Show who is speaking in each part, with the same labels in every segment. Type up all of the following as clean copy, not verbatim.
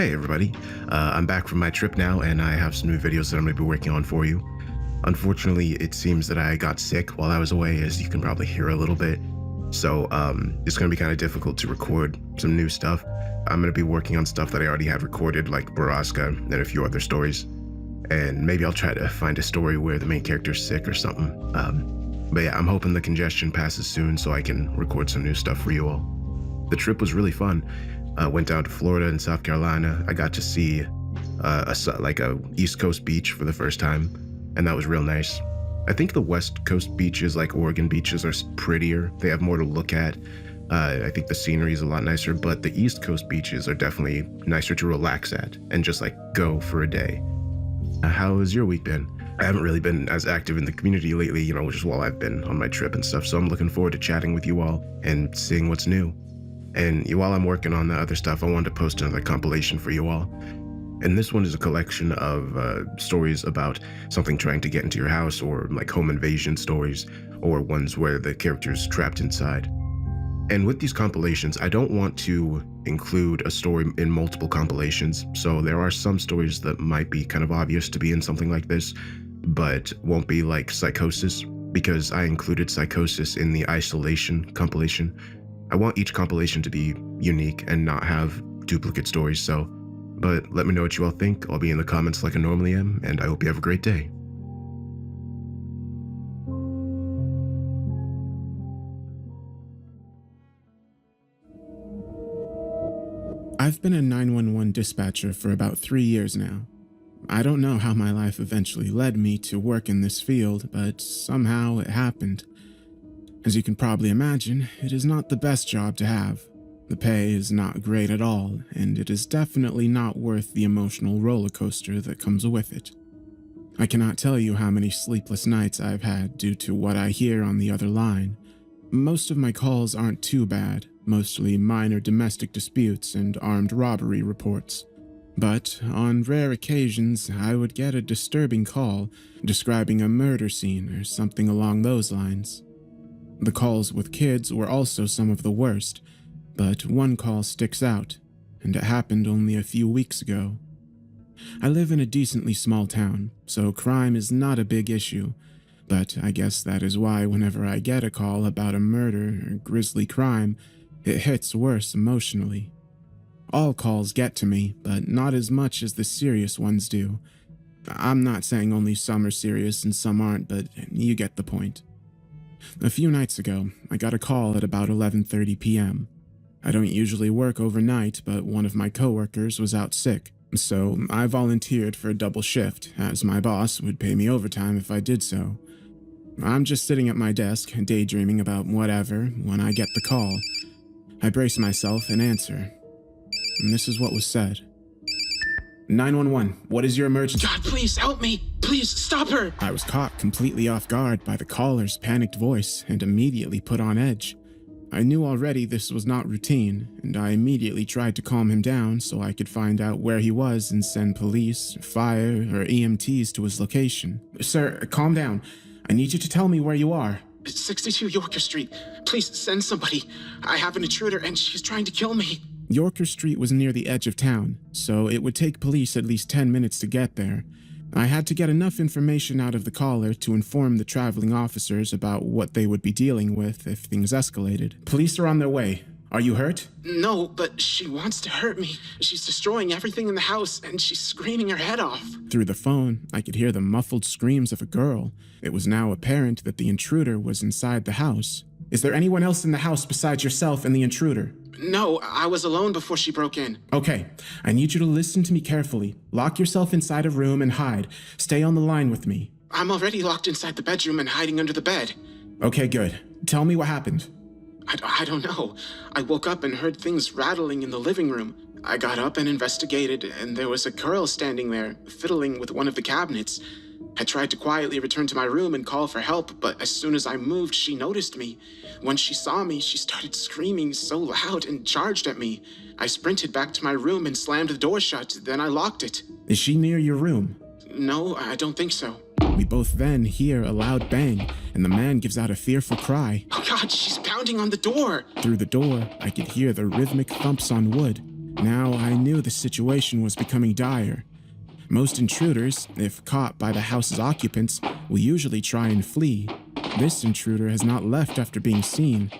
Speaker 1: Hey everybody, I'm back from my trip now and I have some new videos that I'm going to be working on for you. Unfortunately, it seems that I got sick while I was away, as you can probably hear a little bit. So it's going to be kind of difficult to record some new stuff. I'm going to be working on stuff that I already have recorded, like Borrasca and a few other stories. And maybe I'll try to find a story where the main character's sick or something. But yeah, I'm hoping the congestion passes soon so I can record some new stuff for you all. The trip was really fun. Went down to Florida and South Carolina. I got to see a East Coast beach for the first time, and that was real nice. I think the West Coast beaches, like Oregon beaches, are prettier. They have more to look at. I think the scenery is a lot nicer, but the East Coast beaches are definitely nicer to relax at and just like go for a day. How has your week been? I haven't really been as active in the community lately, just while I've been on my trip and stuff, so I'm looking forward to chatting with you all and seeing what's new. And while I'm working on the other stuff, I wanted to post another compilation for you all. And this one is a collection of stories about something trying to get into your house, or like home invasion stories, or ones where the character's trapped inside. And with these compilations, I don't want to include a story in multiple compilations, so there are some stories that might be kind of obvious to be in something like this, but won't be, like Psychosis, because I included Psychosis in the Isolation compilation. I want each compilation to be unique and not have duplicate stories, but let me know what you all think. I'll be in the comments like I normally am, and I hope you have a great day.
Speaker 2: I've been a 911 dispatcher for about 3 years now. I don't know how my life eventually led me to work in this field, but somehow it happened. As you can probably imagine, it is not the best job to have. The pay is not great at all, and it is definitely not worth the emotional roller coaster that comes with it. I cannot tell you how many sleepless nights I've had due to what I hear on the other line. Most of my calls aren't too bad, mostly minor domestic disputes and armed robbery reports. But on rare occasions, I would get a disturbing call describing a murder scene or something along those lines. The calls with kids were also some of the worst, but one call sticks out, and it happened only a few weeks ago. I live in a decently small town, so crime is not a big issue, but I guess that is why whenever I get a call about a murder or grisly crime, it hits worse emotionally. All calls get to me, but not as much as the serious ones do. I'm not saying only some are serious and some aren't, but you get the point. A few nights ago, I got a call at about 11:30 p.m. I don't usually work overnight, but one of my coworkers was out sick, so I volunteered for a double shift, as my boss would pay me overtime if I did so. I'm just sitting at my desk, daydreaming about whatever, when I get the call. I brace myself and answer. And this is what was said. 911, what is your emergency?
Speaker 3: God, please help me! Please stop her!
Speaker 2: I was caught completely off guard by the caller's panicked voice and immediately put on edge. I knew already this was not routine, and I immediately tried to calm him down so I could find out where he was and send police, fire, or EMTs to his location. Sir, calm down. I need you to tell me where you are.
Speaker 3: It's 62 Yorker Street. Please send somebody. I have an intruder and she's trying to kill me.
Speaker 2: Yorker Street was near the edge of town, so it would take police at least 10 minutes to get there. I had to get enough information out of the caller to inform the traveling officers about what they would be dealing with if things escalated. Police are on their way. Are you hurt?
Speaker 3: No, but she wants to hurt me. She's destroying everything in the house and she's screaming her head off.
Speaker 2: Through the phone, I could hear the muffled screams of a girl. It was now apparent that the intruder was inside the house. Is there anyone else in the house besides yourself and the intruder?
Speaker 3: No, I was alone before she broke in.
Speaker 2: Okay, I need you to listen to me carefully. Lock yourself inside a room and hide. Stay on the line with me.
Speaker 3: I'm already locked inside the bedroom and hiding under the bed.
Speaker 2: Okay, good. Tell me what happened.
Speaker 3: I don't know. I woke up and heard things rattling in the living room. I got up and investigated, and there was a girl standing there, fiddling with one of the cabinets. I tried to quietly return to my room and call for help, but as soon as I moved, she noticed me. When she saw me, she started screaming so loud and charged at me. I sprinted back to my room and slammed the door shut, then I locked it.
Speaker 2: Is she near your room?
Speaker 3: No, I don't think so.
Speaker 2: We both then hear a loud bang, and the man gives out a fearful cry.
Speaker 3: Oh God, she's pounding on the door.
Speaker 2: Through the door, I could hear the rhythmic thumps on wood. Now I knew the situation was becoming dire. Most intruders, if caught by the house's occupants, will usually try and flee. This intruder has not left after being seen.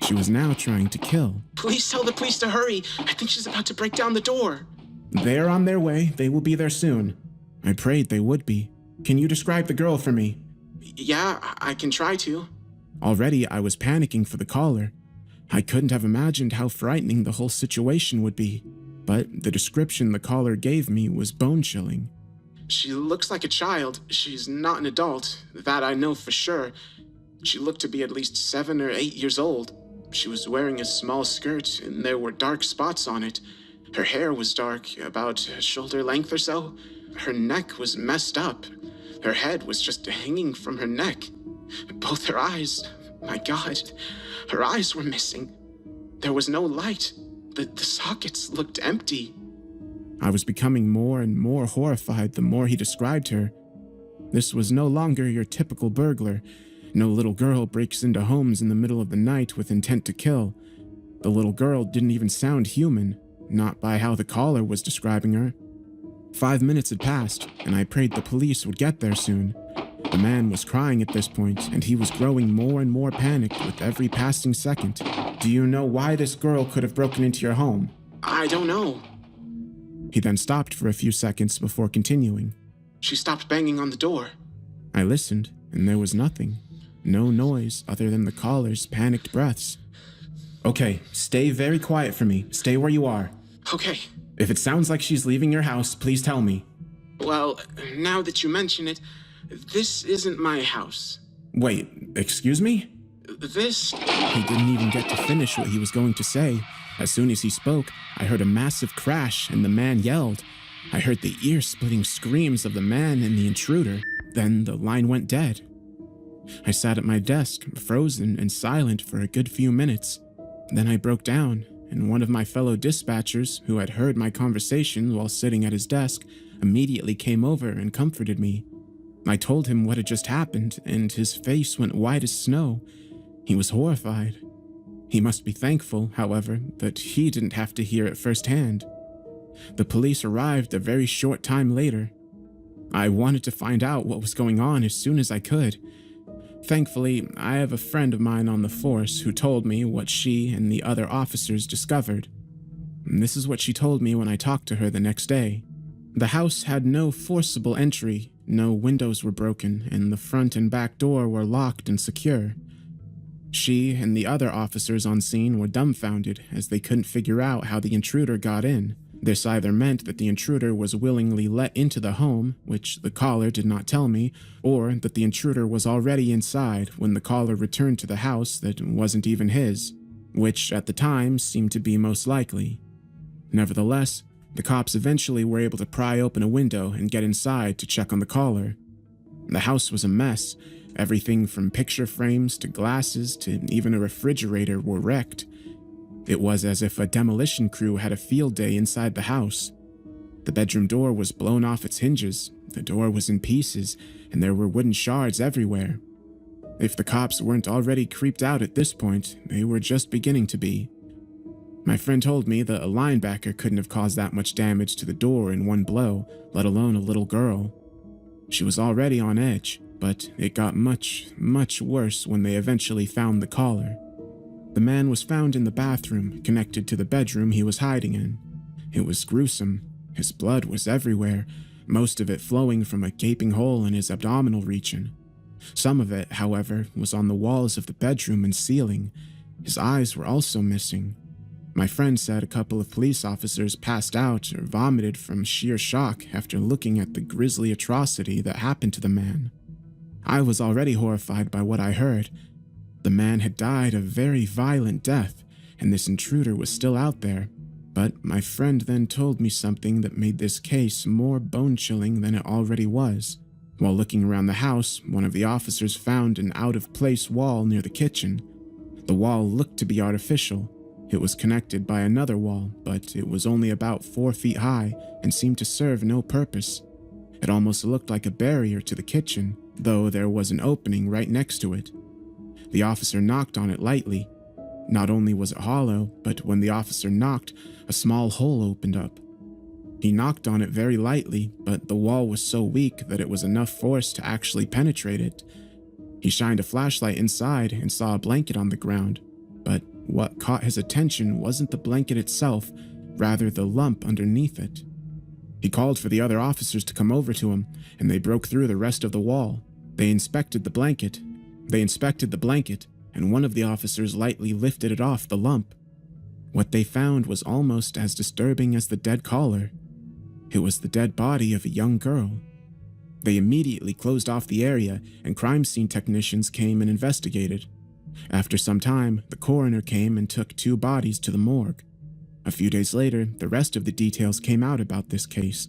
Speaker 2: She was now trying to kill.
Speaker 3: Please tell the police to hurry. I think she's about to break down the door.
Speaker 2: They're on their way. They will be there soon. I prayed they would be. Can you describe the girl for me?
Speaker 3: Yeah, I can try to.
Speaker 2: Already I was panicking for the caller. I couldn't have imagined how frightening the whole situation would be, but the description the caller gave me was bone-chilling.
Speaker 3: She looks like a child. She's not an adult. That I know for sure. She looked to be at least 7 or 8 years old. She was wearing a small skirt, and there were dark spots on it. Her hair was dark, about shoulder length or so. Her neck was messed up. Her head was just hanging from her neck. Both her eyes, my God, her eyes were missing. There was no light. The sockets looked empty.
Speaker 2: I was becoming more and more horrified the more he described her. This was no longer your typical burglar. No little girl breaks into homes in the middle of the night with intent to kill. The little girl didn't even sound human, not by how the caller was describing her. 5 minutes had passed, and I prayed the police would get there soon. The man was crying at this point, and he was growing more and more panicked with every passing second. Do you know why this girl could have broken into your home?
Speaker 3: I don't know.
Speaker 2: He then stopped for a few seconds before continuing.
Speaker 3: She stopped banging on the door.
Speaker 2: I listened, and there was nothing. No noise other than the caller's panicked breaths. Okay, stay very quiet for me. Stay where you are.
Speaker 3: Okay.
Speaker 2: If it sounds like she's leaving your house, please tell me.
Speaker 3: Well, now that you mention it, this isn't my house.
Speaker 2: Wait, excuse me?
Speaker 3: This...
Speaker 2: He didn't even get to finish what he was going to say. As soon as he spoke, I heard a massive crash and the man yelled. I heard the ear-splitting screams of the man and the intruder. Then the line went dead. I sat at my desk, frozen and silent for a good few minutes. Then I broke down, and one of my fellow dispatchers, who had heard my conversation while sitting at his desk, immediately came over and comforted me. I told him what had just happened, and his face went white as snow. He was horrified. He must be thankful, however, that he didn't have to hear it firsthand. The police arrived a very short time later. I wanted to find out what was going on as soon as I could. Thankfully, I have a friend of mine on the force who told me what she and the other officers discovered. And this is what she told me when I talked to her the next day. The house had no forcible entry, no windows were broken, and the front and back door were locked and secure. She and the other officers on scene were dumbfounded as they couldn't figure out how the intruder got in. This either meant that the intruder was willingly let into the home, which the caller did not tell me, or that the intruder was already inside when the caller returned to the house that wasn't even his, which at the time seemed to be most likely. Nevertheless, the cops eventually were able to pry open a window and get inside to check on the caller. The house was a mess. Everything from picture frames to glasses to even a refrigerator were wrecked. It was as if a demolition crew had a field day inside the house. The bedroom door was blown off its hinges, the door was in pieces, and there were wooden shards everywhere. If the cops weren't already creeped out at this point, they were just beginning to be. My friend told me that a linebacker couldn't have caused that much damage to the door in one blow, let alone a little girl. She was already on edge, but it got much, much worse when they eventually found the caller. The man was found in the bathroom, connected to the bedroom he was hiding in. It was gruesome. His blood was everywhere, most of it flowing from a gaping hole in his abdominal region. Some of it, however, was on the walls of the bedroom and ceiling. His eyes were also missing. My friend said a couple of police officers passed out or vomited from sheer shock after looking at the grisly atrocity that happened to the man. I was already horrified by what I heard. The man had died a very violent death, and this intruder was still out there. But my friend then told me something that made this case more bone-chilling than it already was. While looking around the house, one of the officers found an out-of-place wall near the kitchen. The wall looked to be artificial. It was connected by another wall, but it was only about 4 feet high and seemed to serve no purpose. It almost looked like a barrier to the kitchen, though there was an opening right next to it. The officer knocked on it lightly. Not only was it hollow, but when the officer knocked, a small hole opened up. He knocked on it very lightly, but the wall was so weak that it was enough force to actually penetrate it. He shined a flashlight inside and saw a blanket on the ground, but what caught his attention wasn't the blanket itself, rather the lump underneath it. He called for the other officers to come over to him, and they broke through the rest of the wall. They inspected the blanket, and one of the officers lightly lifted it off the lump. What they found was almost as disturbing as the dead caller. It was the dead body of a young girl. They immediately closed off the area, and crime scene technicians came and investigated. After some time, the coroner came and took 2 bodies to the morgue. A few days later, the rest of the details came out about this case.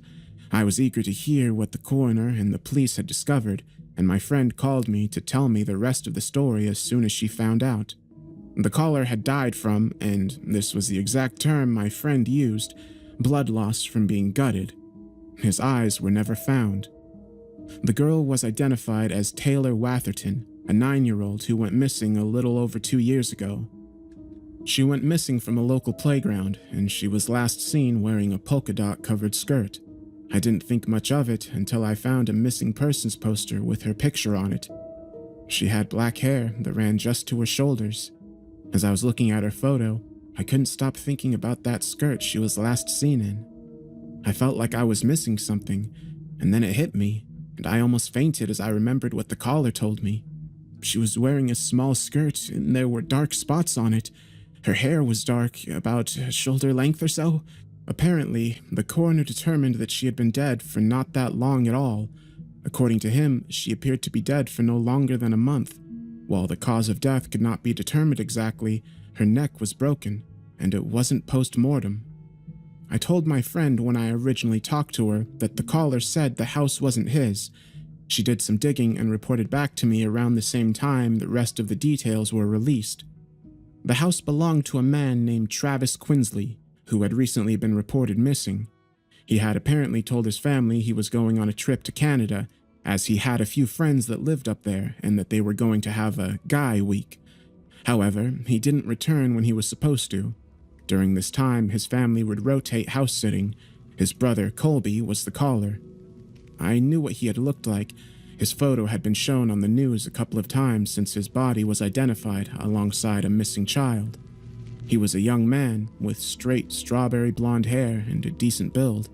Speaker 2: I was eager to hear what the coroner and the police had discovered, and my friend called me to tell me the rest of the story as soon as she found out. The caller had died from, and this was the exact term my friend used, blood loss from being gutted. His eyes were never found. The girl was identified as Taylor Watherton, a 9-year-old who went missing a little over 2 years ago. She went missing from a local playground, and she was last seen wearing a polka dot covered skirt. I didn't think much of it until I found a missing persons poster with her picture on it. She had black hair that ran just to her shoulders. As I was looking at her photo, I couldn't stop thinking about that skirt she was last seen in. I felt like I was missing something, and then it hit me, and I almost fainted as I remembered what the caller told me. She was wearing a small skirt, and there were dark spots on it. Her hair was dark, about shoulder length or so. Apparently, the coroner determined that she had been dead for not that long at all. According to him, she appeared to be dead for no longer than a month. While the cause of death could not be determined exactly, her neck was broken, and it wasn't post-mortem. I told my friend when I originally talked to her that the caller said the house wasn't his. She did some digging and reported back to me around the same time the rest of the details were released. The house belonged to a man named Travis Quinsley, who had recently been reported missing. He had apparently told his family he was going on a trip to Canada, as he had a few friends that lived up there and that they were going to have a guy week. However, he didn't return when he was supposed to. During this time, his family would rotate house sitting. His brother, Colby, was the caller. I knew what he had looked like. His photo had been shown on the news a couple of times since his body was identified alongside a missing child. He was a young man with straight strawberry blonde hair and a decent build.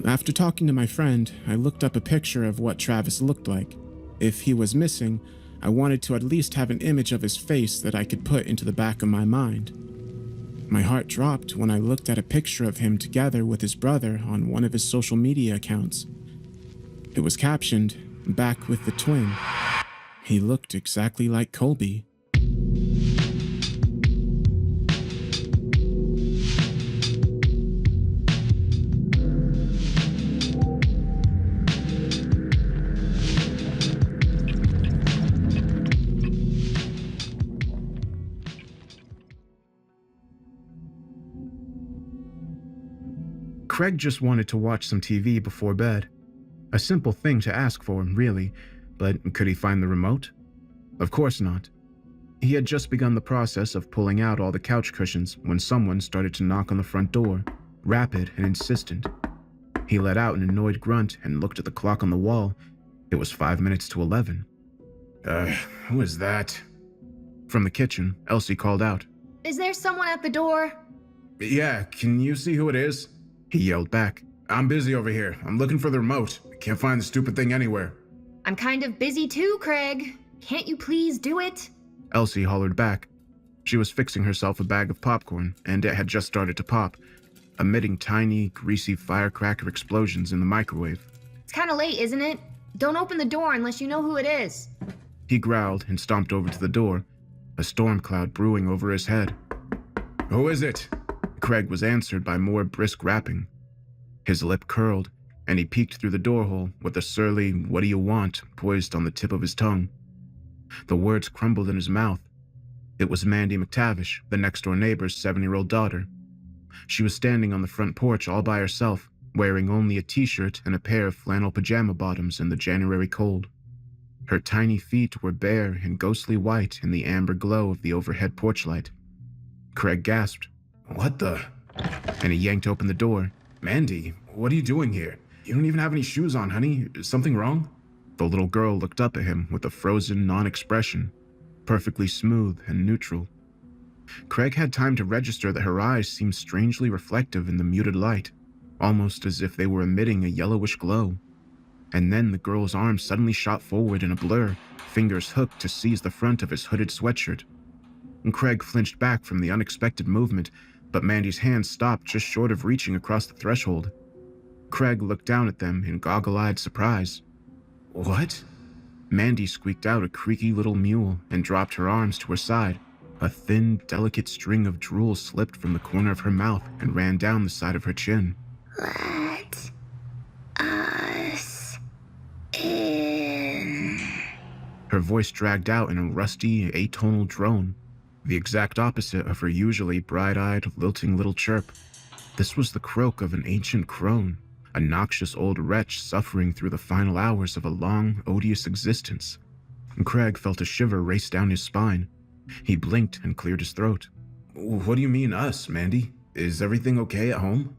Speaker 2: After talking to my friend, I looked up a picture of what Travis looked like. If he was missing, I wanted to at least have an image of his face that I could put into the back of my mind. My heart dropped when I looked at a picture of him together with his brother on one of his social media accounts. It was captioned, "Back with the twin." He looked exactly like Colby.
Speaker 1: Craig just wanted to watch some TV before bed. A simple thing to ask for, really, but could he find the remote? Of course not. He had just begun the process of pulling out all the couch cushions when someone started to knock on the front door, rapid and insistent. He let out an annoyed grunt and looked at the clock on the wall. It was 5 minutes to 11. Who is that? From the kitchen, Elsie called out.
Speaker 4: Is there someone at the door?
Speaker 1: Yeah, can you see who it is? He yelled back. I'm busy over here. I'm looking for the remote. I can't find the stupid thing anywhere.
Speaker 4: I'm kind of busy too, Craig. Can't you please do it?
Speaker 1: Elsie hollered back. She was fixing herself a bag of popcorn, and it had just started to pop, emitting tiny, greasy firecracker explosions in the microwave.
Speaker 4: It's kind of late, isn't it? Don't open the door unless you know who it is.
Speaker 1: He growled and stomped over to the door, a storm cloud brewing over his head. Who is it? Craig was answered by more brisk rapping. His lip curled, and he peeked through the door hole with a surly "what do you want" poised on the tip of his tongue. The words crumbled in his mouth. It was Mandy McTavish, the next-door neighbor's 7-year-old daughter. She was standing on the front porch all by herself, wearing only a t-shirt and a pair of flannel pajama bottoms in the January cold. Her tiny feet were bare and ghostly white in the amber glow of the overhead porch light. Craig gasped. "What the?" And he yanked open the door. "Mandy, what are you doing here? You don't even have any shoes on, honey. Is something wrong?" The little girl looked up at him with a frozen non-expression, perfectly smooth and neutral. Craig had time to register that her eyes seemed strangely reflective in the muted light, almost as if they were emitting a yellowish glow. And then the girl's arm suddenly shot forward in a blur, fingers hooked to seize the front of his hooded sweatshirt. And Craig flinched back from the unexpected movement, but Mandy's hand stopped just short of reaching across the threshold. Craig looked down at them in goggle-eyed surprise. "What?" Mandy squeaked out a creaky little mule and dropped her arms to her side. A thin, delicate string of drool slipped from the corner of her mouth and ran down the side of her chin.
Speaker 5: Let us in.
Speaker 1: Her voice dragged out in a rusty, atonal drone, the exact opposite of her usually bright-eyed, lilting little chirp. This was the croak of an ancient crone, a noxious old wretch suffering through the final hours of a long, odious existence. And Craig felt a shiver race down his spine. He blinked and cleared his throat. "What do you mean us, Mandy? Is everything okay at home?"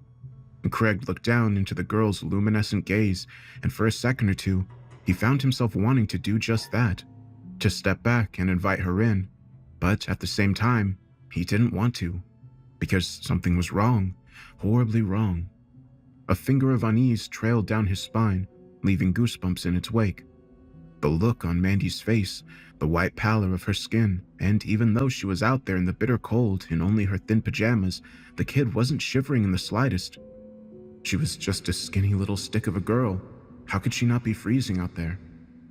Speaker 1: And Craig looked down into the girl's luminescent gaze, and for a second or two, he found himself wanting to do just that, to step back and invite her in. But at the same time, he didn't want to, because something was wrong, horribly wrong. A finger of unease trailed down his spine, leaving goosebumps in its wake. The look on Mandy's face, the white pallor of her skin, and even though she was out there in the bitter cold in only her thin pajamas, the kid wasn't shivering in the slightest. She was just a skinny little stick of a girl. How could she not be freezing out there?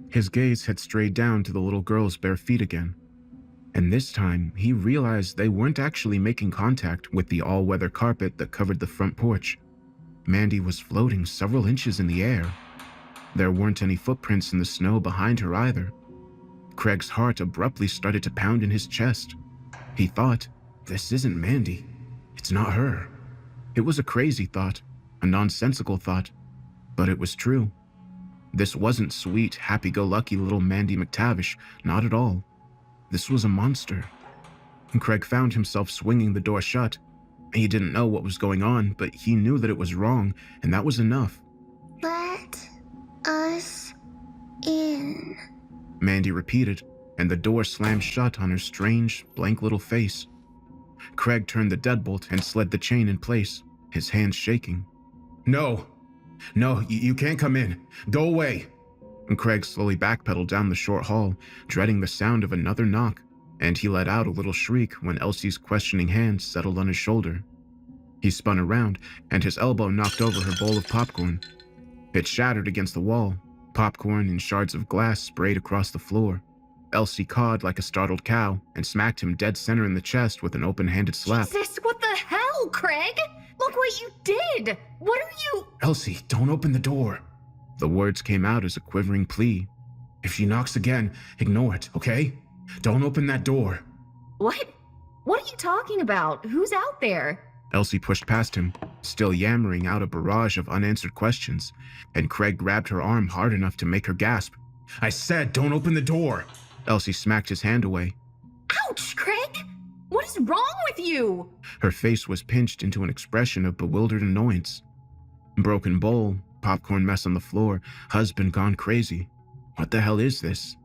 Speaker 1: His gaze had strayed down to the little girl's bare feet again. And this time, he realized they weren't actually making contact with the all-weather carpet that covered the front porch. Mandy was floating several inches in the air. There weren't any footprints in the snow behind her either. Craig's heart abruptly started to pound in his chest. He thought, this isn't Mandy. It's not her. It was a crazy thought, a nonsensical thought, but it was true. This wasn't sweet, happy-go-lucky little Mandy McTavish, not at all. This was a monster. And Craig found himself swinging the door shut. He didn't know what was going on, but he knew that it was wrong, and that was enough.
Speaker 5: Let us in.
Speaker 1: Mandy repeated, and the door slammed shut on her strange, blank little face. Craig turned the deadbolt and slid the chain in place, his hands shaking. No, you can't come in. Go away. And Craig slowly backpedaled down the short hall, dreading the sound of another knock, and he let out a little shriek when Elsie's questioning hand settled on his shoulder. He spun around, and his elbow knocked over her bowl of popcorn. It shattered against the wall. Popcorn and shards of glass sprayed across the floor. Elsie cawed like a startled cow and smacked him dead center in the chest with an open-handed slap.
Speaker 4: Jesus, what the hell, Craig? Look what you did! What are you—
Speaker 1: Elsie, don't open the door. The words came out as a quivering plea. If she knocks again, ignore it, okay? Don't open that door.
Speaker 4: What? What are you talking about? Who's out there?
Speaker 1: Elsie pushed past him, still yammering out a barrage of unanswered questions, and Craig grabbed her arm hard enough to make her gasp. I said, don't open the door. Elsie smacked his hand away.
Speaker 4: Ouch, Craig! What is wrong with you?
Speaker 1: Her face was pinched into an expression of bewildered annoyance. Broken bowl, popcorn mess on the floor, husband gone crazy. What the hell is this?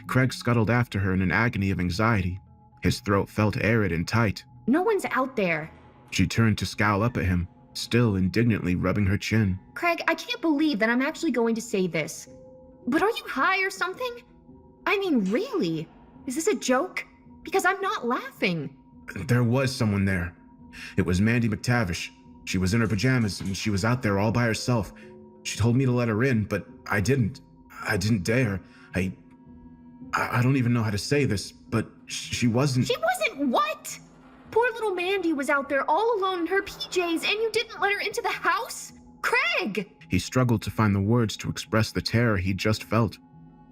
Speaker 1: Craig scuttled after her in an agony of anxiety. His throat felt arid and tight.
Speaker 4: No one's out there.
Speaker 1: She turned to scowl up at him, still indignantly rubbing her chin.
Speaker 4: Craig, I can't believe that I'm actually going to say this. But are you high or something? I mean, really? Is this a joke? Because I'm not laughing.
Speaker 1: There was someone there. It was Mandy McTavish. She was in her pajamas and she was out there all by herself. She told me to let her in, but I didn't. I didn't dare. I don't even know how to say this, but she wasn't—
Speaker 4: She wasn't what? Poor little Mandy was out there all alone in her PJs and you didn't let her into the house? Craig!
Speaker 1: He struggled to find the words to express the terror he'd just felt,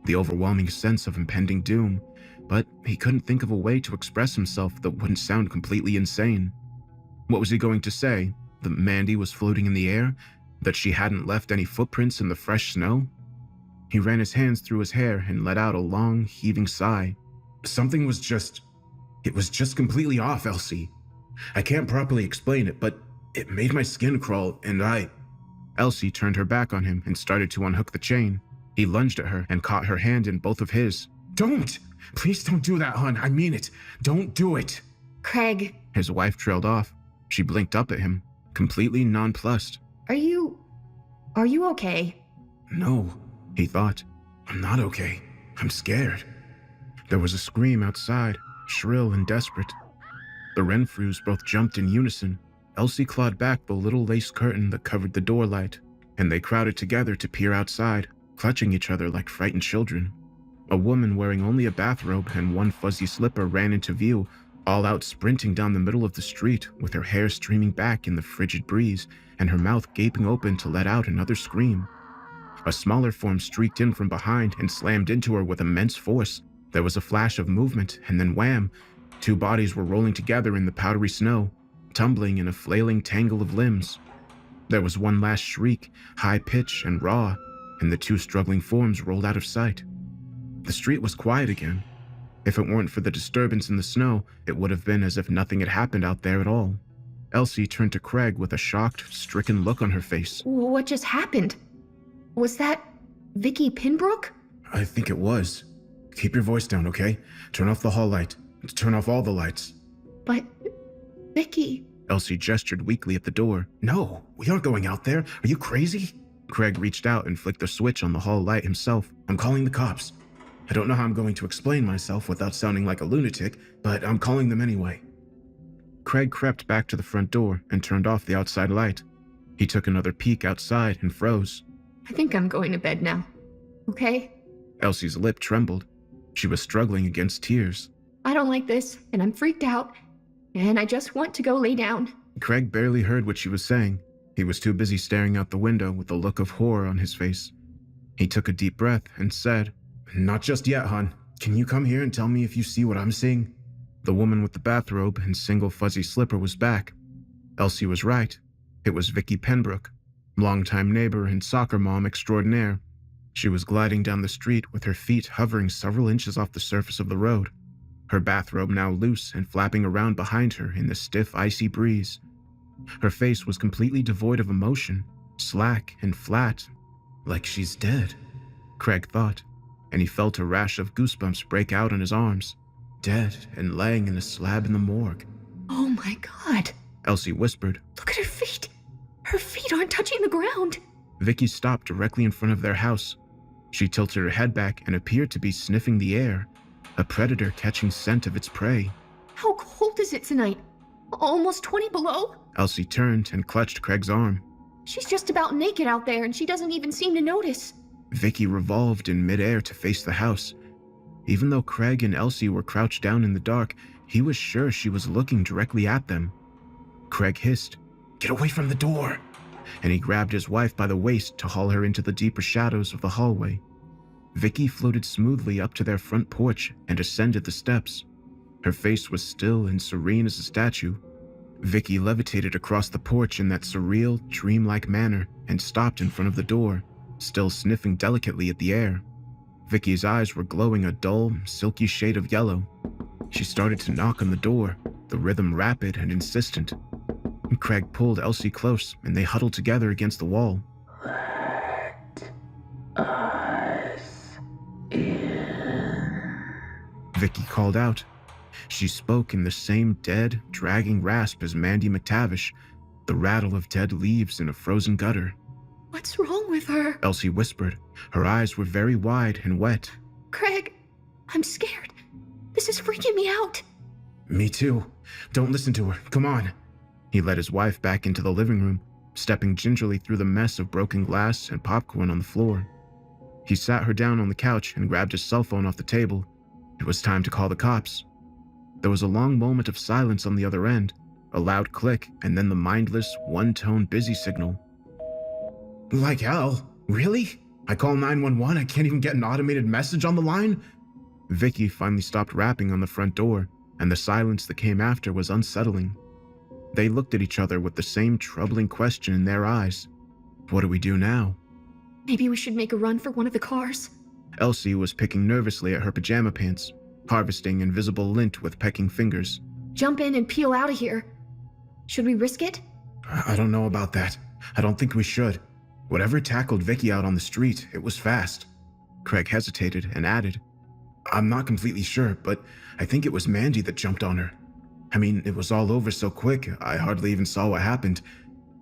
Speaker 1: the overwhelming sense of impending doom, but he couldn't think of a way to express himself that wouldn't sound completely insane. What was he going to say? That Mandy was floating in the air? That she hadn't left any footprints in the fresh snow? He ran his hands through his hair and let out a long, heaving sigh. Something was just It was just completely off, Elsie. I can't properly explain it, but it made my skin crawl, and Elsie turned her back on him and started to unhook the chain. He lunged at her and caught her hand in both of his. Don't! Please don't do that, hon. I mean it. Don't do it.
Speaker 4: Craig,
Speaker 1: His wife trailed off. She blinked up at him, completely nonplussed.
Speaker 4: are you okay?
Speaker 1: No, he thought. I'm not okay. I'm scared. There was a scream outside, shrill and desperate. The Renfrews both jumped in unison. Elsie clawed back the little lace curtain that covered the door light, and they crowded together to peer outside, clutching each other like frightened children. A woman wearing only a bathrobe and one fuzzy slipper ran into view, all out sprinting down the middle of the street with her hair streaming back in the frigid breeze and her mouth gaping open to let out another scream. A smaller form streaked in from behind and slammed into her with immense force. There was a flash of movement, and then wham! 2 bodies were rolling together in the powdery snow, tumbling in a flailing tangle of limbs. There was one last shriek, high-pitched and raw, and the 2 struggling forms rolled out of sight. The street was quiet again. If it weren't for the disturbance in the snow, it would have been as if nothing had happened out there at all. Elsie turned to Craig with a shocked, stricken look on her face.
Speaker 4: What just happened? Was that Vicky Pinbrook?
Speaker 1: I think it was. Keep your voice down, okay? Turn off the hall light. Turn off all the lights.
Speaker 4: But Vicky...
Speaker 1: Elsie gestured weakly at the door. No, we aren't going out there. Are you crazy? Craig reached out and flicked the switch on the hall light himself. I'm calling the cops. I don't know how I'm going to explain myself without sounding like a lunatic, but I'm calling them anyway. Craig crept back to the front door and turned off the outside light. He took another peek outside and froze.
Speaker 4: I think I'm going to bed now. Okay?
Speaker 1: Elsie's lip trembled. She was struggling against tears.
Speaker 4: I don't like this, and I'm freaked out, and I just want to go lay down.
Speaker 1: Craig barely heard what she was saying. He was too busy staring out the window with a look of horror on his face. He took a deep breath and said, Not just yet, hon. Can you come here and tell me if you see what I'm seeing? The woman with the bathrobe and single fuzzy slipper was back. Elsie was right. It was Vicky Penbrook, longtime neighbor and soccer mom extraordinaire. She was gliding down the street with her feet hovering several inches off the surface of the road, her bathrobe now loose and flapping around behind her in the stiff, icy breeze. Her face was completely devoid of emotion, slack and flat, like she's dead, Craig thought, and he felt a rash of goosebumps break out on his arms. Dead and laying in a slab in the morgue.
Speaker 4: Oh my God.
Speaker 1: Elsie whispered.
Speaker 4: Look at her feet. Her feet aren't touching the ground.
Speaker 1: Vicky stopped directly in front of their house. She tilted her head back and appeared to be sniffing the air, a predator catching scent of its prey.
Speaker 4: How cold is it tonight? Almost 20 below?
Speaker 1: Elsie turned and clutched Craig's arm.
Speaker 4: She's just about naked out there, and she doesn't even seem to notice.
Speaker 1: Vicky revolved in midair to face the house. Even though Craig and Elsie were crouched down in the dark, he was sure she was looking directly at them. Craig hissed, "Get away from the door!" and he grabbed his wife by the waist to haul her into the deeper shadows of the hallway. Vicky floated smoothly up to their front porch and ascended the steps. Her face was still and serene as a statue. Vicky levitated across the porch in that surreal, dreamlike manner and stopped in front of the door, still sniffing delicately at the air. Vicky's eyes were glowing a dull, silky shade of yellow. She started to knock on the door, the rhythm rapid and insistent. Craig pulled Elsie close, and they huddled together against the wall.
Speaker 6: Let us in.
Speaker 1: Vicky called out. She spoke in the same dead, dragging rasp as Mandy McTavish, the rattle of dead leaves in a frozen gutter.
Speaker 4: What's wrong with her?
Speaker 1: Elsie whispered. Her eyes were very wide and wet.
Speaker 4: Craig, I'm scared. This is freaking me out.
Speaker 1: Me too. Don't listen to her. Come on. He led his wife back into the living room, stepping gingerly through the mess of broken glass and popcorn on the floor. He sat her down on the couch and grabbed his cell phone off the table. It was time to call the cops. There was a long moment of silence on the other end, a loud click, and then the mindless, one-tone busy signal. Like hell? Really? I call 911, I can't even get an automated message on the line? Vicky finally stopped rapping on the front door, and the silence that came after was unsettling. They looked at each other with the same troubling question in their eyes. What do we do now?
Speaker 4: Maybe we should make a run for one of the cars.
Speaker 1: Elsie was picking nervously at her pajama pants. harvesting invisible lint with pecking fingers.
Speaker 4: Jump in and peel out of here. Should we risk it?
Speaker 1: I don't know about that. I don't think we should. Whatever tackled Vicky out on the street, it was fast. Craig hesitated and added, I'm not completely sure, but I think it was Mandy that jumped on her. I mean, it was all over so quick, I hardly even saw what happened,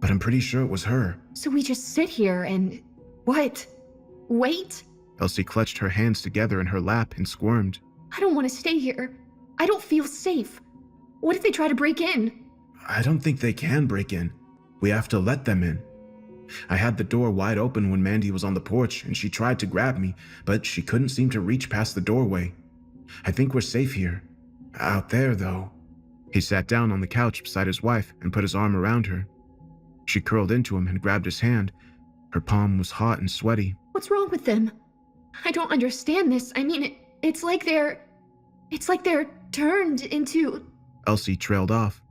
Speaker 1: but I'm pretty sure it was her.
Speaker 4: So we just sit here and... what? Wait?
Speaker 1: Elsie clutched her hands together in her lap and squirmed.
Speaker 4: I don't want to stay here. I don't feel safe. What if they try to break in?
Speaker 1: I don't think they can break in. We have to let them in. I had the door wide open when Mandy was on the porch and she tried to grab me, but she couldn't seem to reach past the doorway. I think we're safe here. Out there, though. He sat down on the couch beside his wife and put his arm around her. She curled into him and grabbed his hand. Her palm was hot and sweaty.
Speaker 4: What's wrong with them? I don't understand this. I mean, it's like they're turned into...
Speaker 1: Elsie trailed off.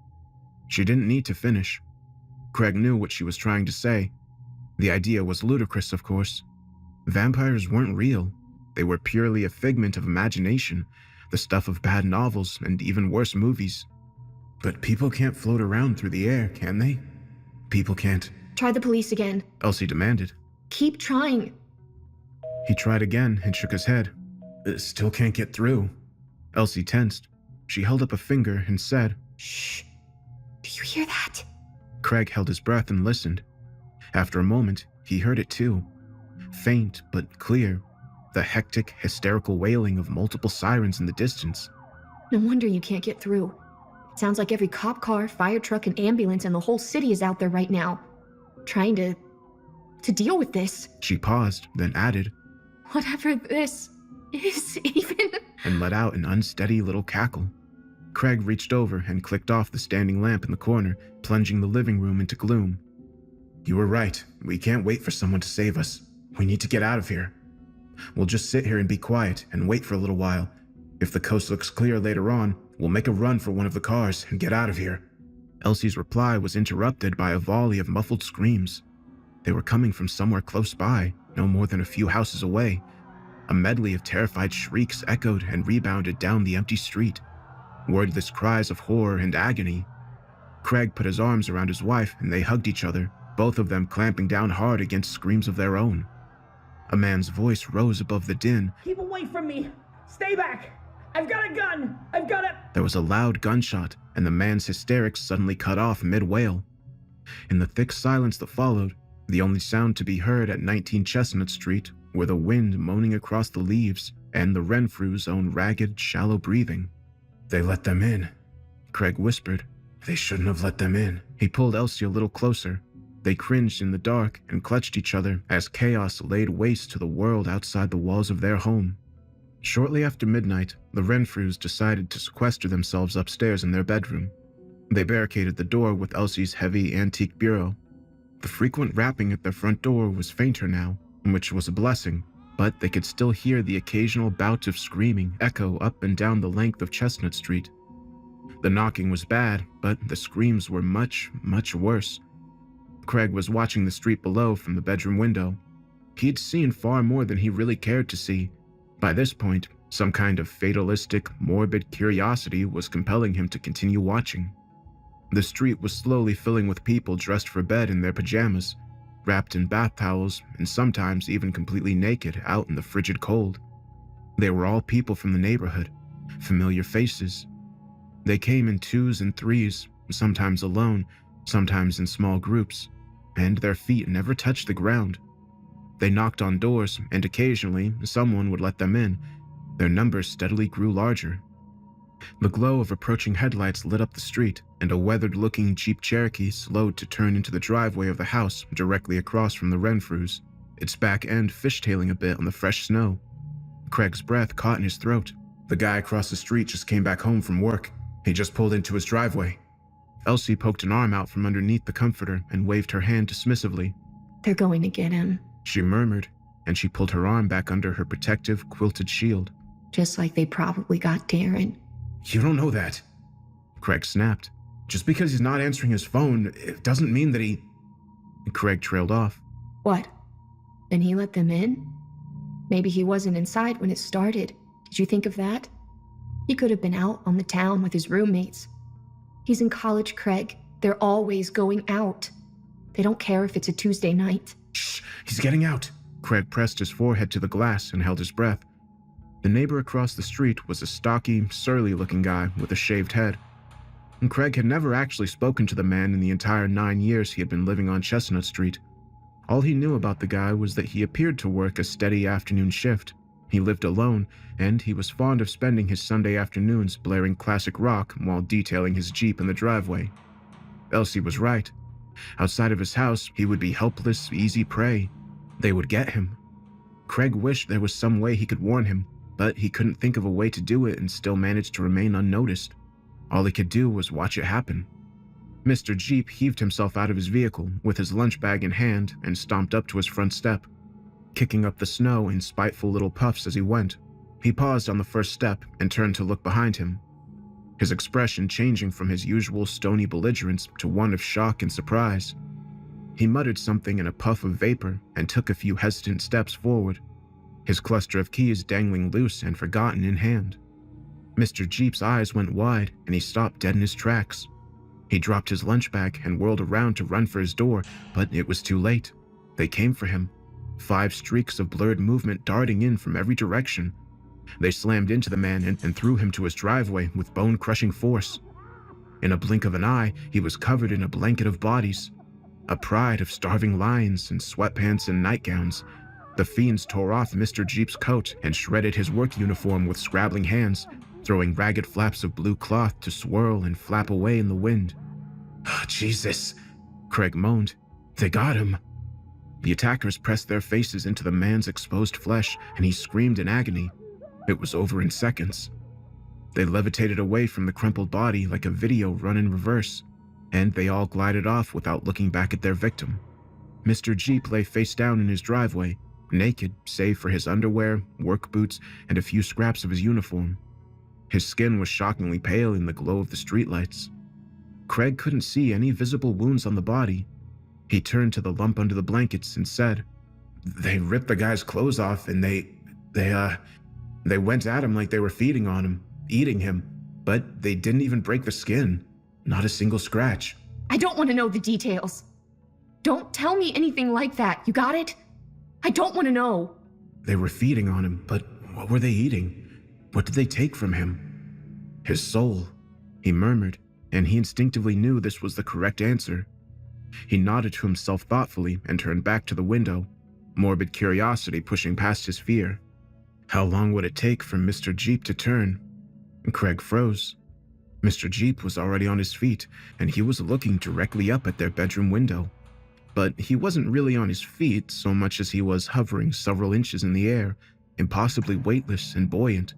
Speaker 1: She didn't need to finish. Craig knew what she was trying to say. The idea was ludicrous, of course. Vampires weren't real. They were purely a figment of imagination, the stuff of bad novels and even worse movies. But people can't float around through the air, can they? People can't.
Speaker 4: Try the police again.
Speaker 1: Elsie demanded.
Speaker 4: Keep trying.
Speaker 1: He tried again and shook his head. Still can't get through. Elsie tensed. She held up a finger and said,
Speaker 4: Shh. Do you hear that?
Speaker 1: Craig held his breath and listened. After a moment, he heard it too. Faint but clear. The hectic, hysterical wailing of multiple sirens in the distance.
Speaker 4: No wonder you can't get through. It sounds like every cop car, fire truck, and ambulance in the whole city is out there right now, trying to deal with this.
Speaker 1: She paused, then added,
Speaker 4: Whatever this is even...
Speaker 1: and let out an unsteady little cackle. Craig reached over and clicked off the standing lamp in the corner, plunging the living room into gloom. You were right. We can't wait for someone to save us. We need to get out of here. We'll just sit here and be quiet and wait for a little while. If the coast looks clear later on, we'll make a run for one of the cars and get out of here. Elsie's reply was interrupted by a volley of muffled screams. They were coming from somewhere close by, no more than a few houses away. A medley of terrified shrieks echoed and rebounded down the empty street. Wordless cries of horror and agony. Craig put his arms around his wife and they hugged each other, both of them clamping down hard against screams of their own. A man's voice rose above the din.
Speaker 7: Keep away from me! Stay back! I've got a gun! I've got a...
Speaker 1: There was a loud gunshot, and the man's hysterics suddenly cut off mid-wail. In the thick silence that followed, the only sound to be heard at 19 Chestnut Street were the wind moaning across the leaves and the Renfrew's own ragged, shallow breathing. They let them in, Craig whispered. They shouldn't have let them in. He pulled Elsie a little closer. They cringed in the dark and clutched each other as chaos laid waste to the world outside the walls of their home. Shortly after midnight, the Renfrews decided to sequester themselves upstairs in their bedroom. They barricaded the door with Elsie's heavy antique bureau. The frequent rapping at their front door was fainter now, which was a blessing, but they could still hear the occasional bout of screaming echo up and down the length of Chestnut Street. The knocking was bad, but the screams were much, much worse. Craig was watching the street below from the bedroom window. He'd seen far more than he really cared to see. By this point, some kind of fatalistic, morbid curiosity was compelling him to continue watching. The street was slowly filling with people dressed for bed in their pajamas, wrapped in bath towels, and sometimes even completely naked out in the frigid cold. They were all people from the neighborhood, familiar faces. They came in twos and threes, sometimes alone, sometimes in small groups, and their feet never touched the ground. They knocked on doors, and occasionally someone would let them in. Their numbers steadily grew larger. The glow of approaching headlights lit up the street, and a weathered-looking Jeep Cherokee slowed to turn into the driveway of the house directly across from the Renfrews, its back end fishtailing a bit on the fresh snow. Craig's breath caught in his throat. The guy across the street just came back home from work. He just pulled into his driveway. Elsie poked an arm out from underneath the comforter and waved her hand dismissively.
Speaker 4: They're going to get him.
Speaker 1: She murmured, and she pulled her arm back under her protective, quilted shield.
Speaker 4: Just like they probably got Darren.
Speaker 1: You don't know that, Craig snapped. Just because he's not answering his phone, it doesn't mean that he... Craig trailed off.
Speaker 4: What? Then he let them in? Maybe he wasn't inside when it started. Did you think of that? He could have been out on the town with his roommates. He's in college, Craig. They're always going out. They don't care if it's a Tuesday night.
Speaker 1: Shh, he's getting out. Craig pressed his forehead to the glass and held his breath. The neighbor across the street was a stocky, surly-looking guy with a shaved head. And Craig had never actually spoken to the man in the entire 9 years he had been living on Chestnut Street. All he knew about the guy was that he appeared to work a steady afternoon shift. He lived alone, and he was fond of spending his Sunday afternoons blaring classic rock while detailing his Jeep in the driveway. Elsie was right. Outside of his house, he would be helpless, easy prey. They would get him. Craig wished there was some way he could warn him, but he couldn't think of a way to do it and still manage to remain unnoticed. All he could do was watch it happen. Mr. Jeep heaved himself out of his vehicle with his lunch bag in hand and stomped up to his front step, kicking up the snow in spiteful little puffs as he went. He paused on the first step and turned to look behind him, his expression changing from his usual stony belligerence to one of shock and surprise. He muttered something in a puff of vapor and took a few hesitant steps forward, his cluster of keys dangling loose and forgotten in hand. Mr. Jeep's eyes went wide and he stopped dead in his tracks. He dropped his lunch bag and whirled around to run for his door, but it was too late. They came for him, 5 streaks of blurred movement darting in from every direction. They slammed into the man and threw him to his driveway with bone-crushing force. In a blink of an eye, he was covered in a blanket of bodies, a pride of starving lions in sweatpants and nightgowns. The fiends tore off Mr. Jeep's coat and shredded his work uniform with scrabbling hands, throwing ragged flaps of blue cloth to swirl and flap away in the wind. "Oh, Jesus," Craig moaned. "They got him." The attackers pressed their faces into the man's exposed flesh, and he screamed in agony. It was over in seconds. They levitated away from the crumpled body like a video run in reverse, and they all glided off without looking back at their victim. Mr. Jeep lay face down in his driveway, naked save for his underwear, work boots, and a few scraps of his uniform. His skin was shockingly pale in the glow of the streetlights. Craig couldn't see any visible wounds on the body. He turned to the lump under the blankets and said, "They ripped the guy's clothes off and they went at him like they were feeding on him, eating him, but they didn't even break the skin. Not a single scratch."
Speaker 4: I don't want to know the details. Don't tell me anything like that, you got it? I don't want to know.
Speaker 1: They were feeding on him, but what were they eating? What did they take from him? His soul, he murmured, and he instinctively knew this was the correct answer. He nodded to himself thoughtfully and turned back to the window, morbid curiosity pushing past his fear. How long would it take for Mr. Jeep to turn? Craig froze. Mr. Jeep was already on his feet, and he was looking directly up at their bedroom window. But he wasn't really on his feet so much as he was hovering several inches in the air, impossibly weightless and buoyant.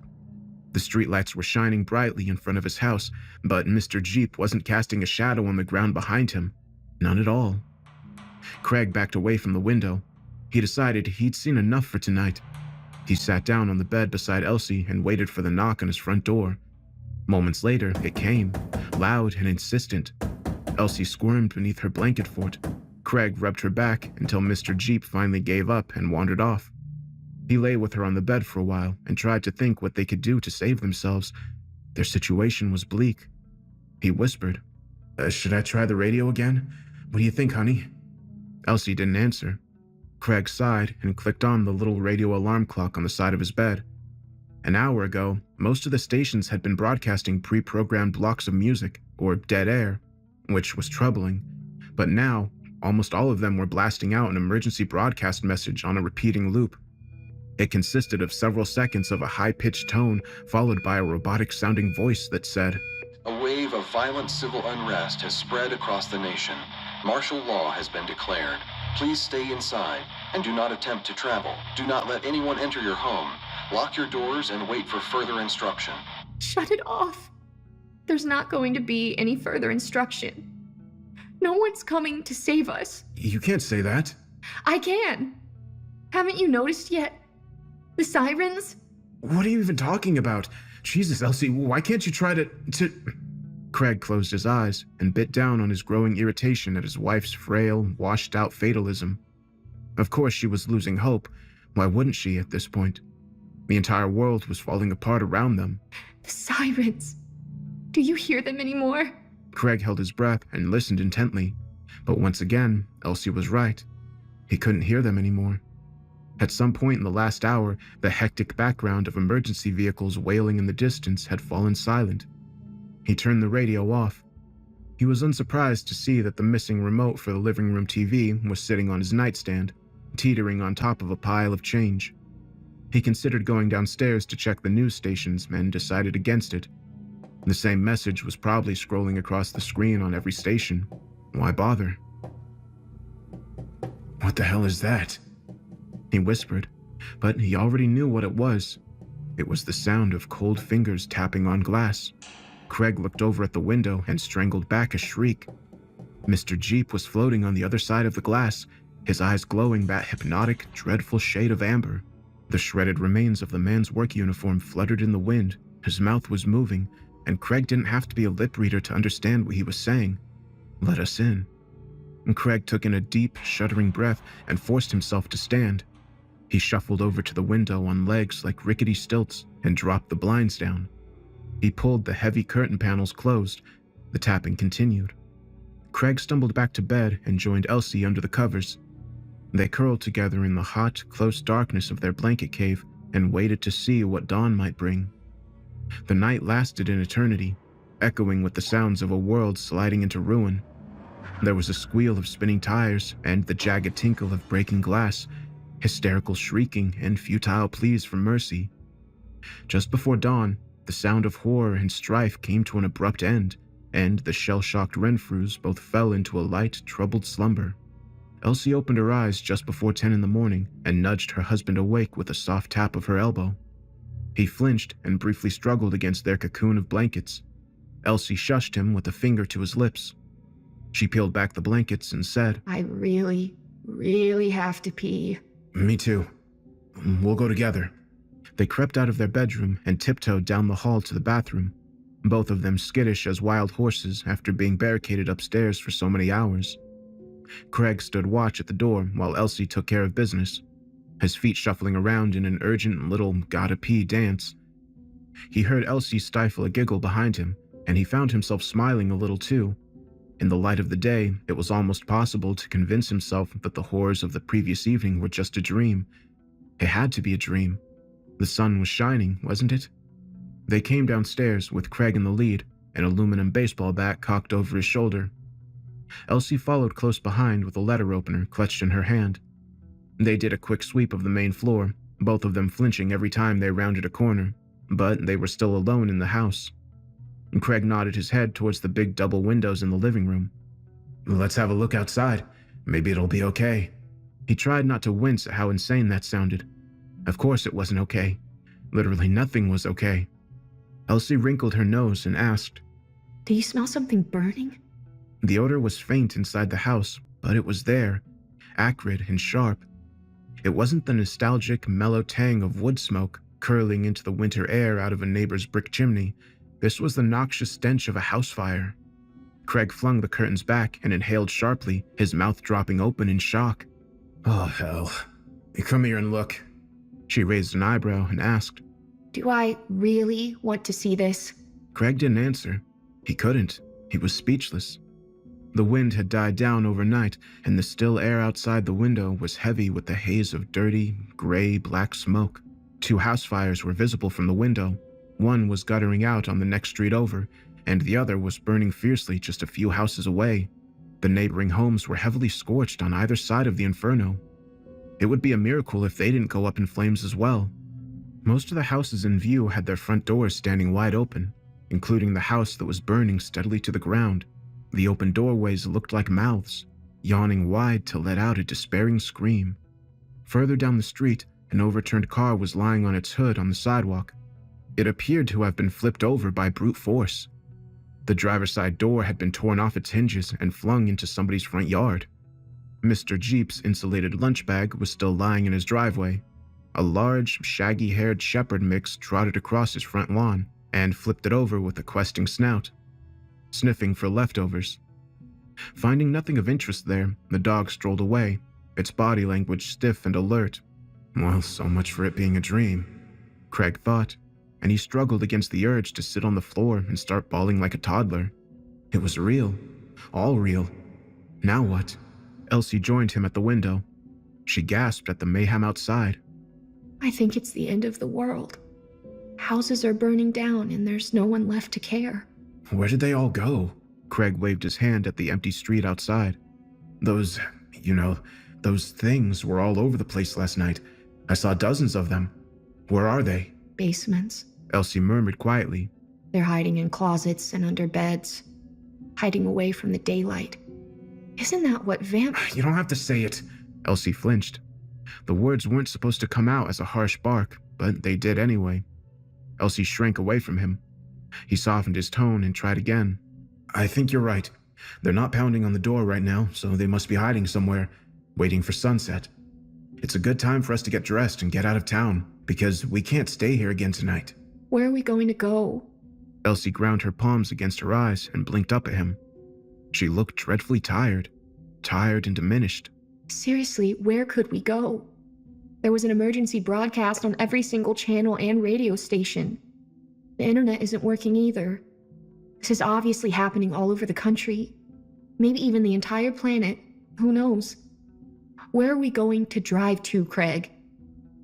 Speaker 1: The streetlights were shining brightly in front of his house, but Mr. Jeep wasn't casting a shadow on the ground behind him. None at all. Craig backed away from the window. He decided he'd seen enough for tonight. He sat down on the bed beside Elsie and waited for the knock on his front door. Moments later, it came, loud and insistent. Elsie squirmed beneath her blanket fort. Craig rubbed her back until Mr. Jeep finally gave up and wandered off. He lay with her on the bed for a while and tried to think what they could do to save themselves. Their situation was bleak. He whispered, "Should I try the radio again? What do you think, honey?" Elsie didn't answer. Craig sighed and clicked on the little radio alarm clock on the side of his bed. An hour ago, most of the stations had been broadcasting pre-programmed blocks of music, or dead air, which was troubling. But now, almost all of them were blasting out an emergency broadcast message on a repeating loop. It consisted of several seconds of a high-pitched tone followed by a robotic-sounding voice that said,
Speaker 8: "A wave of violent civil unrest has spread across the nation. Martial law has been declared. Please stay inside and do not attempt to travel. Do not let anyone enter your home. Lock your doors and wait for further instruction."
Speaker 4: Shut it off. There's not going to be any further instruction. No one's coming to save us.
Speaker 1: "You can't say that."
Speaker 4: I can. Haven't you noticed yet? The sirens?
Speaker 1: "What are you even talking about? Jesus, Elsie, why can't you try to... Craig closed his eyes and bit down on his growing irritation at his wife's frail, washed-out fatalism. Of course she was losing hope. Why wouldn't she at this point?
Speaker 2: The entire world was falling apart around them.
Speaker 4: The sirens. Do you hear them anymore?
Speaker 2: Craig held his breath and listened intently, but once again, Elsie was right. He couldn't hear them anymore. At some point in the last hour, the hectic background of emergency vehicles wailing in the distance had fallen silent. He turned the radio off. He was unsurprised to see that the missing remote for the living room TV was sitting on his nightstand, teetering on top of a pile of change. He considered going downstairs to check the news stations and decided against it. The same message was probably scrolling across the screen on every station. Why bother? "What the hell is that?" he whispered, but he already knew what it was. It was the sound of cold fingers tapping on glass. Craig looked over at the window and strangled back a shriek. Mr. Jeep was floating on the other side of the glass, his eyes glowing that hypnotic, dreadful shade of amber. The shredded remains of the man's work uniform fluttered in the wind, his mouth was moving, and Craig didn't have to be a lip reader to understand what he was saying. "Let us in." And Craig took in a deep, shuddering breath and forced himself to stand. He shuffled over to the window on legs like rickety stilts and dropped the blinds down. He pulled the heavy curtain panels closed. The tapping continued. Craig stumbled back to bed and joined Elsie under the covers. They curled together in the hot, close darkness of their blanket cave and waited to see what dawn might bring. The night lasted an eternity, echoing with the sounds of a world sliding into ruin. There was a squeal of spinning tires and the jagged tinkle of breaking glass, hysterical shrieking and futile pleas for mercy. Just before dawn, the sound of horror and strife came to an abrupt end, and the shell-shocked Renfrews both fell into a light, troubled slumber. Elsie opened her eyes just before 10 in the morning and nudged her husband awake with a soft tap of her elbow. He flinched and briefly struggled against their cocoon of blankets. Elsie shushed him with a finger to his lips. She peeled back the blankets and said,
Speaker 4: I really have to pee.
Speaker 2: "Me too. We'll go together." They crept out of their bedroom and tiptoed down the hall to the bathroom, both of them skittish as wild horses after being barricaded upstairs for so many hours. Craig stood watch at the door while Elsie took care of business, his feet shuffling around in an urgent little gotta-pee dance. He heard Elsie stifle a giggle behind him, and he found himself smiling a little too. In the light of the day, it was almost possible to convince himself that the horrors of the previous evening were just a dream. It had to be a dream. The sun was shining, wasn't it? They came downstairs with Craig in the lead, an aluminum baseball bat cocked over his shoulder. Elsie followed close behind with a letter opener clutched in her hand. They did a quick sweep of the main floor, both of them flinching every time they rounded a corner, but they were still alone in the house. Craig nodded his head towards the big double windows in the living room. "Let's have a look outside. Maybe it'll be okay." He tried not to wince at how insane that sounded. Of course it wasn't okay. Literally nothing was okay. Elsie wrinkled her nose and asked,
Speaker 4: Do you smell something burning?
Speaker 2: The odor was faint inside the house, but it was there, acrid and sharp. It wasn't the nostalgic, mellow tang of wood smoke curling into the winter air out of a neighbor's brick chimney. This was the noxious stench of a house fire. Craig flung the curtains back and inhaled sharply, his mouth dropping open in shock. "Oh, hell. Come here and look." She raised an eyebrow and asked,
Speaker 4: Do I really want to see this?
Speaker 2: Craig didn't answer. He couldn't. He was speechless. The wind had died down overnight, and the still air outside the window was heavy with the haze of dirty, gray, black smoke. 2 house fires were visible from the window. One was guttering out on the next street over, and the other was burning fiercely just a few houses away. The neighboring homes were heavily scorched on either side of the inferno. It would be a miracle if they didn't go up in flames as well. Most of the houses in view had their front doors standing wide open, including the house that was burning steadily to the ground. The open doorways looked like mouths, yawning wide to let out a despairing scream. Further down the street, an overturned car was lying on its hood on the sidewalk. It appeared to have been flipped over by brute force. The driver's side door had been torn off its hinges and flung into somebody's front yard. Mr. Jeep's insulated lunch bag was still lying in his driveway. A large, shaggy-haired shepherd mix trotted across his front lawn and flipped it over with a questing snout, sniffing for leftovers. Finding nothing of interest there, the dog strolled away, its body language stiff and alert. Well, so much for it being a dream.
Speaker 1: Craig thought, and he struggled against the urge to sit on the floor and start bawling like a toddler. It was real. All real. Now what? Elsie joined him at the window. She gasped at the mayhem outside.
Speaker 4: I think it's the end of the world. Houses are burning down and there's no one left to care.
Speaker 1: Where did they all go? Craig waved his hand at the empty street outside. Those things were all over the place last night. I saw dozens of them. Where are they?
Speaker 4: Basements.
Speaker 1: Elsie murmured quietly.
Speaker 4: They're hiding in closets and under beds, hiding away from the daylight. Isn't that what
Speaker 1: You don't have to say it. Elsie flinched. The words weren't supposed to come out as a harsh bark, but they did anyway. Elsie shrank away from him. He softened his tone and tried again. I think you're right. They're not pounding on the door right now, so they must be hiding somewhere, waiting for sunset. It's a good time for us to get dressed and get out of town, because we can't stay here again tonight.
Speaker 4: Where are we going to go?
Speaker 1: Elsie ground her palms against her eyes and blinked up at him. She looked dreadfully tired and diminished.
Speaker 4: Seriously, where could we go? There was an emergency broadcast on every single channel and radio station. The internet isn't working either. This is obviously happening all over the country. Maybe even the entire planet. Who knows? Where are we going to drive to, Craig?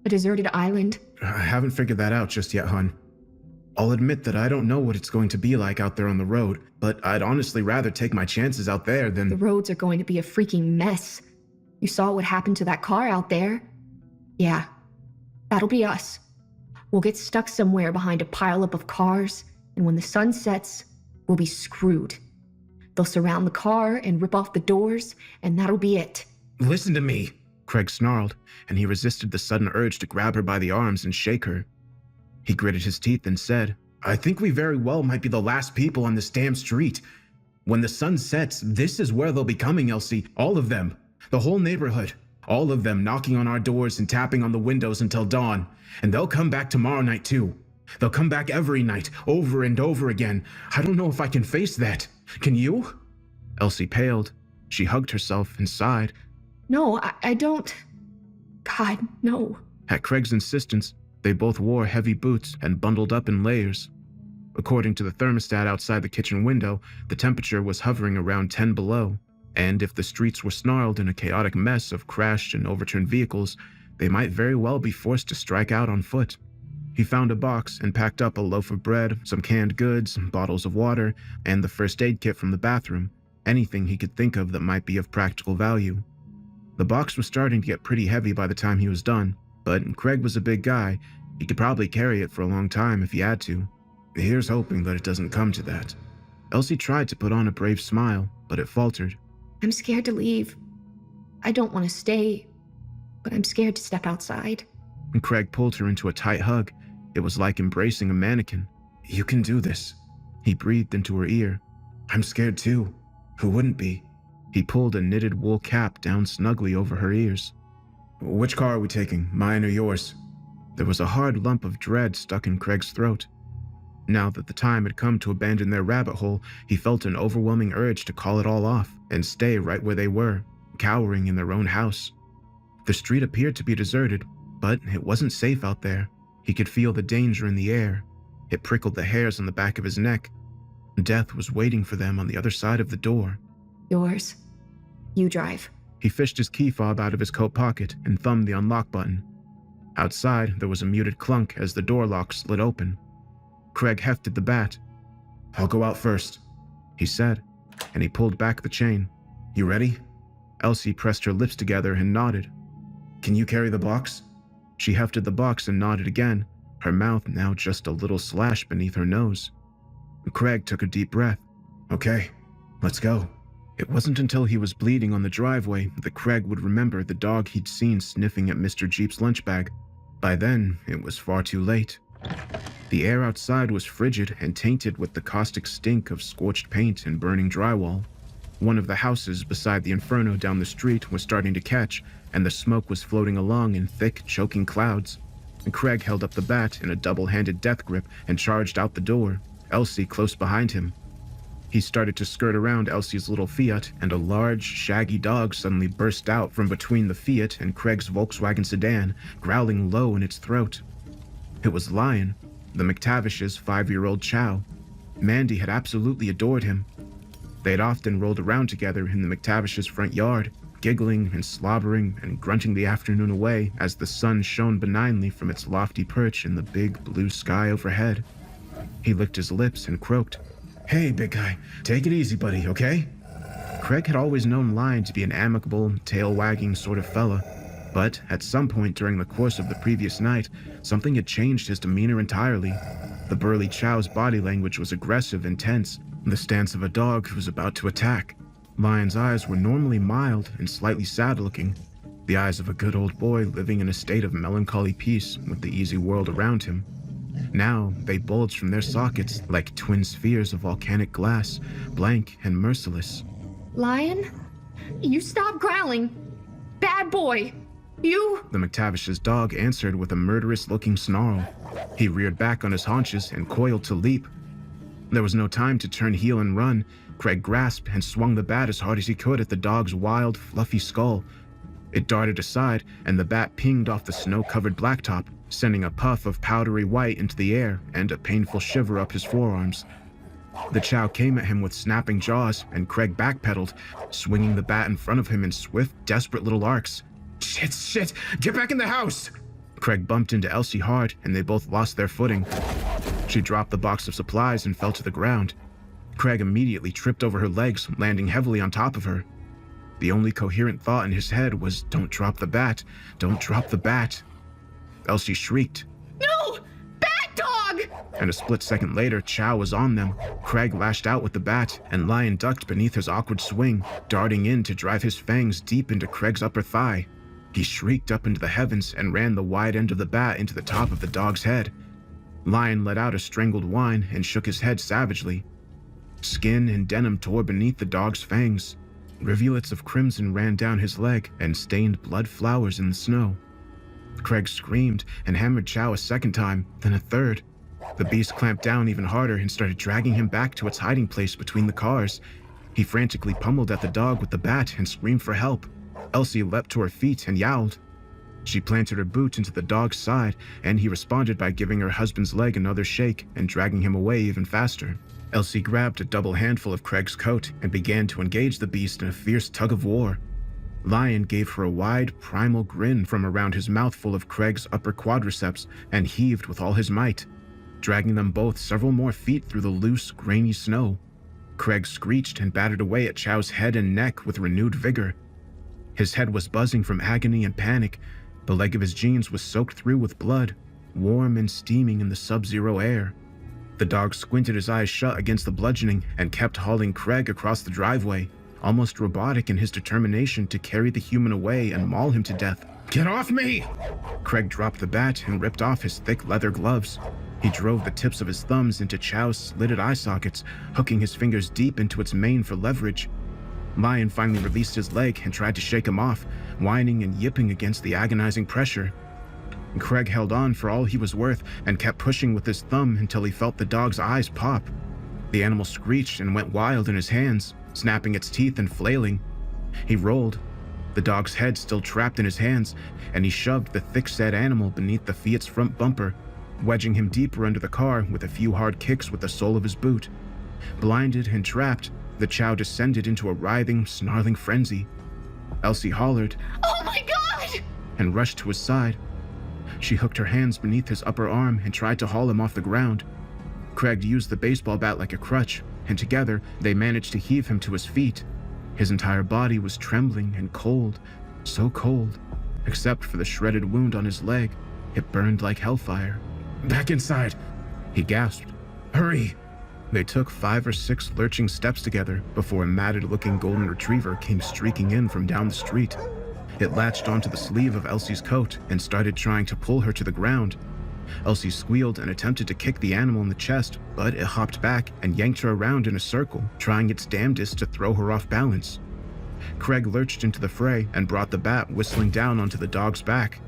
Speaker 4: A deserted island?
Speaker 1: I haven't figured that out just yet, hon. I'll admit that I don't know what it's going to be like out there on the road, but I'd honestly rather take my chances out there than...
Speaker 4: The roads are going to be a freaking mess. You saw what happened to that car out there. Yeah, that'll be us. We'll get stuck somewhere behind a pileup of cars, and when the sun sets, we'll be screwed. They'll surround the car and rip off the doors, and that'll be it.
Speaker 1: Listen to me, Craig snarled, and he resisted the sudden urge to grab her by the arms and shake her. He gritted his teeth and said, I think we very well might be the last people on this damn street. When the sun sets, this is where they'll be coming, Elsie. All of them. The whole neighborhood. All of them knocking on our doors and tapping on the windows until dawn. And they'll come back tomorrow night too. They'll come back every night, over and over again. I don't know if I can face that. Can you? Elsie paled. She hugged herself and sighed.
Speaker 4: No, I don't. God, no.
Speaker 1: At Craig's insistence, they both wore heavy boots and bundled up in layers. According to the thermostat outside the kitchen window, the temperature was hovering around 10 below, and if the streets were snarled in a chaotic mess of crashed and overturned vehicles, they might very well be forced to strike out on foot. He found a box and packed up a loaf of bread, some canned goods, bottles of water, and the first aid kit from the bathroom, anything he could think of that might be of practical value. The box was starting to get pretty heavy by the time he was done, but Craig was a big guy. He could probably carry it for a long time if he had to. Here's hoping that it doesn't come to that. Elsie tried to put on a brave smile, but it faltered.
Speaker 4: I'm scared to leave. I don't want to stay, but I'm scared to step outside.
Speaker 1: And Craig pulled her into a tight hug. It was like embracing a mannequin. You can do this. He breathed into her ear. I'm scared too. Who wouldn't be? He pulled a knitted wool cap down snugly over her ears. Which car are we taking, mine or yours? There was a hard lump of dread stuck in Craig's throat. Now that the time had come to abandon their rabbit hole, he felt an overwhelming urge to call it all off and stay right where they were, cowering in their own house. The street appeared to be deserted, but it wasn't safe out there. He could feel the danger in the air. It prickled the hairs on the back of his neck. Death was waiting for them on the other side of the door.
Speaker 4: Yours. You drive.
Speaker 1: He fished his key fob out of his coat pocket and thumbed the unlock button. Outside, there was a muted clunk as the door lock slid open. Craig hefted the bat. I'll go out first, he said, and he pulled back the chain. You ready? Elsie pressed her lips together and nodded. Can you carry the box? She hefted the box and nodded again, her mouth now just a little slash beneath her nose. Craig took a deep breath. Okay, let's go. It wasn't until he was bleeding on the driveway that Craig would remember the dog he'd seen sniffing at Mr. Jeep's lunch bag. By then, it was far too late. The air outside was frigid and tainted with the caustic stink of scorched paint and burning drywall. One of the houses beside the inferno down the street was starting to catch, and the smoke was floating along in thick, choking clouds. Craig held up the bat in a double-handed death grip and charged out the door, Elsie close behind him. He started to skirt around Elsie's little Fiat, and a large, shaggy dog suddenly burst out from between the Fiat and Craig's Volkswagen sedan, growling low in its throat.
Speaker 2: It was Lion, the McTavish's 5-year-old Chow. Mandy had absolutely adored him. They had often rolled around together in the McTavish's front yard, giggling and slobbering and grunting the afternoon away as the sun shone benignly from its lofty perch in the big blue sky overhead. He licked his lips and croaked, "Hey, big guy, take it easy, buddy, okay?" Craig had always known Lion to be an amicable, tail-wagging sort of fella, but at some point during the course of the previous night, something had changed his demeanor entirely. The burly Chow's body language was aggressive and tense, the stance of a dog who was about to attack. Lion's eyes were normally mild and slightly sad-looking, the eyes of a good old boy living in a state of melancholy peace with the easy world around him. Now, they bulged from their sockets like twin spheres of volcanic glass, blank and merciless.
Speaker 4: Lion, you stop growling. Bad boy. You...
Speaker 2: The McTavish's dog answered with a murderous-looking snarl. He reared back on his haunches and coiled to leap. There was no time to turn heel and run. Craig grasped and swung the bat as hard as he could at the dog's wild, fluffy skull. It darted aside, and the bat pinged off the snow-covered blacktop, sending a puff of powdery white into the air and a painful shiver up his forearms. The Chow came at him with snapping jaws, and Craig backpedaled, swinging the bat in front of him in swift, desperate little arcs. Shit! Get back in the house! Craig bumped into Elsie hard, and they both lost their footing. She dropped the box of supplies and fell to the ground. Craig immediately tripped over her legs, landing heavily on top of her. The only coherent thought in his head was, "Don't drop the bat. Don't drop the bat." Elsie shrieked.
Speaker 4: No! Bad dog!
Speaker 2: And a split second later, Chow was on them. Craig lashed out with the bat, and Lion ducked beneath his awkward swing, darting in to drive his fangs deep into Craig's upper thigh. He shrieked up into the heavens and ran the wide end of the bat into the top of the dog's head. Lion let out a strangled whine and shook his head savagely. Skin and denim tore beneath the dog's fangs. Rivulets of crimson ran down his leg and stained blood flowers in the snow. Craig screamed and hammered Chow a second time, then a third. The beast clamped down even harder and started dragging him back to its hiding place between the cars. He frantically pummeled at the dog with the bat and screamed for help. Elsie leapt to her feet and yowled. She planted her boot into the dog's side, and he responded by giving her husband's leg another shake and dragging him away even faster. Elsie grabbed a double handful of Craig's coat and began to engage the beast in a fierce tug-of-war. Lion gave her a wide, primal grin from around his mouth full of Craig's upper quadriceps and heaved with all his might, dragging them both several more feet through the loose, grainy snow. Craig screeched and battered away at Chow's head and neck with renewed vigor. His head was buzzing from agony and panic. The leg of his jeans was soaked through with blood, warm and steaming in the sub-zero air. The dog squinted his eyes shut against the bludgeoning and kept hauling Craig across the driveway, almost robotic in his determination to carry the human away and maul him to death. "Get off me!" Craig dropped the bat and ripped off his thick leather gloves. He drove the tips of his thumbs into Chow's slitted eye sockets, hooking his fingers deep into its mane for leverage. Lion finally released his leg and tried to shake him off, whining and yipping against the agonizing pressure. Craig held on for all he was worth and kept pushing with his thumb until he felt the dog's eyes pop. The animal screeched and went wild in his hands, snapping its teeth and flailing. He rolled, the dog's head still trapped in his hands, and he shoved the thick-set animal beneath the Fiat's front bumper, wedging him deeper under the car with a few hard kicks with the sole of his boot. Blinded and trapped, the Chow descended into a writhing, snarling frenzy. Elsie hollered,
Speaker 4: Oh my god!
Speaker 2: And rushed to his side. She hooked her hands beneath his upper arm and tried to haul him off the ground. Craig used the baseball bat like a crutch, and together they managed to heave him to his feet. His entire body was trembling and cold, so cold, except for the shredded wound on his leg. It burned like hellfire. "Back inside," he gasped. "Hurry!" They took 5 or 6 lurching steps together before a matted-looking golden retriever came streaking in from down the street. It latched onto the sleeve of Elsie's coat and started trying to pull her to the ground. Elsie squealed and attempted to kick the animal in the chest, but it hopped back and yanked her around in a circle, trying its damnedest to throw her off balance. Craig lurched into the fray and brought the bat whistling down onto the dog's back.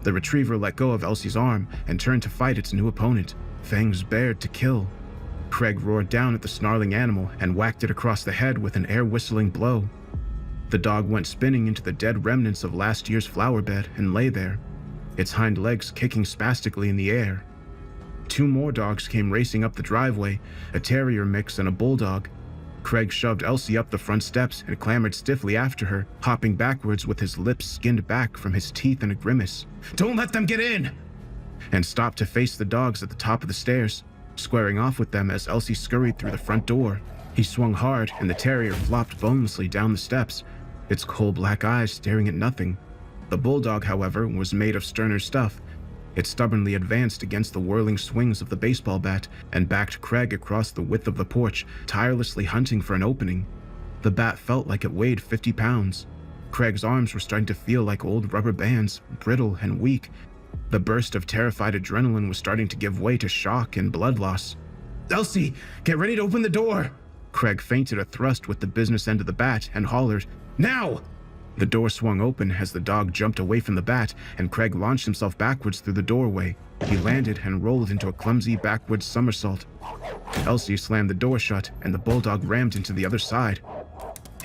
Speaker 2: The retriever let go of Elsie's arm and turned to fight its new opponent, fangs bared to kill. Craig roared down at the snarling animal and whacked it across the head with an air-whistling blow. The dog went spinning into the dead remnants of last year's flower bed and lay there.
Speaker 1: its hind legs kicking spastically in the air. 2 more dogs came racing up the driveway, a terrier mix and a bulldog. Craig shoved Elsie up the front steps and clambered stiffly after her, hopping backwards with his lips skinned back from his teeth in a grimace. "Don't let them get in!" And stopped to face the dogs at the top of the stairs, squaring off with them as Elsie scurried through the front door. He swung hard, and the terrier flopped bonelessly down the steps, its coal black eyes staring at nothing. The bulldog, however, was made of sterner stuff. It stubbornly advanced against the whirling swings of the baseball bat and backed Craig across the width of the porch, tirelessly hunting for an opening. The bat felt like it weighed 50 pounds. Craig's arms were starting to feel like old rubber bands, brittle and weak. The burst of terrified adrenaline was starting to give way to shock and blood loss. "Elsie, get ready to open the door!" Craig feinted a thrust with the business end of the bat and hollered, "Now!" The door swung open as the dog jumped away from the bat, and Craig launched himself backwards through the doorway. He landed and rolled into a clumsy backwards somersault. Elsie slammed the door shut, and the bulldog rammed into the other side.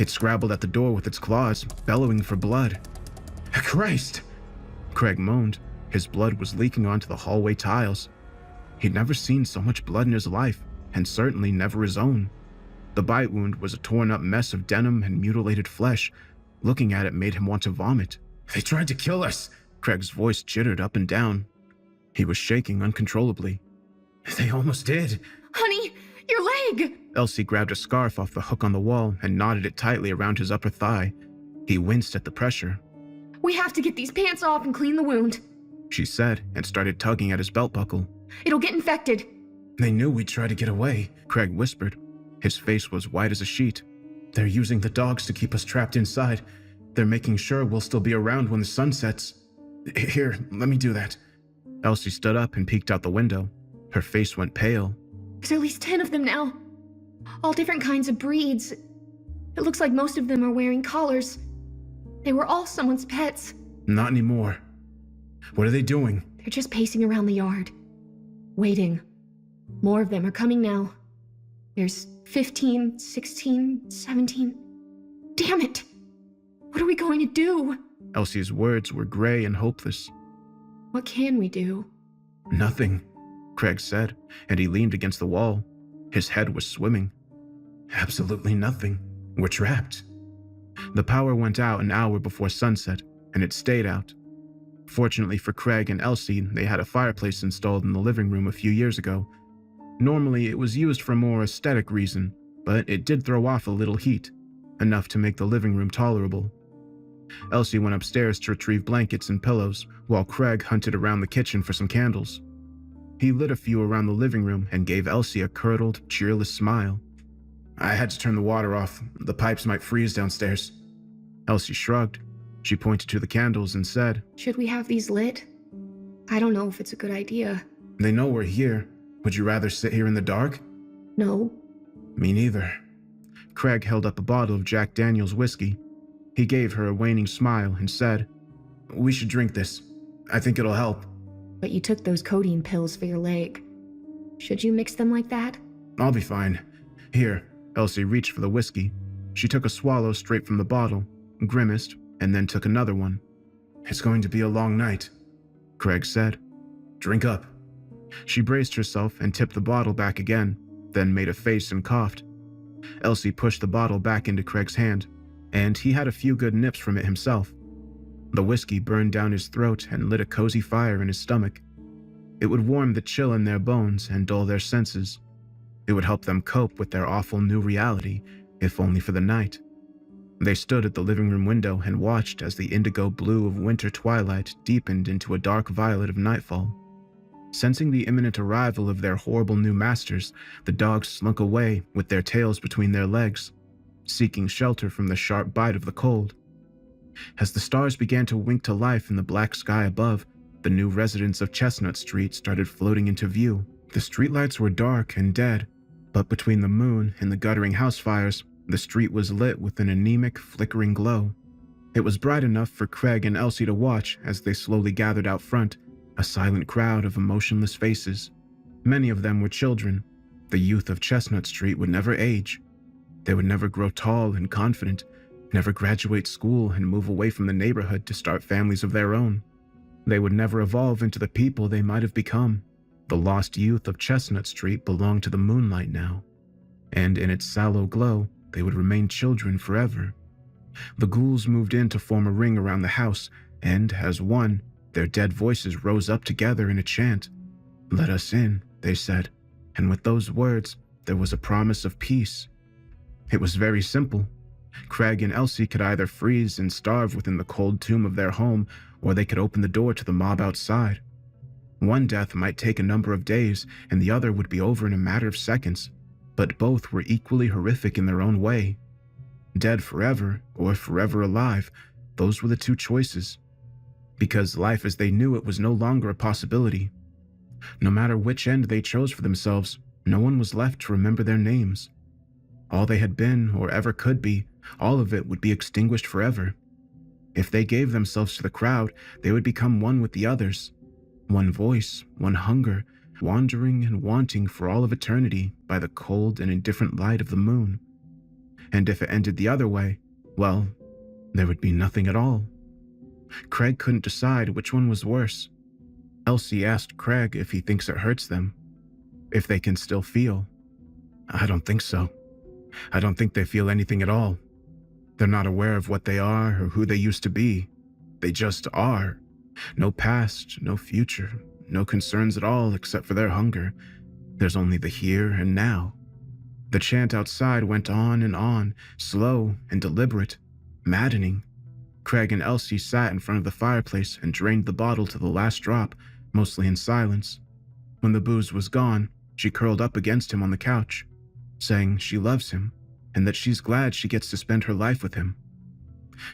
Speaker 1: It scrabbled at the door with its claws, bellowing for blood. "Christ!" Craig moaned. His blood was leaking onto the hallway tiles. He'd never seen so much blood in his life, and certainly never his own. The bite wound was a torn-up mess of denim and mutilated flesh. Looking at it made him want to vomit. "They tried to kill us!" Craig's voice jittered up and down. He was shaking uncontrollably. "They almost did."
Speaker 4: Honey, your leg!
Speaker 1: Elsie grabbed a scarf off the hook on the wall and knotted it tightly around his upper thigh. He winced at the pressure.
Speaker 4: We have to get these pants off and clean the wound.
Speaker 1: She said, and started tugging at his belt buckle.
Speaker 4: It'll get infected.
Speaker 1: "They knew we'd try to get away," Craig whispered. His face was white as a sheet. "They're using the dogs to keep us trapped inside. They're making sure we'll still be around when the sun sets. Here, let me do that." Elsie stood up and peeked out the window. Her face went pale.
Speaker 4: There's at least 10 of them now. All different kinds of breeds. It looks like most of them are wearing collars. They were all someone's pets.
Speaker 1: "Not anymore." "What are they doing?"
Speaker 4: They're just pacing around the yard. Waiting. More of them are coming now. There's 15, 16, 17. Damn it! What are we going to do?
Speaker 1: Elsie's words were gray and hopeless.
Speaker 4: What can we do?
Speaker 1: "Nothing," Craig said, and he leaned against the wall. His head was swimming. "Absolutely nothing. We're trapped." The power went out an hour before sunset, and it stayed out. Fortunately for Craig and Elsie, they had a fireplace installed in the living room a few years ago. Normally, it was used for a more aesthetic reason, but it did throw off a little heat, enough to make the living room tolerable. Elsie went upstairs to retrieve blankets and pillows, while Craig hunted around the kitchen for some candles. He lit a few around the living room and gave Elsie a curdled, cheerless smile. "I had to turn the water off. The pipes might freeze downstairs." Elsie shrugged. She pointed to the candles and said,
Speaker 4: Should we have these lit? I don't know if it's a good idea.
Speaker 1: "They know we're here. Would you rather sit here in the dark?"
Speaker 4: No.
Speaker 1: "Me neither." Craig held up a bottle of Jack Daniel's whiskey. He gave her a waning smile and said, "We should drink this. I think it'll help."
Speaker 4: But you took those codeine pills for your leg. Should you mix them like that?
Speaker 1: "I'll be fine. Here." Elsie reached for the whiskey. She took a swallow straight from the bottle, grimaced, and then took another one. "It's going to be a long night," Craig said. "Drink up." She braced herself and tipped the bottle back again, then made a face and coughed. Elsie pushed the bottle back into Craig's hand, and he had a few good nips from it himself. The whiskey burned down his throat and lit a cozy fire in his stomach. It would warm the chill in their bones and dull their senses. It would help them cope with their awful new reality, if only for the night. They stood at the living room window and watched as the indigo blue of winter twilight deepened into a dark violet of nightfall. Sensing the imminent arrival of their horrible new masters, the dogs slunk away with their tails between their legs, seeking shelter from the sharp bite of the cold. As the stars began to wink to life in the black sky above, the new residents of Chestnut Street started floating into view. The streetlights were dark and dead, but between the moon and the guttering house fires, the street was lit with an anemic, flickering glow. It was bright enough for Craig and Elsie to watch as they slowly gathered out front, a silent crowd of emotionless faces. Many of them were children. The youth of Chestnut Street would never age. They would never grow tall and confident, never graduate school and move away from the neighborhood to start families of their own.
Speaker 2: They would never evolve into the people they might have become. The lost youth of Chestnut Street belonged to the moonlight now, and in its sallow glow, they would remain children forever. The ghouls moved in to form a ring around the house, and, as one, their dead voices rose up together in a chant. "Let us in," they said, and with those words, there was a promise of peace. It was very simple. Craig and Elsie could either freeze and starve within the cold tomb of their home, or they could open the door to the mob outside. One death might take a number of days, and the other would be over in a matter of seconds, but both were equally horrific in their own way. Dead forever, or forever alive, those were the two choices. Because life as they knew it was no longer a possibility. No matter which end they chose for themselves, no one was left to remember their names. All they had been, or ever could be, all of it would be extinguished forever. If they gave themselves to the crowd, they would become one with the others. One voice, one hunger, wandering and wanting for all of eternity by the cold and indifferent light of the moon. And if it ended the other way, well, there would be nothing at all. Craig couldn't decide which one was worse. Elsie asked Craig if he thinks it hurts them, if they can still feel. "I don't think so. I don't think they feel anything at all. They're not aware of what they are or who they used to be. They just are. No past, no future, no concerns at all except for their hunger. There's only the here and now." The chant outside went on, slow and deliberate, maddening. Craig and Elsie sat in front of the fireplace and drained the bottle to the last drop, mostly in silence. When the booze was gone, she curled up against him on the couch, saying she loves him and that she's glad she gets to spend her life with him.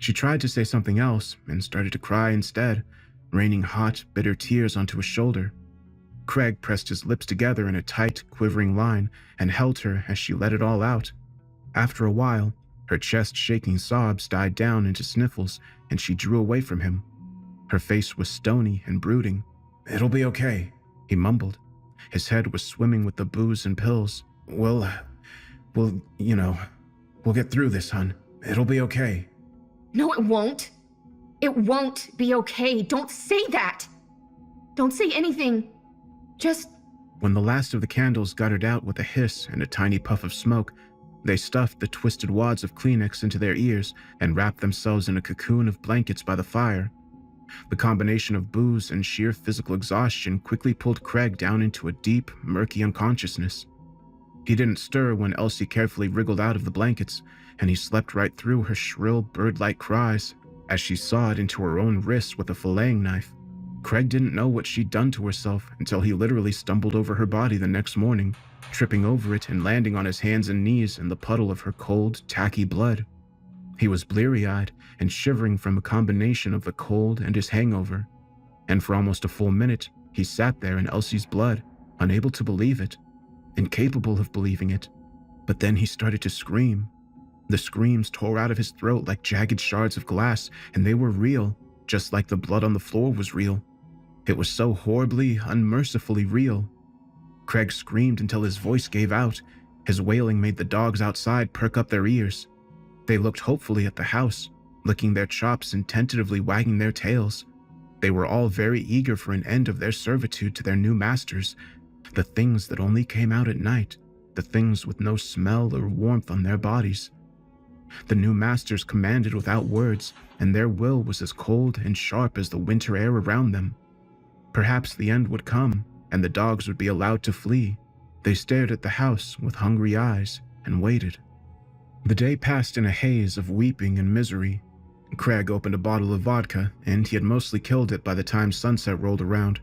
Speaker 2: She tried to say something else and started to cry instead, raining hot, bitter tears onto his shoulder. Craig pressed his lips together in a tight, quivering line and held her as she let it all out. After a while, her chest-shaking sobs died down into sniffles and she drew away from him. Her face was stony and brooding. "It'll be okay," he mumbled. His head was swimming with the booze and pills. We'll get through this, hun. It'll be okay."
Speaker 4: No, it won't. It won't be okay. Don't say that. Don't say anything. Just...
Speaker 2: When the last of the candles guttered out with a hiss and a tiny puff of smoke, they stuffed the twisted wads of Kleenex into their ears and wrapped themselves in a cocoon of blankets by the fire. The combination of booze and sheer physical exhaustion quickly pulled Craig down into a deep, murky unconsciousness. He didn't stir when Elsie carefully wriggled out of the blankets, and he slept right through her shrill, bird-like cries as she sawed into her own wrist with a filleting knife. Craig didn't know what she'd done to herself until he literally stumbled over her body the next morning, tripping over it and landing on his hands and knees in the puddle of her cold, tacky blood. He was bleary-eyed and shivering from a combination of the cold and his hangover, and for almost a full minute, he sat there in Elsie's blood, unable to believe it, incapable of believing it. But then he started to scream. The screams tore out of his throat like jagged shards of glass, and they were real, just like the blood on the floor was real. It was so horribly, unmercifully real. Craig screamed until his voice gave out. His wailing made the dogs outside perk up their ears. They looked hopefully at the house, licking their chops and tentatively wagging their tails. They were all very eager for an end of their servitude to their new masters, the things that only came out at night, the things with no smell or warmth on their bodies. The new masters commanded without words, and their will was as cold and sharp as the winter air around them. Perhaps the end would come, and the dogs would be allowed to flee. They stared at the house with hungry eyes and waited. The day passed in a haze of weeping and misery. Craig opened a bottle of vodka, and he had mostly killed it by the time sunset rolled around.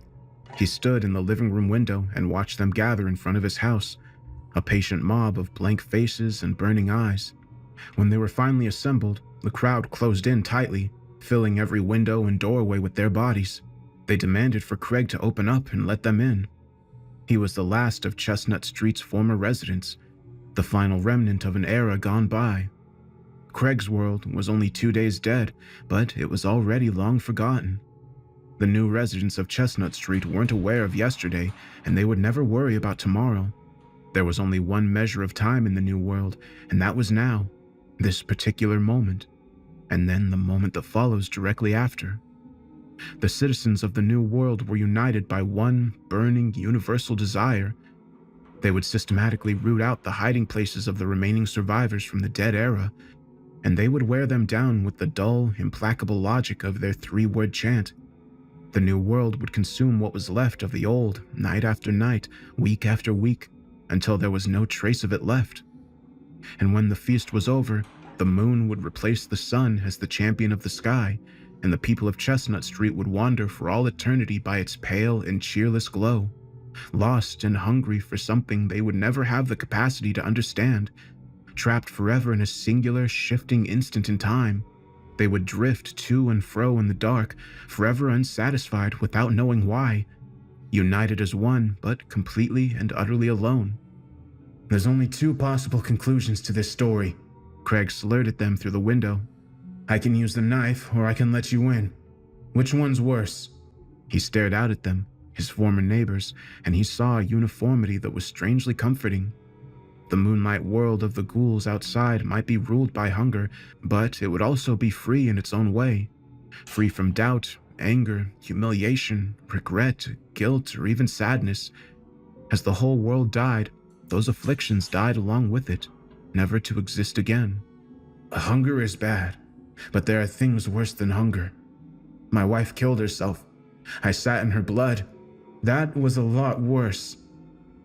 Speaker 2: He stood in the living room window and watched them gather in front of his house, a patient mob of blank faces and burning eyes. When they were finally assembled, the crowd closed in tightly, filling every window and doorway with their bodies. They demanded for Craig to open up and let them in. He was the last of Chestnut Street's former residents, the final remnant of an era gone by. Craig's world was only 2 days dead, but it was already long forgotten. The new residents of Chestnut Street weren't aware of yesterday, and they would never worry about tomorrow. There was only one measure of time in the new world, and that was now, this particular moment, and then the moment that follows directly after. The citizens of the New World were united by one burning universal desire. They would systematically root out the hiding places of the remaining survivors from the dead era, and they would wear them down with the dull, implacable logic of their three-word chant. The New World would consume what was left of the old, night after night, week after week, until there was no trace of it left. And when the feast was over, the moon would replace the sun as the champion of the sky, and the people of Chestnut Street would wander for all eternity by its pale and cheerless glow, lost and hungry for something they would never have the capacity to understand, trapped forever in a singular, shifting instant in time. They would drift to and fro in the dark, forever unsatisfied without knowing why, united as one, but completely and utterly alone. There's only two possible conclusions to this story. Craig slurred at them through the window. I can use the knife, or I can let you in. Which one's worse? He stared out at them, his former neighbors, and he saw a uniformity that was strangely comforting. The moonlight world of the ghouls outside might be ruled by hunger, but it would also be free in its own way. Free from doubt, anger, humiliation, regret, guilt, or even sadness. As the whole world died, those afflictions died along with it, never to exist again. Hunger is bad, but there are things worse than hunger. My wife killed herself. I sat in her blood. That was a lot worse.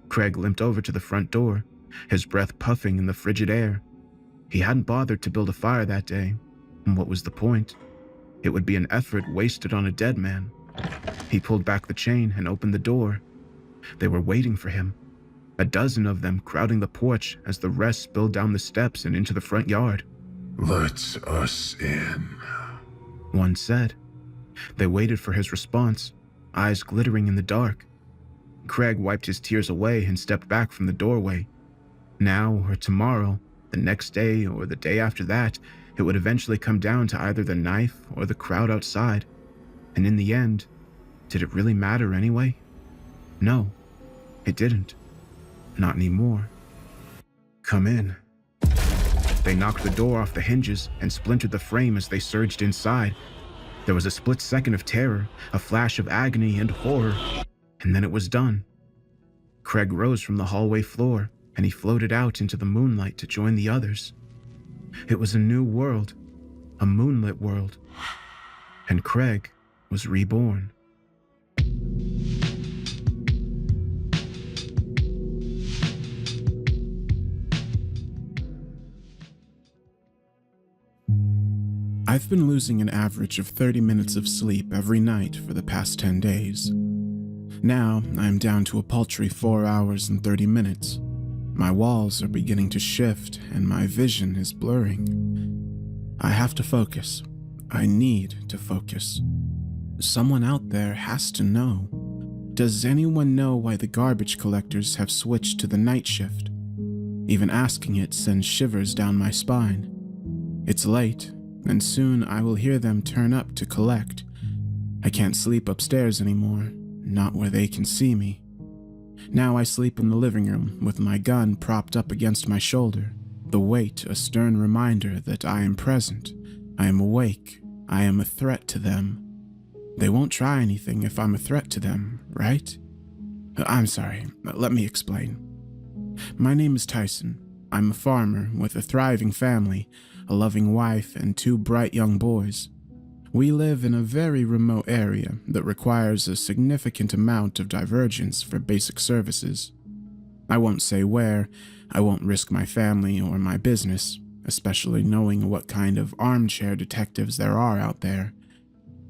Speaker 2: Craig limped over to the front door, his breath puffing in the frigid air. He hadn't bothered to build a fire that day. And what was the point? It would be an effort wasted on a dead man. He pulled back the chain and opened the door. They were waiting for him. A dozen of them crowding the porch as the rest spilled down the steps and into the front yard.
Speaker 9: Let us in,
Speaker 2: one said. They waited for his response, eyes glittering in the dark. Craig wiped his tears away and stepped back from the doorway. Now or tomorrow, the next day or the day after that, it would eventually come down to either the knife or the crowd outside. And in the end, did it really matter anyway? No, it didn't. Not anymore. Come in. They knocked the door off the hinges and splintered the frame as they surged inside. There was a split second of terror, a flash of agony and horror, and then it was done. Craig rose from the hallway floor, and he floated out into the moonlight to join the others. It was a new world, a moonlit world, and Craig was reborn. I've been losing an average of 30 minutes of sleep every night for the past 10 days. Now, I'm down to a paltry 4 hours and 30 minutes. My walls are beginning to shift and my vision is blurring. I have to focus. I need to focus. Someone out there has to know. Does anyone know why the garbage collectors have switched to the night shift? Even asking it sends shivers down my spine. It's late, and soon I will hear them turn up to collect. I can't sleep upstairs anymore, not where they can see me. Now I sleep in the living room with my gun propped up against my shoulder, the weight a stern reminder that I am present, I am awake, I am a threat to them. They won't try anything if I'm a threat to them, right? I'm sorry, let me explain. My name is Tyson. I'm a farmer with a thriving family, a loving wife, and 2 bright young boys. We live in a very remote area that requires a significant amount of divergence for basic services. I won't say where, I won't risk my family or my business, especially knowing what kind of armchair detectives there are out there.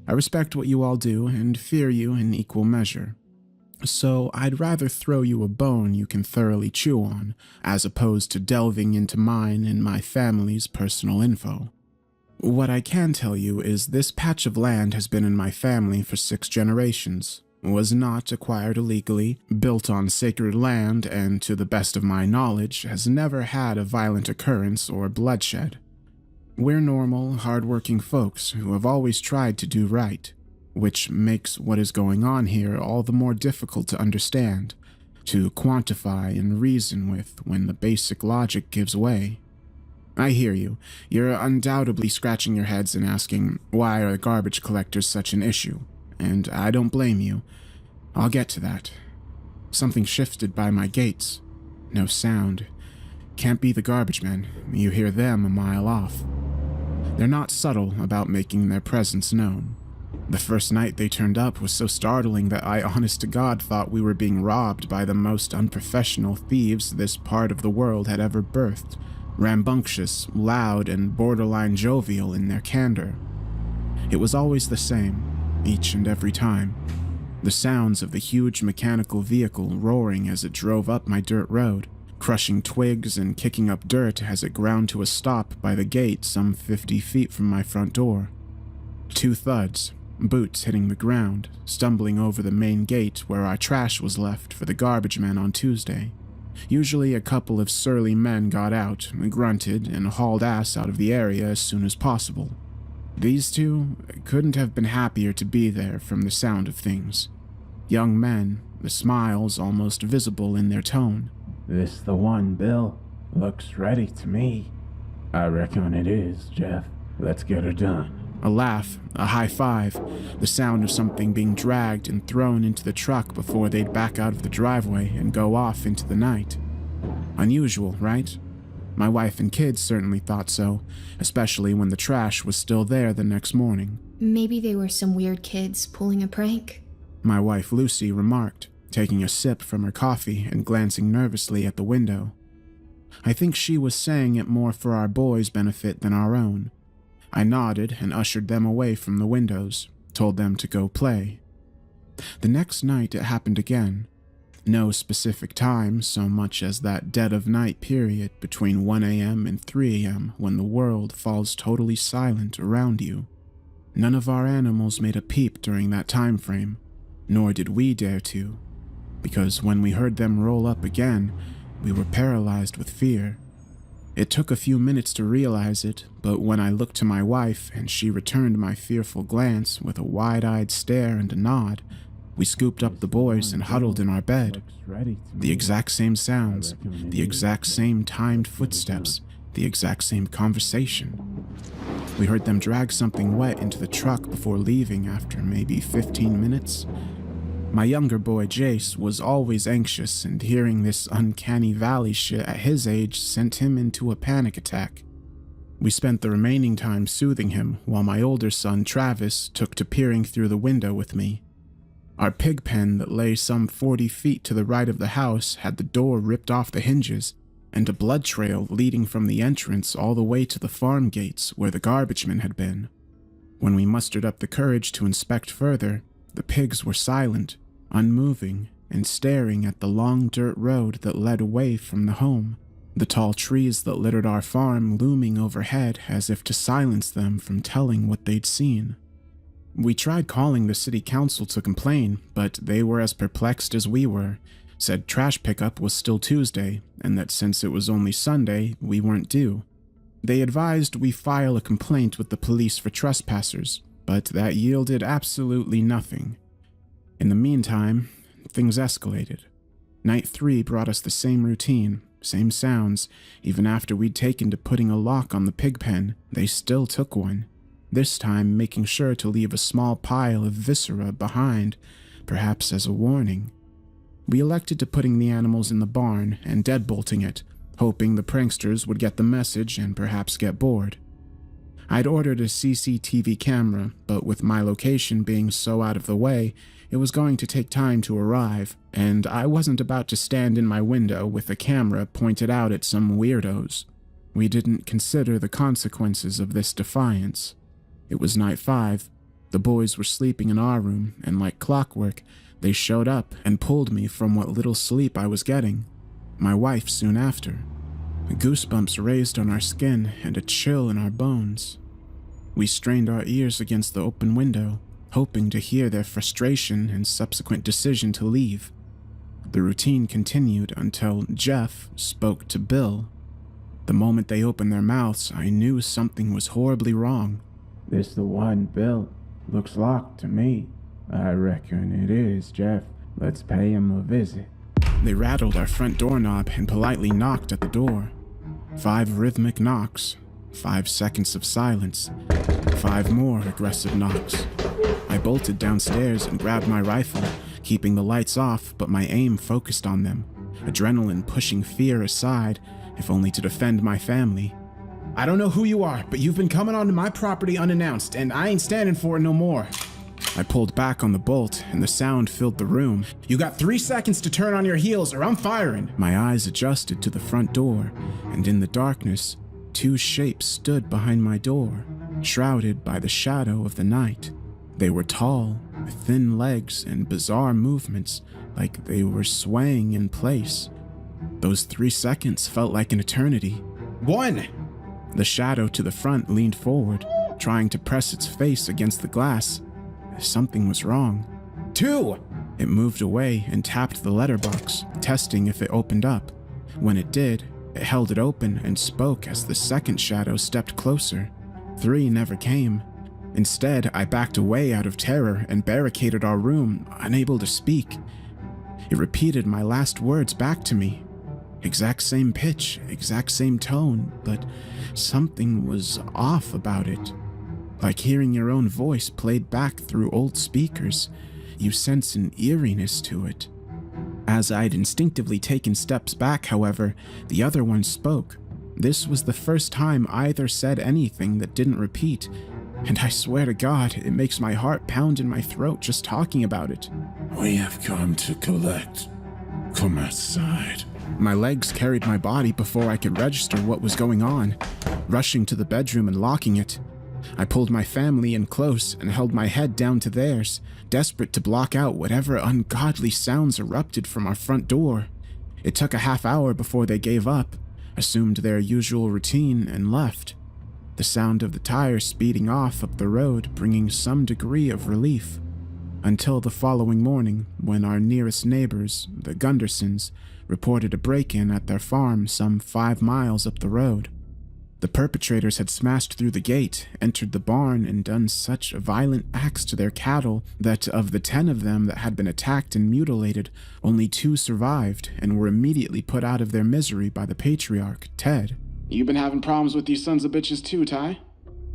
Speaker 2: I respect what you all do and fear you in equal measure. So I'd rather throw you a bone you can thoroughly chew on, as opposed to delving into mine and my family's personal info. What I can tell you is this patch of land has been in my family for 6 generations, was not acquired illegally, built on sacred land, and to the best of my knowledge, has never had a violent occurrence or bloodshed. We're normal, hard-working folks who have always tried to do right, which makes what is going on here all the more difficult to understand, to quantify and reason with when the basic logic gives way. I hear you. You're undoubtedly scratching your heads and asking, why are garbage collectors such an issue? and I don't blame you. I'll get to that. Something shifted by my gates. No sound. Can't be the garbage men. You hear them a mile off. They're not subtle about making their presence known. The first night they turned up was so startling that I honest to God thought we were being robbed by the most unprofessional thieves this part of the world had ever birthed. Rambunctious, loud, and borderline jovial in their candor. It was always the same, each and every time. The sounds of the huge mechanical vehicle roaring as it drove up my dirt road, crushing twigs and kicking up dirt as it ground to a stop by the gate some 50 feet from my front door. 2 thuds, boots hitting the ground, stumbling over the main gate where our trash was left for the garbage men on Tuesday. Usually a couple of surly men got out, grunted, and hauled ass out of the area as soon as possible. These two couldn't have been happier to be there from the sound of things. Young men, the smiles almost visible in their tone.
Speaker 10: "This the one, Bill. Looks ready to me." "I reckon it is, Jeff. Let's get her done."
Speaker 2: A laugh, a high five, the sound of something being dragged and thrown into the truck before they'd back out of the driveway and go off into the night. Unusual, right? My wife and kids certainly thought so, especially when the trash was still there the next morning.
Speaker 4: Maybe they were some weird kids pulling a prank.
Speaker 2: My wife Lucy remarked, taking a sip from her coffee and glancing nervously at the window. I think she was saying it more for our boys' benefit than our own. I nodded and ushered them away from the windows, told them to go play. The next night it happened again. No specific time so much as that dead of night period between 1 a.m. and 3 a.m. when the world falls totally silent around you. None of our animals made a peep during that time frame, nor did we dare to, because when we heard them roll up again, we were paralyzed with fear. It took a few minutes to realize it, but when I looked to my wife and she returned my fearful glance with a wide-eyed stare and a nod, we scooped up the boys and huddled in our bed. The exact same sounds, the exact same timed footsteps, the exact same conversation. We heard them drag something wet into the truck before leaving after maybe 15 minutes. My younger boy, Jace, was always anxious, and hearing this uncanny valley shit at his age sent him into a panic attack. We spent the remaining time soothing him, while my older son, Travis, took to peering through the window with me. Our pig pen that lay some 40 feet to the right of the house had the door ripped off the hinges, and a blood trail leading from the entrance all the way to the farm gates where the garbage men had been. When we mustered up the courage to inspect further, the pigs were silent, unmoving, and staring at the long dirt road that led away from the home, the tall trees that littered our farm looming overhead as if to silence them from telling what they'd seen. We tried calling the city council to complain, but they were as perplexed as we were, said trash pickup was still Tuesday, and that since it was only Sunday, we weren't due. They advised we file a complaint with the police for trespassers, but that yielded absolutely nothing. In the meantime, things escalated. Night 3 brought us the same routine, same sounds. Even after we'd taken to putting a lock on the pig pen, they still took one, this time making sure to leave a small pile of viscera behind, perhaps as a warning. We elected to putting the animals in the barn and deadbolting it, hoping the pranksters would get the message and perhaps get bored. I'd ordered a CCTV camera, but with my location being so out of the way, it was going to take time to arrive, and I wasn't about to stand in my window with a camera pointed out at some weirdos. We didn't consider the consequences of this defiance. It was night 5. The boys were sleeping in our room, and like clockwork, they showed up and pulled me from what little sleep I was getting. My wife soon after. Goosebumps raised on our skin and a chill in our bones. We strained our ears against the open window, hoping to hear their frustration and subsequent decision to leave. The routine continued until Jeff spoke to Bill. The moment they opened their mouths, I knew something was horribly wrong.
Speaker 10: "This the one, Bill. Looks locked to me." "I reckon it is, Jeff. Let's pay him a visit."
Speaker 2: They rattled our front doorknob and politely knocked at the door. 5 rhythmic knocks, 5 seconds of silence, 5 more aggressive knocks. I bolted downstairs and grabbed my rifle, keeping the lights off but my aim focused on them, adrenaline pushing fear aside, if only to defend my family. "I don't know who you are, but you've been coming onto my property unannounced, and I ain't standing for it no more." I pulled back on the bolt, and the sound filled the room. "You got 3 seconds to turn on your heels, or I'm firing." My eyes adjusted to the front door, and in the darkness, 2 shapes stood behind my door, shrouded by the shadow of the night. They were tall, with thin legs and bizarre movements, like they were swaying in place. Those 3 seconds felt like an eternity. "1!" The shadow to the front leaned forward, trying to press its face against the glass. Something was wrong. "2!" It moved away and tapped the letterbox, testing if it opened up. When it did, it held it open and spoke as the second shadow stepped closer. 3 never came. Instead, I backed away out of terror and barricaded our room, unable to speak. It repeated my last words back to me. Exact same pitch, exact same tone, but something was off about it. Like hearing your own voice played back through old speakers, you sense an eeriness to it. As I'd instinctively taken steps back, however, the other one spoke. This was the first time either said anything that didn't repeat, and I swear to God, it makes my heart pound in my throat just talking about it.
Speaker 9: "We have come to collect. Come outside."
Speaker 2: My legs carried my body before I could register what was going on, rushing to the bedroom and locking it. I pulled my family in close and held my head down to theirs, desperate to block out whatever ungodly sounds erupted from our front door. It took a half hour before they gave up, assumed their usual routine, and left. The sound of the tires speeding off up the road bringing some degree of relief. Until the following morning, when our nearest neighbors, the Gundersons, reported a break-in at their farm some 5 miles up the road. The perpetrators had smashed through the gate, entered the barn, and done such violent acts to their cattle that of the 10 of them that had been attacked and mutilated, only 2 survived and were immediately put out of their misery by the patriarch, Ted.
Speaker 11: "You been having problems with these sons of bitches too, Ty?"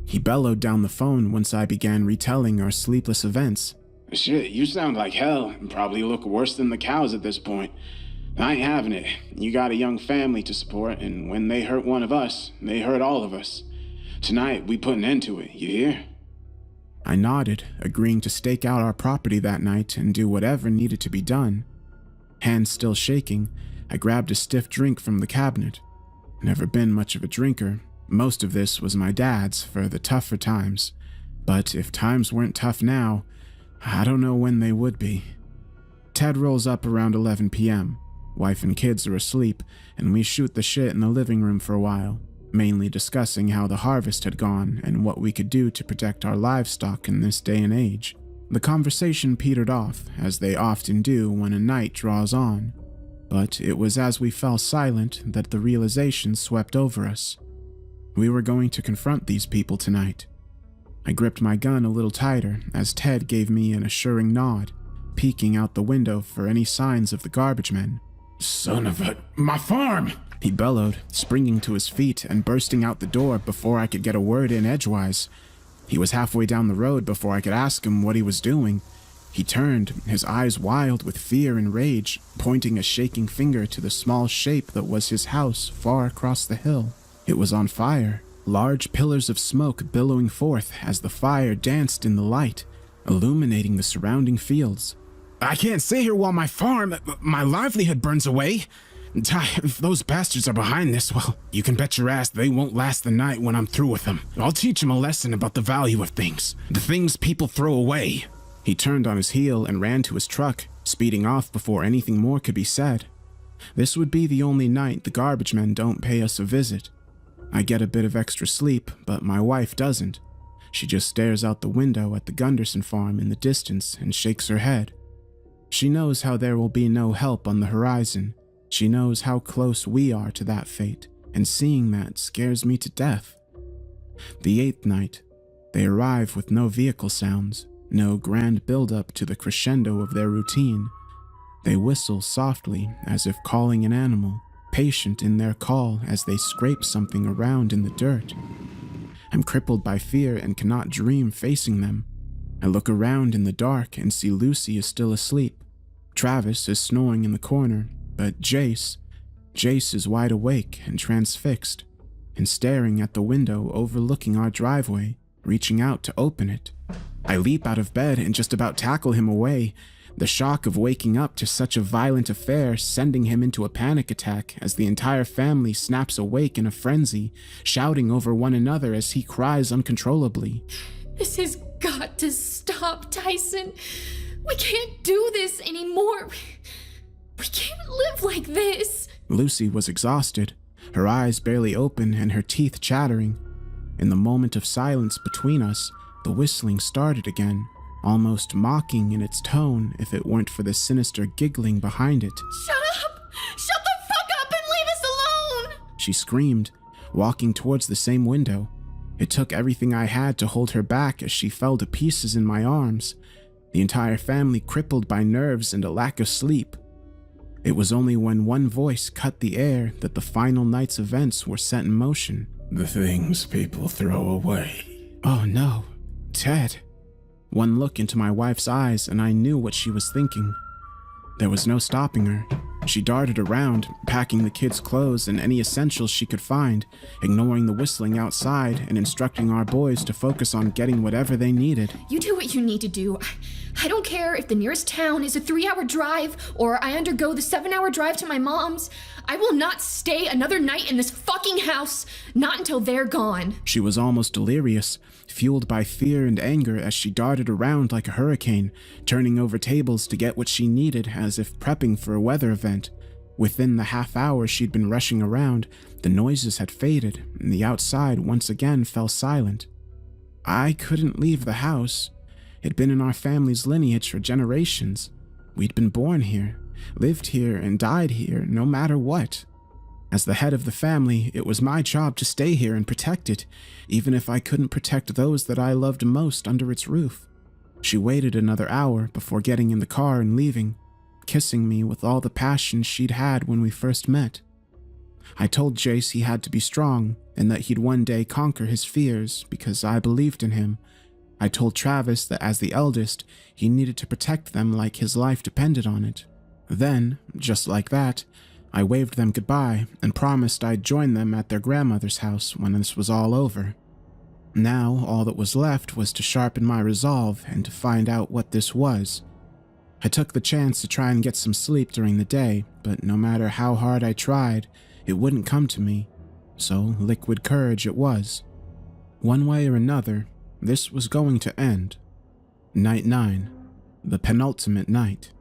Speaker 2: He bellowed down the phone once I began retelling our sleepless events.
Speaker 11: "Shit, you sound like hell and probably look worse than the cows at this point. I ain't having it. You got a young family to support, and when they hurt one of us, they hurt all of us. Tonight, we put an end to it, you hear?"
Speaker 2: I nodded, agreeing to stake out our property that night and do whatever needed to be done. Hands still shaking, I grabbed a stiff drink from the cabinet. Never been much of a drinker. Most of this was my dad's for the tougher times. But if times weren't tough now, I don't know when they would be. Ted rolls up around 11 p.m. Wife and kids are asleep, and we shoot the shit in the living room for a while, mainly discussing how the harvest had gone and what we could do to protect our livestock in this day and age. The conversation petered off, as they often do when a night draws on. But it was as we fell silent that the realization swept over us. We were going to confront these people tonight. I gripped my gun a little tighter as Ted gave me an assuring nod, peeking out the window for any signs of the garbage men.
Speaker 11: "Son of a... my farm!"
Speaker 2: he bellowed, springing to his feet and bursting out the door before I could get a word in edgewise. He was halfway down the road before I could ask him what he was doing. He turned, his eyes wild with fear and rage, pointing a shaking finger to the small shape that was his house far across the hill. It was on fire, large pillars of smoke billowing forth as the fire danced in the light, illuminating the surrounding fields.
Speaker 11: "I can't stay here while my livelihood burns away. Ty, if those bastards are behind this, well, you can bet your ass they won't last the night when I'm through with them. I'll teach them a lesson about the value of things, the things people throw away."
Speaker 2: He turned on his heel and ran to his truck, speeding off before anything more could be said. This would be the only night the garbage men don't pay us a visit. I get a bit of extra sleep, but my wife doesn't. She just stares out the window at the Gunderson farm in the distance and shakes her head. She knows how there will be no help on the horizon. She knows how close we are to that fate, and seeing that scares me to death. The 8th night, they arrive with no vehicle sounds, no grand build-up to the crescendo of their routine. They whistle softly as if calling an animal, patient in their call as they scrape something around in the dirt. I'm crippled by fear and cannot dream facing them. I look around in the dark and see Lucy is still asleep. Travis is snoring in the corner, but Jace is wide awake and transfixed and staring at the window overlooking our driveway, reaching out to open it. I leap out of bed and just about tackle him away, the shock of waking up to such a violent affair sending him into a panic attack as the entire family snaps awake in a frenzy, shouting over one another as he cries uncontrollably.
Speaker 12: This has got to stop, Tyson. We can't do this anymore. We can't live like this.
Speaker 2: Lucy was exhausted, her eyes barely open and her teeth chattering. In the moment of silence between us, the whistling started again, almost mocking in its tone if it weren't for the sinister giggling behind it.
Speaker 12: Shut up! Shut the fuck up and leave us alone!
Speaker 2: She screamed, walking towards the same window. It took everything I had to hold her back as she fell to pieces in my arms, the entire family crippled by nerves and a lack of sleep. It was only when one voice cut the air that the final night's events were set in motion.
Speaker 9: The things people throw away.
Speaker 2: Oh no, Ted. One look into my wife's eyes and I knew what she was thinking. There was no stopping her. She darted around, packing the kids' clothes and any essentials she could find, ignoring the whistling outside and instructing our boys to focus on getting whatever they needed.
Speaker 12: You do what you need to do. I don't care if the nearest town is a 3-hour drive or I undergo the 7-hour drive to my mom's. I will not stay another night in this fucking house, not until they're gone.
Speaker 2: She was almost delirious, fueled by fear and anger as she darted around like a hurricane, turning over tables to get what she needed as if prepping for a weather event. Within the half hour she'd been rushing around, the noises had faded and the outside once again fell silent. I couldn't leave the house. It'd been in our family's lineage for generations. We'd been born here, lived here, and died here, no matter what. As the head of the family, it was my job to stay here and protect it, even if I couldn't protect those that I loved most under its roof. She waited another hour before getting in the car and leaving, kissing me with all the passion she'd had when we first met. I told Jace he had to be strong and that he'd one day conquer his fears because I believed in him. I told Travis that as the eldest, he needed to protect them like his life depended on it. Then, just like that, I waved them goodbye and promised I'd join them at their grandmother's house when this was all over. Now, all that was left was to sharpen my resolve and to find out what this was. I took the chance to try and get some sleep during the day, but no matter how hard I tried, it wouldn't come to me. So, liquid courage it was. One way or another, this was going to end. Night 9, the penultimate night.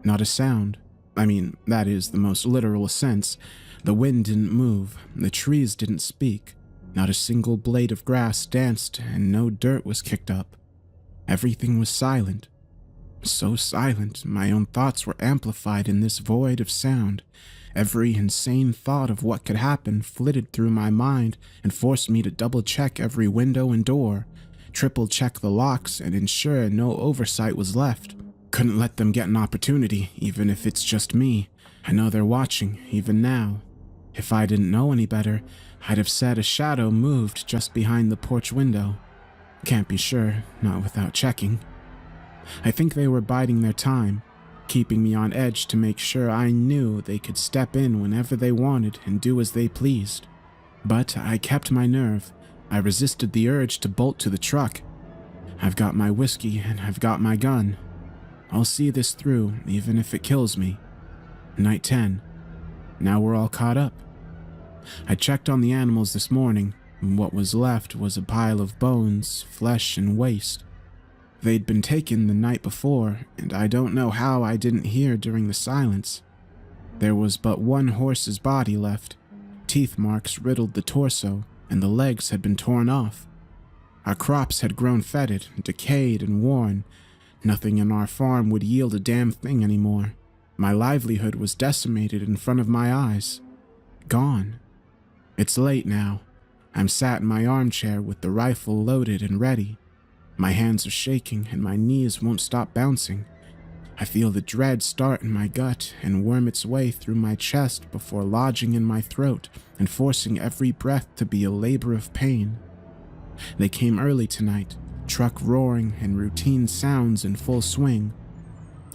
Speaker 2: Not a sound. I mean, that is the most literal sense. The wind didn't move, the trees didn't speak, not a single blade of grass danced, and no dirt was kicked up. Everything was silent. So silent, my own thoughts were amplified in this void of sound. Every insane thought of what could happen flitted through my mind and forced me to double-check every window and door, triple-check the locks, and ensure no oversight was left. Couldn't let them get an opportunity, even if it's just me. I know they're watching, even now. If I didn't know any better, I'd have said a shadow moved just behind the porch window. Can't be sure, not without checking. I think they were biding their time, keeping me on edge to make sure I knew they could step in whenever they wanted and do as they pleased. But I kept my nerve. I resisted the urge to bolt to the truck. I've got my whiskey and I've got my gun. I'll see this through, even if it kills me. Night 10. Now we're all caught up. I checked on the animals this morning, and what was left was a pile of bones, flesh, and waste. They'd been taken the night before, and I don't know how I didn't hear during the silence. There was but one horse's body left. Teeth marks riddled the torso, and the legs had been torn off. Our crops had grown fetid, decayed, and worn. Nothing in our farm would yield a damn thing anymore. My livelihood was decimated in front of my eyes. Gone. It's late now. I'm sat in my armchair with the rifle loaded and ready. My hands are shaking and my knees won't stop bouncing. I feel the dread start in my gut and worm its way through my chest before lodging in my throat and forcing every breath to be a labor of pain. They came early tonight, truck roaring and routine sounds in full swing.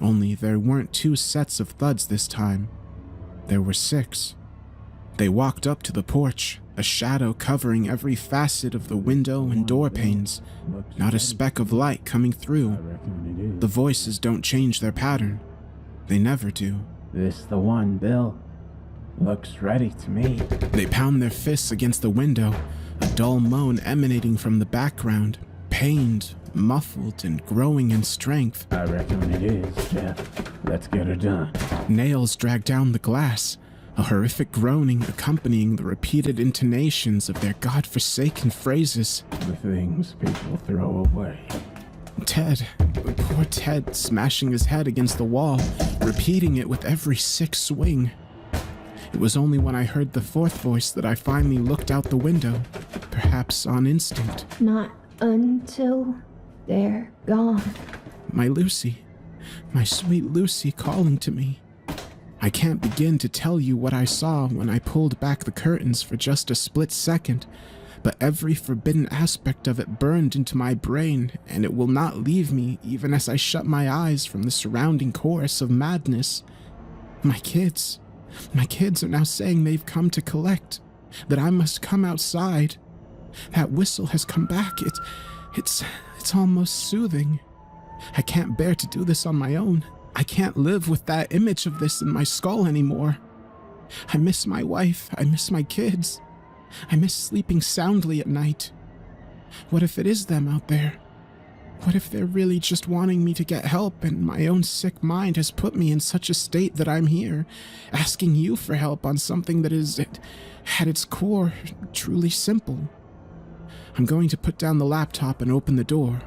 Speaker 2: Only there weren't 2 sets of thuds this time. There were 6. They walked up to the porch, a shadow covering every facet of the window and door panes, not a speck of light coming through. The voices don't change their pattern. They never do.
Speaker 10: This the one, Bill. Looks ready to me.
Speaker 2: They pound their fists against the window, a dull moan emanating from the background, pained, muffled, and growing in strength.
Speaker 10: I reckon it is, Jeff. Let's get her done.
Speaker 2: Nails drag down the glass, a horrific groaning accompanying the repeated intonations of their godforsaken phrases.
Speaker 10: The things people throw away.
Speaker 2: Ted, poor Ted, smashing his head against the wall, repeating it with every sick swing. It was only when I heard the 4th voice that I finally looked out the window, perhaps on instinct.
Speaker 4: Not until they're gone.
Speaker 2: My Lucy, my sweet Lucy calling to me. I can't begin to tell you what I saw when I pulled back the curtains for just a split second, but every forbidden aspect of it burned into my brain, and it will not leave me even as I shut my eyes from the surrounding chorus of madness. My kids are now saying they've come to collect, that I must come outside. That whistle has come back. It's almost soothing. I can't bear to do this on my own. I can't live with that image of this in my skull anymore. I miss my wife. I miss my kids. I miss sleeping soundly at night. What if it is them out there? What if they're really just wanting me to get help and my own sick mind has put me in such a state that I'm here, asking you for help on something that is, at its core, truly simple? I'm going to put down the laptop and open the door.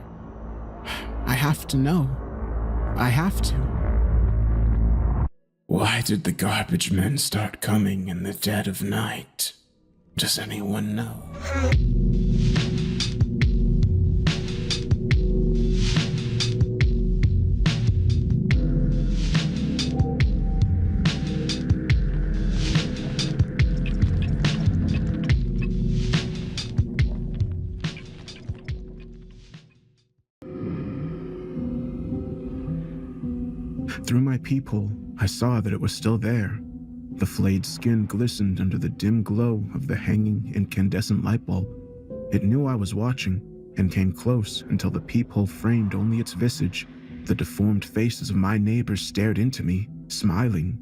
Speaker 2: I have to know. I have to.
Speaker 9: Why did the garbage men start coming in the dead of night? Does anyone know?
Speaker 1: Through my peephole, I saw that it was still there. The flayed skin glistened under the dim glow of the hanging incandescent light bulb. It knew I was watching and came close until the peephole framed only its visage. The deformed faces of my neighbors stared into me, smiling.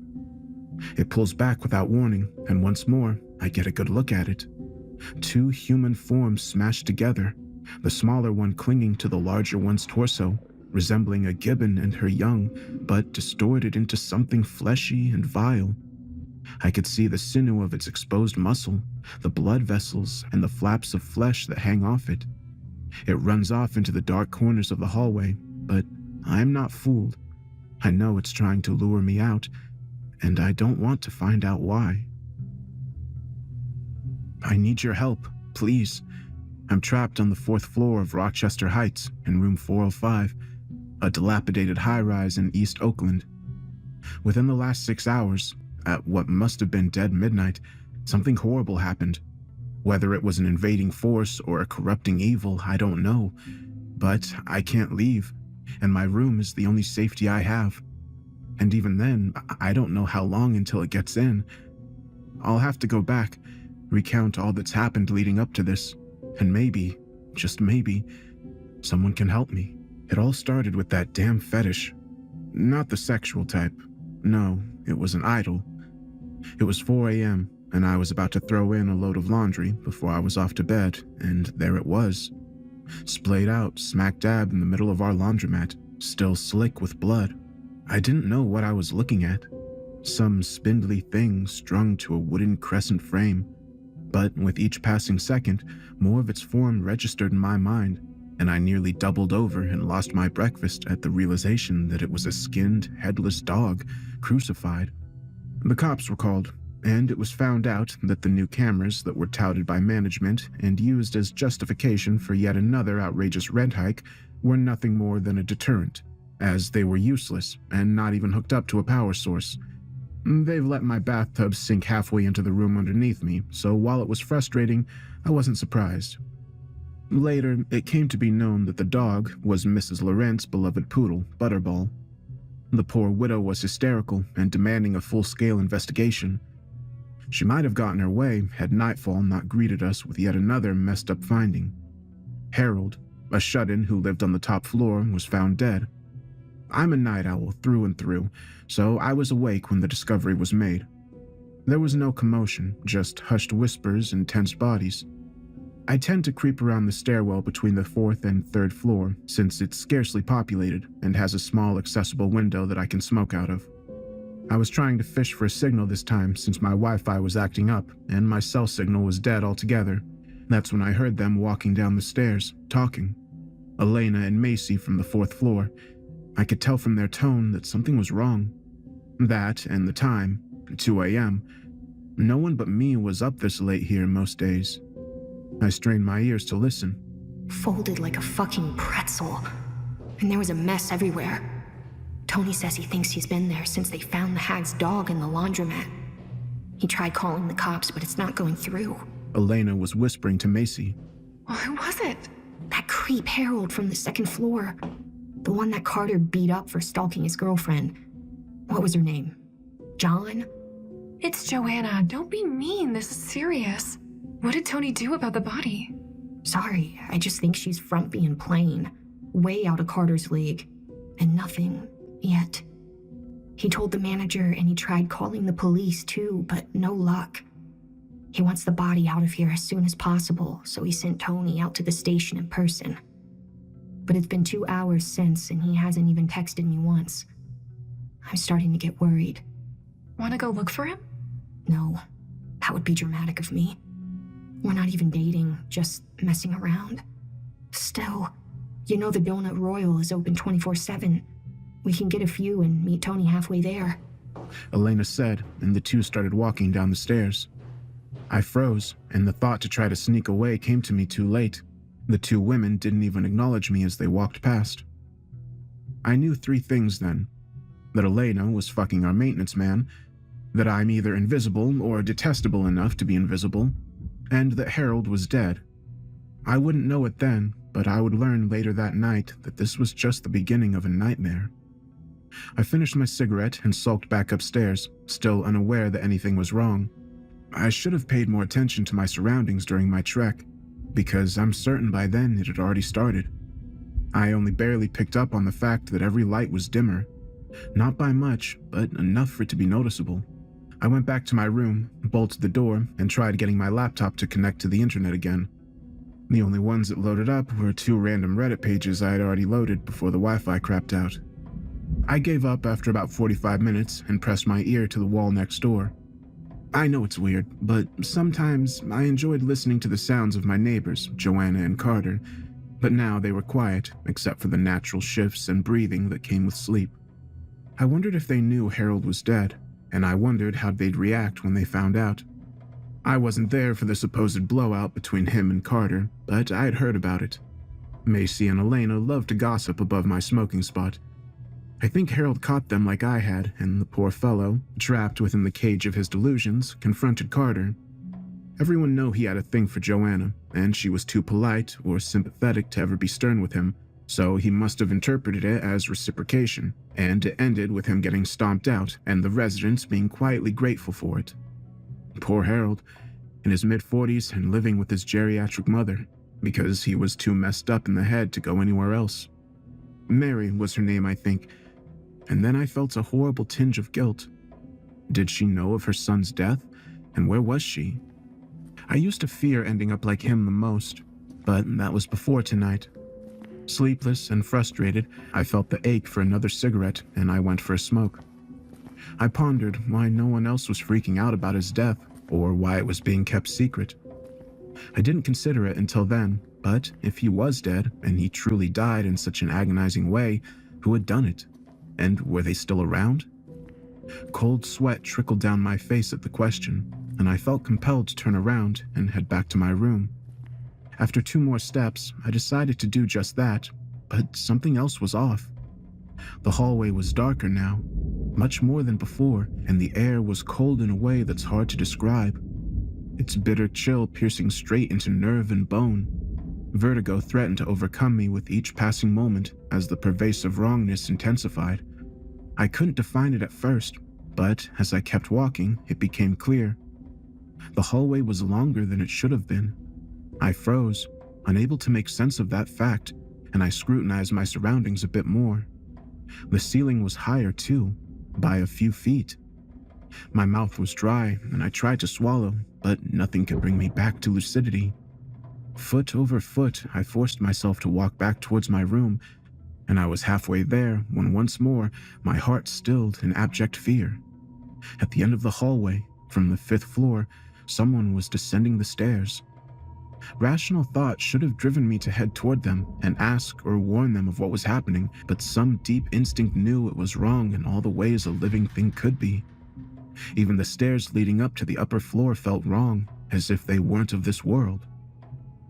Speaker 1: It pulls back without warning, and once more, I get a good look at it. 2 human forms smashed together, the smaller one clinging to the larger one's torso, resembling a gibbon and her young, but distorted into something fleshy and vile. I could see the sinew of its exposed muscle, the blood vessels, and the flaps of flesh that hang off it. It runs off into the dark corners of the hallway, but I am not fooled. I know it's trying to lure me out, and I don't want to find out why. I need your help, please. I'm trapped on the 4th floor of Rochester Heights in room 405, a dilapidated high-rise in East Oakland. Within the last 6 hours, at what must have been dead midnight, something horrible happened. Whether it was an invading force or a corrupting evil, I don't know. But I can't leave, and my room is the only safety I have. And even then, I don't know how long until it gets in. I'll have to go back, recount all that's happened leading up to this, and maybe, just maybe, someone can help me. It all started with that damn fetish. Not the sexual type. No, it was an idol. It was 4 a.m., and I was about to throw in a load of laundry before I was off to bed, and there it was. Splayed out smack dab in the middle of our laundromat, still slick with blood. I didn't know what I was looking at. Some spindly thing strung to a wooden crescent frame. But with each passing second, more of its form registered in my mind, and I nearly doubled over and lost my breakfast at the realization that it was a skinned, headless dog, crucified. The cops were called, and it was found out that the new cameras that were touted by management and used as justification for yet another outrageous rent hike were nothing more than a deterrent, as they were useless and not even hooked up to a power source. They've let my bathtub sink halfway into the room underneath me, so while it was frustrating, I wasn't surprised.
Speaker 2: Later, it came to be known that the dog was Mrs. Lorent's beloved poodle, Butterball. The poor widow was hysterical and demanding a full-scale investigation. She might have gotten her way had nightfall not greeted us with yet another messed-up finding. Harold, a shut-in who lived on the top floor, was found dead. I'm a night owl through and through, so I was awake when the discovery was made. There was no commotion, just hushed whispers and tense bodies. I tend to creep around the stairwell between the 4th and 3rd floor, since it's scarcely populated and has a small accessible window that I can smoke out of. I was trying to fish for a signal this time since my Wi-Fi was acting up and my cell signal was dead altogether. That's when I heard them walking down the stairs, talking. Elena and Macy from the 4th floor. I could tell from their tone that something was wrong. That and the time, 2 a.m. No one but me was up this late here most days. I strained my ears to listen.
Speaker 4: Folded like a fucking pretzel. And there was a mess everywhere. Tony says he thinks he's been there since they found the hag's dog in the laundromat. He tried calling the cops, but it's not going through.
Speaker 2: Elena was whispering to Macy.
Speaker 4: Well, who was it? That creep Harold from the 2nd floor. The one that Carter beat up for stalking his girlfriend. What was her name? John?
Speaker 13: It's Joanna. Don't be mean. This is serious. What did Tony do about the body?
Speaker 4: Sorry, I just think she's frumpy and plain. Way out of Carter's league. And nothing yet. He told the manager and he tried calling the police too, but no luck. He wants the body out of here as soon as possible, so he sent Tony out to the station in person. But it's been 2 hours since and he hasn't even texted me once. I'm starting to get worried.
Speaker 13: Want to go look for him?
Speaker 4: No, that would be dramatic of me. We're not even dating, just messing around. Still, you know the Donut Royal is open 24/7. We can get a few and meet Tony halfway there.
Speaker 2: Elena said, and the two started walking down the stairs. I froze, and the thought to try to sneak away came to me too late. The two women didn't even acknowledge me as they walked past. I knew 3 things then. That Elena was fucking our maintenance man, that I'm either invisible or detestable enough to be invisible, and that Harold was dead. I wouldn't know it then, but I would learn later that night that this was just the beginning of a nightmare. I finished my cigarette and sulked back upstairs, still unaware that anything was wrong. I should have paid more attention to my surroundings during my trek, because I'm certain by then it had already started. I only barely picked up on the fact that every light was dimmer. Not by much, but enough for it to be noticeable. I went back to my room, bolted the door, and tried getting my laptop to connect to the internet again. The only ones that loaded up were 2 random Reddit pages I had already loaded before the Wi-Fi crapped out. I gave up after about 45 minutes and pressed my ear to the wall next door. I know it's weird, but sometimes I enjoyed listening to the sounds of my neighbors, Joanna and Carter, but now they were quiet, except for the natural shifts and breathing that came with sleep. I wondered if they knew Harold was dead, and I wondered how they'd react when they found out. I wasn't there for the supposed blowout between him and Carter, but I had heard about it. Macy and Elena loved to gossip above my smoking spot. I think Harold caught them like I had, and the poor fellow, trapped within the cage of his delusions, confronted Carter. Everyone knew he had a thing for Joanna, and she was too polite or sympathetic to ever be stern with him, so he must have interpreted it as reciprocation, and it ended with him getting stomped out and the residents being quietly grateful for it. Poor Harold, in his mid-40s and living with his geriatric mother, because he was too messed up in the head to go anywhere else. Mary was her name, I think, and then I felt a horrible tinge of guilt. Did she know of her son's death, and where was she? I used to fear ending up like him the most, but that was before tonight. Sleepless and frustrated, I felt the ache for another cigarette, and I went for a smoke. I pondered why no one else was freaking out about his death, or why it was being kept secret. I didn't consider it until then, but if he was dead, and he truly died in such an agonizing way, who had done it? And were they still around? Cold sweat trickled down my face at the question, and I felt compelled to turn around and head back to my room. After 2 more steps, I decided to do just that, but something else was off. The hallway was darker now, much more than before, and the air was cold in a way that's hard to describe. Its bitter chill piercing straight into nerve and bone. Vertigo threatened to overcome me with each passing moment as the pervasive wrongness intensified. I couldn't define it at first, but as I kept walking, it became clear. The hallway was longer than it should have been. I froze, unable to make sense of that fact, and I scrutinized my surroundings a bit more. The ceiling was higher too, by a few feet. My mouth was dry, and I tried to swallow, but nothing could bring me back to lucidity. Foot over foot, I forced myself to walk back towards my room, and I was halfway there when once more my heart stilled in abject fear. At the end of the hallway, from the 5th floor, someone was descending the stairs. Rational thought should have driven me to head toward them and ask or warn them of what was happening, but some deep instinct knew it was wrong in all the ways a living thing could be. Even the stairs leading up to the upper floor felt wrong, as if they weren't of this world.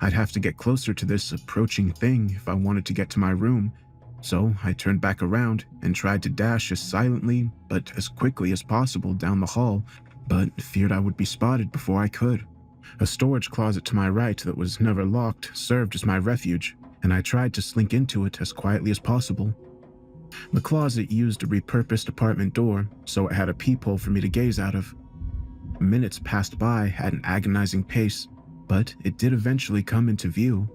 Speaker 2: I'd have to get closer to this approaching thing if I wanted to get to my room, so I turned back around and tried to dash as silently but as quickly as possible down the hall, but feared I would be spotted before I could. A storage closet to my right that was never locked served as my refuge, and I tried to slink into it as quietly as possible. The closet used a repurposed apartment door, so it had a peephole for me to gaze out of. Minutes passed by at an agonizing pace, but it did eventually come into view.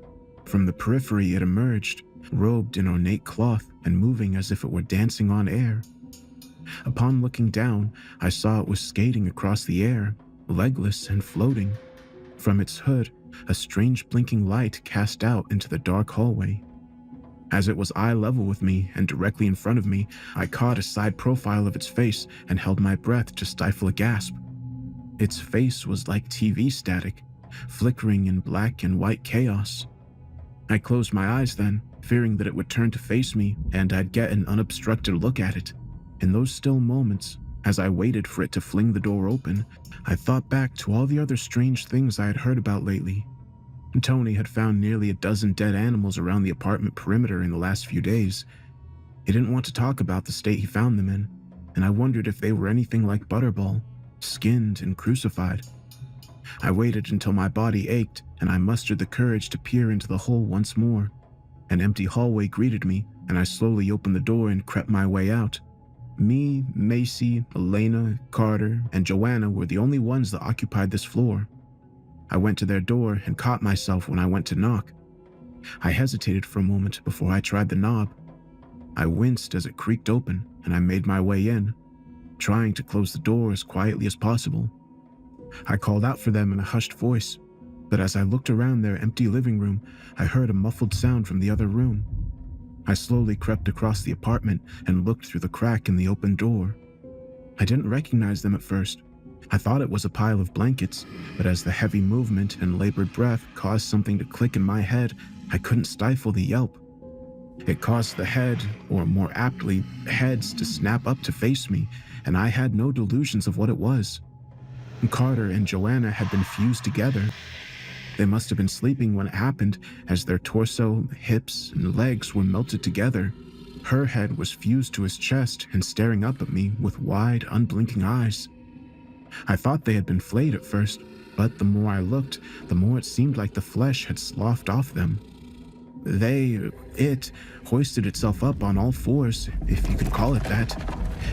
Speaker 2: From the periphery it emerged, robed in ornate cloth and moving as if it were dancing on air. Upon looking down, I saw it was skating across the air, legless and floating. From its hood, a strange blinking light cast out into the dark hallway. As it was eye level with me and directly in front of me, I caught a side profile of its face and held my breath to stifle a gasp. Its face was like TV static, flickering in black and white chaos. I closed my eyes then, fearing that it would turn to face me and I'd get an unobstructed look at it. In those still moments, as I waited for it to fling the door open, I thought back to all the other strange things I had heard about lately. Tony had found nearly a dozen dead animals around the apartment perimeter in the last few days. He didn't want to talk about the state he found them in, and I wondered if they were anything like Butterball, skinned and crucified. I waited until my body ached, and I mustered the courage to peer into the hole once more. An empty hallway greeted me, and I slowly opened the door and crept my way out. Me, Macy, Elena, Carter, and Joanna were the only ones that occupied this floor. I went to their door and caught myself when I went to knock. I hesitated for a moment before I tried the knob. I winced as it creaked open, and I made my way in, trying to close the door as quietly as possible. I called out for them in a hushed voice, but as I looked around their empty living room, I heard a muffled sound from the other room. I slowly crept across the apartment and looked through the crack in the open door. I didn't recognize them at first. I thought it was a pile of blankets, but as the heavy movement and labored breath caused something to click in my head, I couldn't stifle the yelp. It caused the head, or more aptly, heads, to snap up to face me, and I had no delusions of what it was. Carter and Joanna had been fused together. They must have been sleeping when it happened, as their torso, hips, and legs were melted together. Her head was fused to his chest and staring up at me with wide, unblinking eyes. I thought they had been flayed at first, but the more I looked, the more it seemed like the flesh had sloughed off them. It hoisted itself up on all fours, if you could call it that,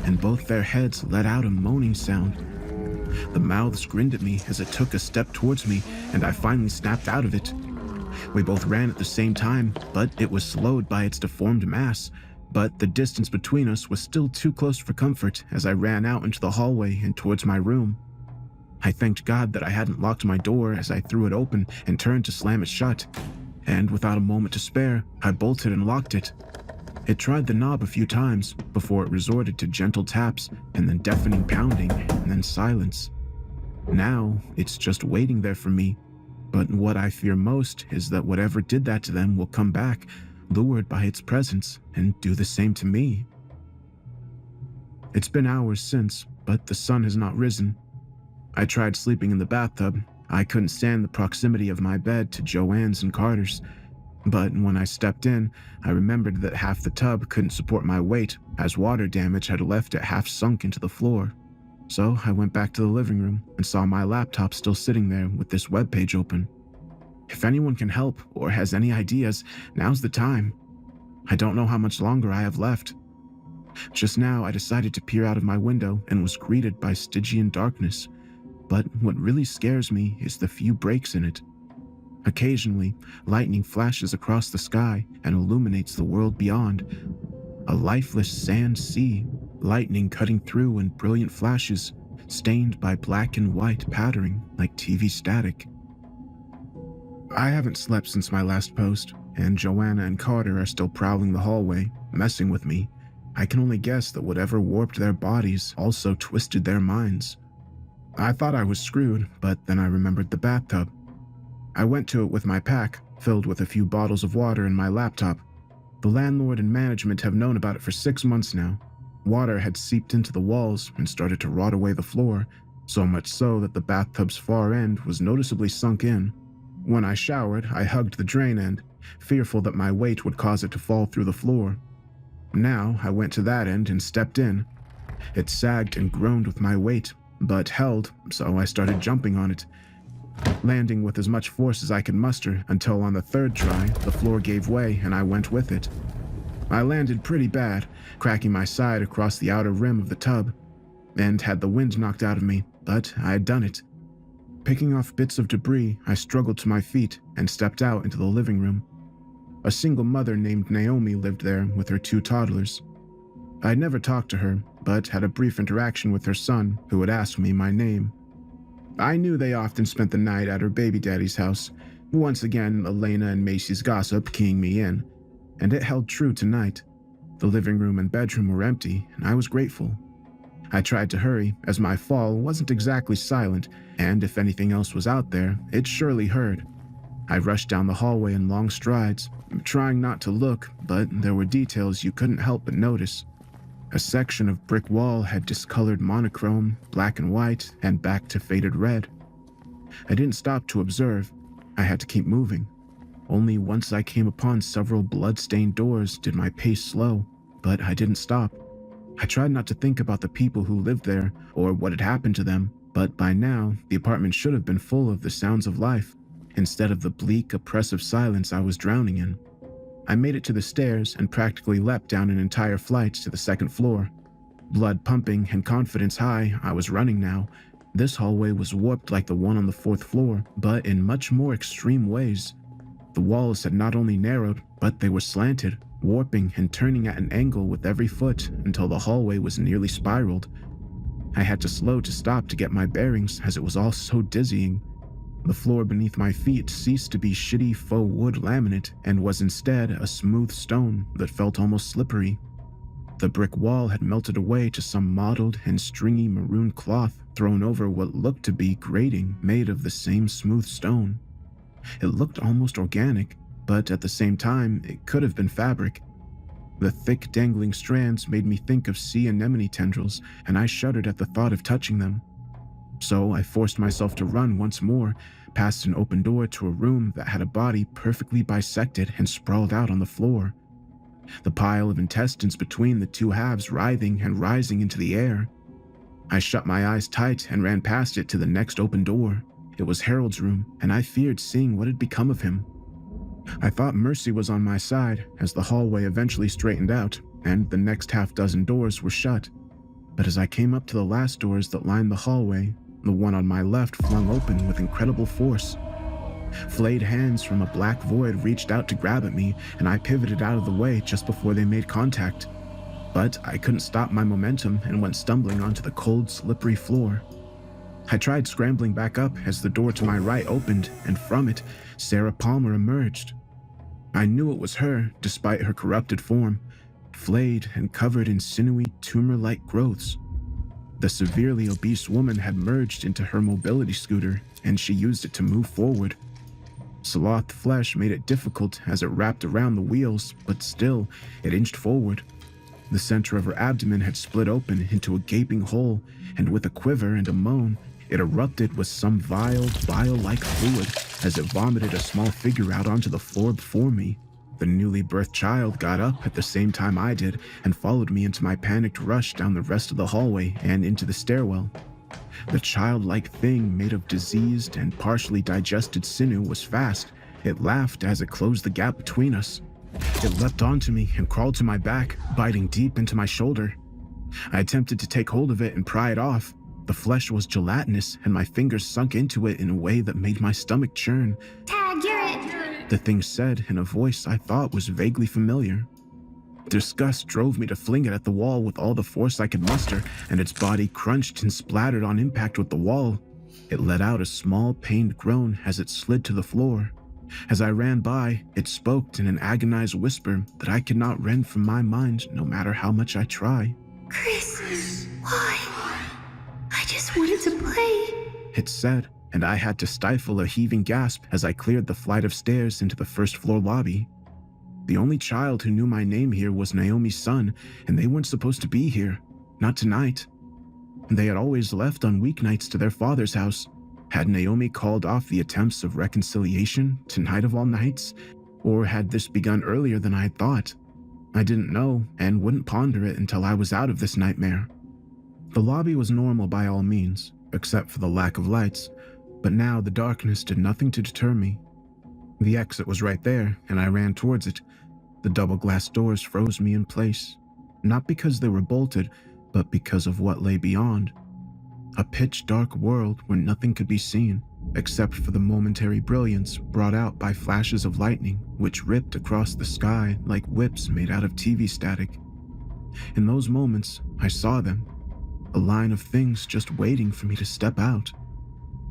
Speaker 2: and both their heads let out a moaning sound. The mouths grinned at me as it took a step towards me, and I finally snapped out of it. We both ran at the same time, but it was slowed by its deformed mass. But the distance between us was still too close for comfort as I ran out into the hallway and towards my room. I thanked God that I hadn't locked my door as I threw it open and turned to slam it shut. And without a moment to spare, I bolted and locked it. It tried the knob a few times before it resorted to gentle taps and then deafening pounding and then silence. Now, it's just waiting there for me. But what I fear most is that whatever did that to them will come back, lured by its presence, and do the same to me. It's been hours since, but the sun has not risen. I tried sleeping in the bathtub. I couldn't stand the proximity of my bed to Joanne's and Carter's. But when I stepped in, I remembered that half the tub couldn't support my weight, as water damage had left it half sunk into the floor. So I went back to the living room and saw my laptop still sitting there with this webpage open. If anyone can help or has any ideas, now's the time. I don't know how much longer I have left. Just now, I decided to peer out of my window and was greeted by Stygian darkness. But what really scares me is the few breaks in it. Occasionally, lightning flashes across the sky and illuminates the world beyond. A lifeless sand sea, lightning cutting through in brilliant flashes, stained by black and white pattering like TV static. I haven't slept since my last post, and Joanna and Carter are still prowling the hallway, messing with me. I can only guess that whatever warped their bodies also twisted their minds. I thought I was screwed, but then I remembered the bathtub. I went to it with my pack, filled with a few bottles of water and my laptop. The landlord and management have known about it for 6 months now. Water had seeped into the walls and started to rot away the floor, so much so that the bathtub's far end was noticeably sunk in. When I showered, I hugged the drain end, fearful that my weight would cause it to fall through the floor. Now, I went to that end and stepped in. It sagged and groaned with my weight, but held, so I started jumping on it, landing with as much force as I could muster until on the third try, the floor gave way and I went with it. I landed pretty bad, cracking my side across the outer rim of the tub, and had the wind knocked out of me, but I had done it. Picking off bits of debris, I struggled to my feet and stepped out into the living room. A single mother named Naomi lived there with her 2 toddlers. I'd never talked to her, but had a brief interaction with her son, who would ask me my name. I knew they often spent the night at her baby daddy's house, once again Elena and Macy's gossip keying me in, and it held true tonight. The living room and bedroom were empty, and I was grateful. I tried to hurry, as my fall wasn't exactly silent, and if anything else was out there, it surely heard. I rushed down the hallway in long strides, trying not to look, but there were details you couldn't help but notice. A section of brick wall had discolored monochrome, black and white, and back to faded red. I didn't stop to observe. I had to keep moving. Only once I came upon several blood-stained doors did my pace slow, but I didn't stop. I tried not to think about the people who lived there or what had happened to them, but by now, the apartment should have been full of the sounds of life, instead of the bleak, oppressive silence I was drowning in. I made it to the stairs and practically leapt down an entire flight to the 2nd floor. Blood pumping and confidence high, I was running now. This hallway was warped like the one on the 4th floor, but in much more extreme ways. The walls had not only narrowed, but they were slanted, warping and turning at an angle with every foot until the hallway was nearly spiraled. I had to slow to stop to get my bearings as it was all so dizzying. The floor beneath my feet ceased to be shitty faux wood laminate and was instead a smooth stone that felt almost slippery. The brick wall had melted away to some mottled and stringy maroon cloth thrown over what looked to be grating made of the same smooth stone. It looked almost organic, but at the same time, it could have been fabric. The thick dangling strands made me think of sea anemone tendrils, and I shuddered at the thought of touching them. So I forced myself to run once more, past an open door to a room that had a body perfectly bisected and sprawled out on the floor. The pile of intestines between the 2 halves writhing and rising into the air. I shut my eyes tight and ran past it to the next open door. It was Harold's room, and I feared seeing what had become of him. I thought mercy was on my side as the hallway eventually straightened out, and the next half-dozen doors were shut. But as I came up to the last doors that lined the hallway, the one on my left flung open with incredible force. Flayed hands from a black void reached out to grab at me, and I pivoted out of the way just before they made contact. But I couldn't stop my momentum and went stumbling onto the cold, slippery floor. I tried scrambling back up as the door to my right opened, and from it, Sarah Palmer emerged. I knew it was her, despite her corrupted form, flayed and covered in sinewy, tumor-like growths. The severely obese woman had merged into her mobility scooter, and she used it to move forward. Slothed flesh made it difficult as it wrapped around the wheels, but still, it inched forward. The center of her abdomen had split open into a gaping hole, and with a quiver and a moan, it erupted with some vile, bile-like fluid as it vomited a small figure out onto the floor before me. The newly birthed child got up at the same time I did and followed me into my panicked rush down the rest of the hallway and into the stairwell. The childlike thing made of diseased and partially digested sinew was fast, It laughed as it closed the gap between us. It leapt onto me and crawled to my back, biting deep into my shoulder. I attempted to take hold of it and pry it off. The flesh was gelatinous, and my fingers sunk into it in a way that made my stomach churn.
Speaker 5: Tag, you're it!
Speaker 2: The thing said in a voice I thought was vaguely familiar. Disgust drove me to fling it at the wall with all the force I could muster, and its body crunched and splattered on impact with the wall. It let out a small, pained groan as it slid to the floor. As I ran by, it spoke in an agonized whisper that I could not rend from my mind no matter how much I try.
Speaker 5: Chris, why? I just wanted to play.
Speaker 2: It said, and I had to stifle a heaving gasp as I cleared the flight of stairs into the first-floor lobby. The only child who knew my name here was Naomi's son, and they weren't supposed to be here. Not tonight. They had always left on weeknights to their father's house. Had Naomi called off the attempts of reconciliation tonight of all nights? Or had this begun earlier than I had thought? I didn't know, and wouldn't ponder it until I was out of this nightmare. The lobby was normal by all means, except for the lack of lights, but now the darkness did nothing to deter me. The exit was right there, and I ran towards it. The double glass doors froze me in place, not because they were bolted, but because of what lay beyond. A pitch-dark world where nothing could be seen, except for the momentary brilliance brought out by flashes of lightning which ripped across the sky like whips made out of TV static. In those moments, I saw them, a line of things just waiting for me to step out.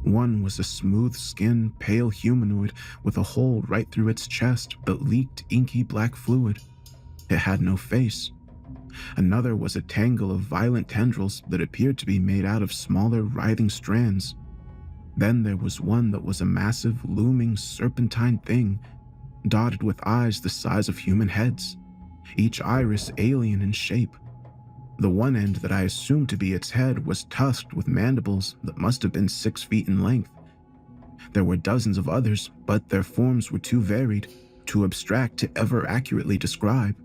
Speaker 2: One was a smooth-skinned, pale humanoid with a hole right through its chest that leaked inky black fluid. It had no face. Another was a tangle of violent tendrils that appeared to be made out of smaller, writhing strands. Then there was one that was a massive, looming, serpentine thing, dotted with eyes the size of human heads, each iris alien in shape. The one end that I assumed to be its head was tusked with mandibles that must have been 6 feet in length. There were dozens of others, but their forms were too varied, too abstract to ever accurately describe.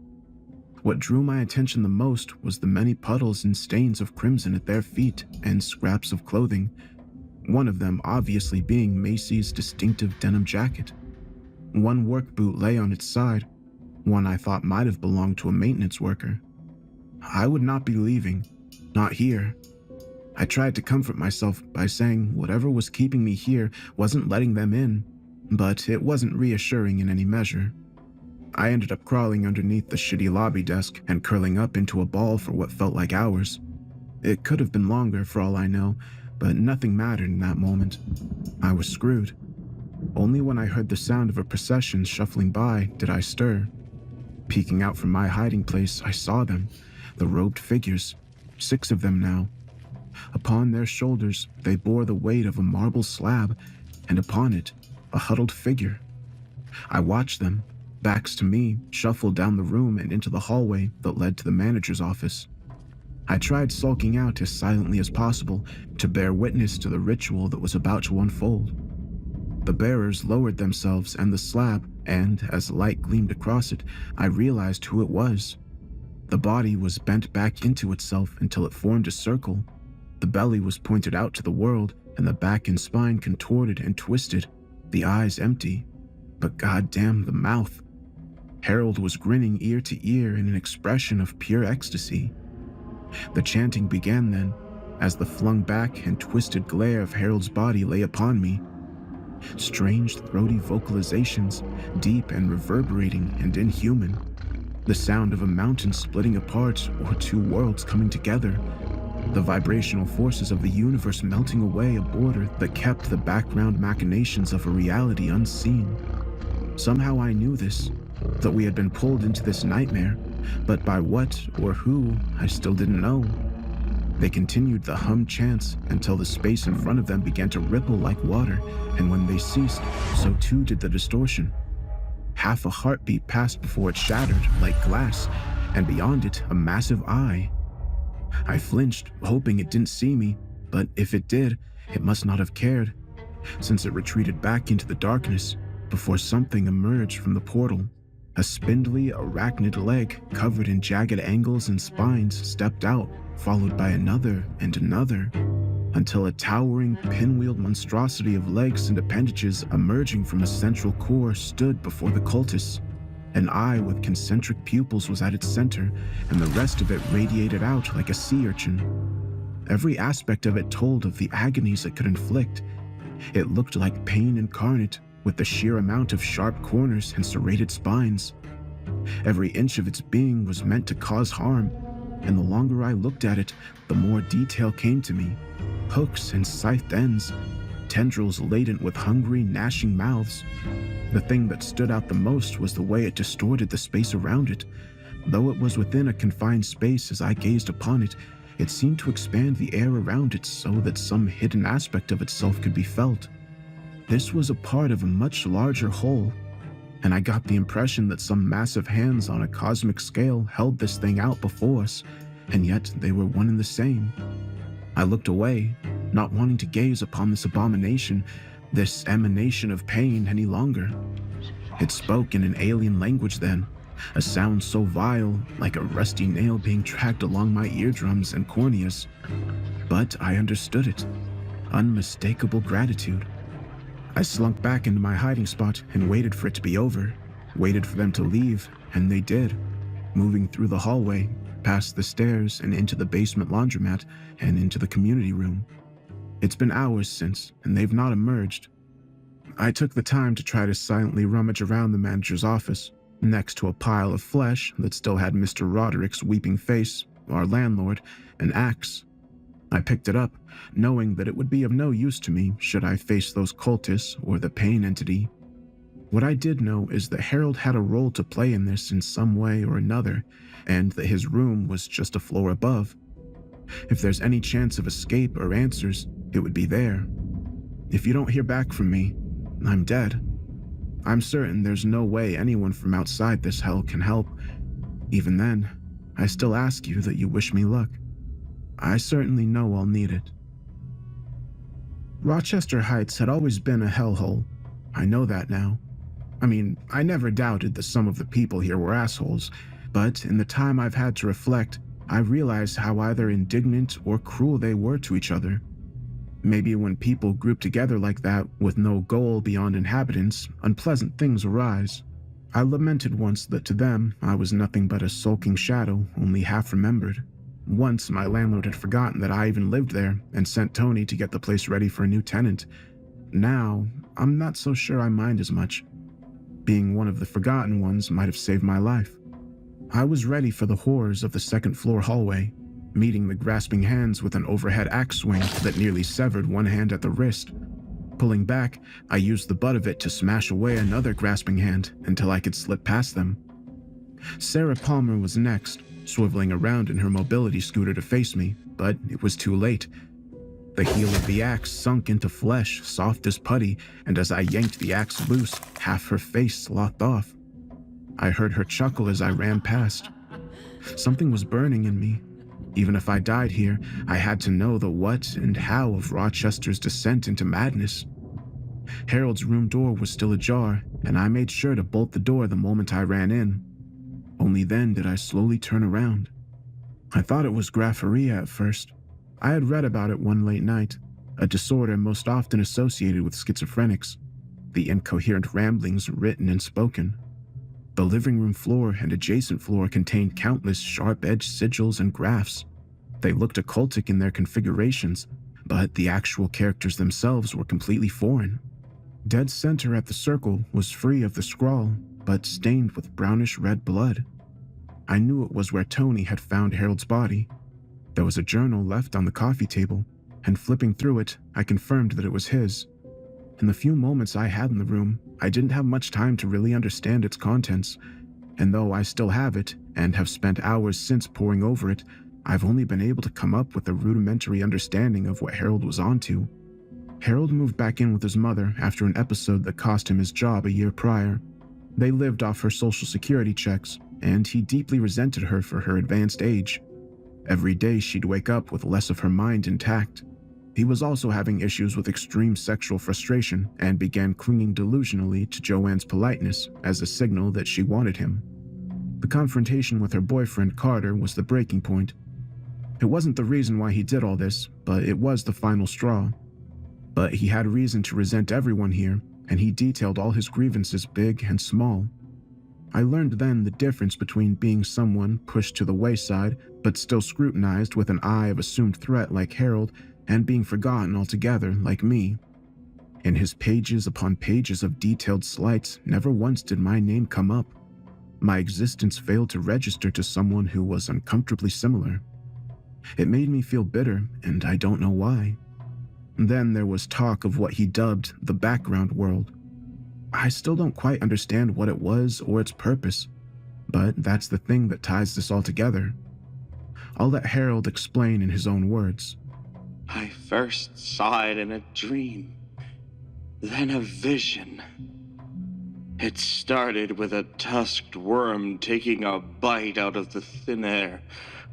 Speaker 2: What drew my attention the most was the many puddles and stains of crimson at their feet and scraps of clothing, one of them obviously being Macy's distinctive denim jacket. One work boot lay on its side, one I thought might have belonged to a maintenance worker. I would not be leaving, not here. I tried to comfort myself by saying whatever was keeping me here wasn't letting them in, but it wasn't reassuring in any measure. I ended up crawling underneath the shitty lobby desk and curling up into a ball for what felt like hours. It could have been longer for all I know, but nothing mattered in that moment. I was screwed. Only when I heard the sound of a procession shuffling by did I stir. Peeking out from my hiding place, I saw them, the robed figures, 6 of them now. Upon their shoulders, they bore the weight of a marble slab, and upon it, a huddled figure. I watched them, backs to me, shuffle down the room and into the hallway that led to the manager's office. I tried sulking out as silently as possible to bear witness to the ritual that was about to unfold. The bearers lowered themselves and the slab, and as light gleamed across it, I realized who it was. The body was bent back into itself until it formed a circle. The belly was pointed out to the world, and the back and spine contorted and twisted, the eyes empty. But goddamn the mouth. Harold was grinning ear to ear in an expression of pure ecstasy. The chanting began then, as the flung back and twisted glare of Harold's body lay upon me. Strange, throaty vocalizations, deep and reverberating and inhuman. The sound of a mountain splitting apart or 2 worlds coming together. The vibrational forces of the universe melting away a border that kept the background machinations of a reality unseen. Somehow I knew this, that we had been pulled into this nightmare, but by what or who, I still didn't know. They continued the hum chants until the space in front of them began to ripple like water, and when they ceased, so too did the distortion. Half a heartbeat passed before it shattered like glass, and beyond it, a massive eye. I flinched, hoping it didn't see me, but if it did, it must not have cared, since it retreated back into the darkness before something emerged from the portal. A spindly, arachnid leg covered in jagged angles and spines stepped out, followed by another and another. until a towering, pinwheeled monstrosity of legs and appendages emerging from a central core stood before the cultists. An eye with concentric pupils was at its center, and the rest of it radiated out like a sea urchin. Every aspect of it told of the agonies it could inflict. It looked like pain incarnate, with the sheer amount of sharp corners and serrated spines. Every inch of its being was meant to cause harm, and the longer I looked at it, the more detail came to me. Hooks and scythed ends, tendrils laden with hungry, gnashing mouths. The thing that stood out the most was the way it distorted the space around it. Though it was within a confined space as I gazed upon it, it seemed to expand the air around it so that some hidden aspect of itself could be felt. This was a part of a much larger whole, and I got the impression that some massive hands on a cosmic scale held this thing out before us, and yet they were one and the same. I looked away, not wanting to gaze upon this abomination, this emanation of pain any longer. It spoke in an alien language then, a sound so vile, like a rusty nail being dragged along my eardrums and corneas. But I understood it. Unmistakable gratitude. I slunk back into my hiding spot and waited for it to be over. Waited for them to leave, and they did, moving through the hallway, past the stairs and into the basement laundromat and into the community room. It's been hours since, and they've not emerged. I took the time to try to silently rummage around the manager's office, next to a pile of flesh that still had Mr. Roderick's weeping face, our landlord, an axe. I picked it up, knowing that it would be of no use to me should I face those cultists or the pain entity. What I did know is that Harold had a role to play in this in some way or another, and that his room was just a floor above. If there's any chance of escape or answers, it would be there. If you don't hear back from me, I'm dead. I'm certain there's no way anyone from outside this hell can help. Even then, I still ask you that you wish me luck. I certainly know I'll need it. Rochester Heights had always been a hellhole. I know that now. I mean, I never doubted that some of the people here were assholes, but in the time I've had to reflect, I realized how either indignant or cruel they were to each other. Maybe when people group together like that with no goal beyond inhabitants, unpleasant things arise. I lamented once that to them I was nothing but a sulking shadow, only half remembered. Once my landlord had forgotten that I even lived there and sent Tony to get the place ready for a new tenant. Now, I'm not so sure I mind as much. Being one of the forgotten ones might have saved my life. I was ready for the horrors of the second-floor hallway, meeting the grasping hands with an overhead axe swing that nearly severed one hand at the wrist. Pulling back, I used the butt of it to smash away another grasping hand until I could slip past them. Sarah Palmer was next, swiveling around in her mobility scooter to face me, but it was too late. The heel of the axe sunk into flesh, soft as putty, and as I yanked the axe loose, half her face sloughed off. I heard her chuckle as I ran past. Something was burning in me. Even if I died here, I had to know the what and how of Rochester's descent into madness. Harold's room door was still ajar, and I made sure to bolt the door the moment I ran in. Only then did I slowly turn around. I thought it was graphorrhea at first. I had read about it one late night, a disorder most often associated with schizophrenics, the incoherent ramblings written and spoken. The living room floor and adjacent floor contained countless sharp-edged sigils and graphs. They looked occultic in their configurations, but the actual characters themselves were completely foreign. Dead center at the circle was free of the scrawl, but stained with brownish-red blood. I knew it was where Tony had found Harold's body. There was a journal left on the coffee table, and flipping through it, I confirmed that it was his. In the few moments I had in the room, I didn't have much time to really understand its contents, and though I still have it, and have spent hours since poring over it, I've only been able to come up with a rudimentary understanding of what Harold was onto. Harold moved back in with his mother after an episode that cost him his job a year prior. They lived off her social security checks, and he deeply resented her for her advanced age. Every day she'd wake up with less of her mind intact. He was also having issues with extreme sexual frustration and began clinging delusionally to Joanne's politeness as a signal that she wanted him. The confrontation with her boyfriend Carter was the breaking point. It wasn't the reason why he did all this, but it was the final straw. But he had reason to resent everyone here, and he detailed all his grievances, big and small. I learned then the difference between being someone pushed to the wayside, but still scrutinized with an eye of assumed threat like Harold, and being forgotten altogether like me. In his pages upon pages of detailed slights, never once did my name come up. My existence failed to register to someone who was uncomfortably similar. It made me feel bitter, and I don't know why. Then there was talk of what he dubbed the background world. I still don't quite understand what it was or its purpose, but that's the thing that ties this all together. I'll let Harold explain in his own words.
Speaker 14: I first saw it in a dream, then a vision. It started with a tusked worm taking a bite out of the thin air.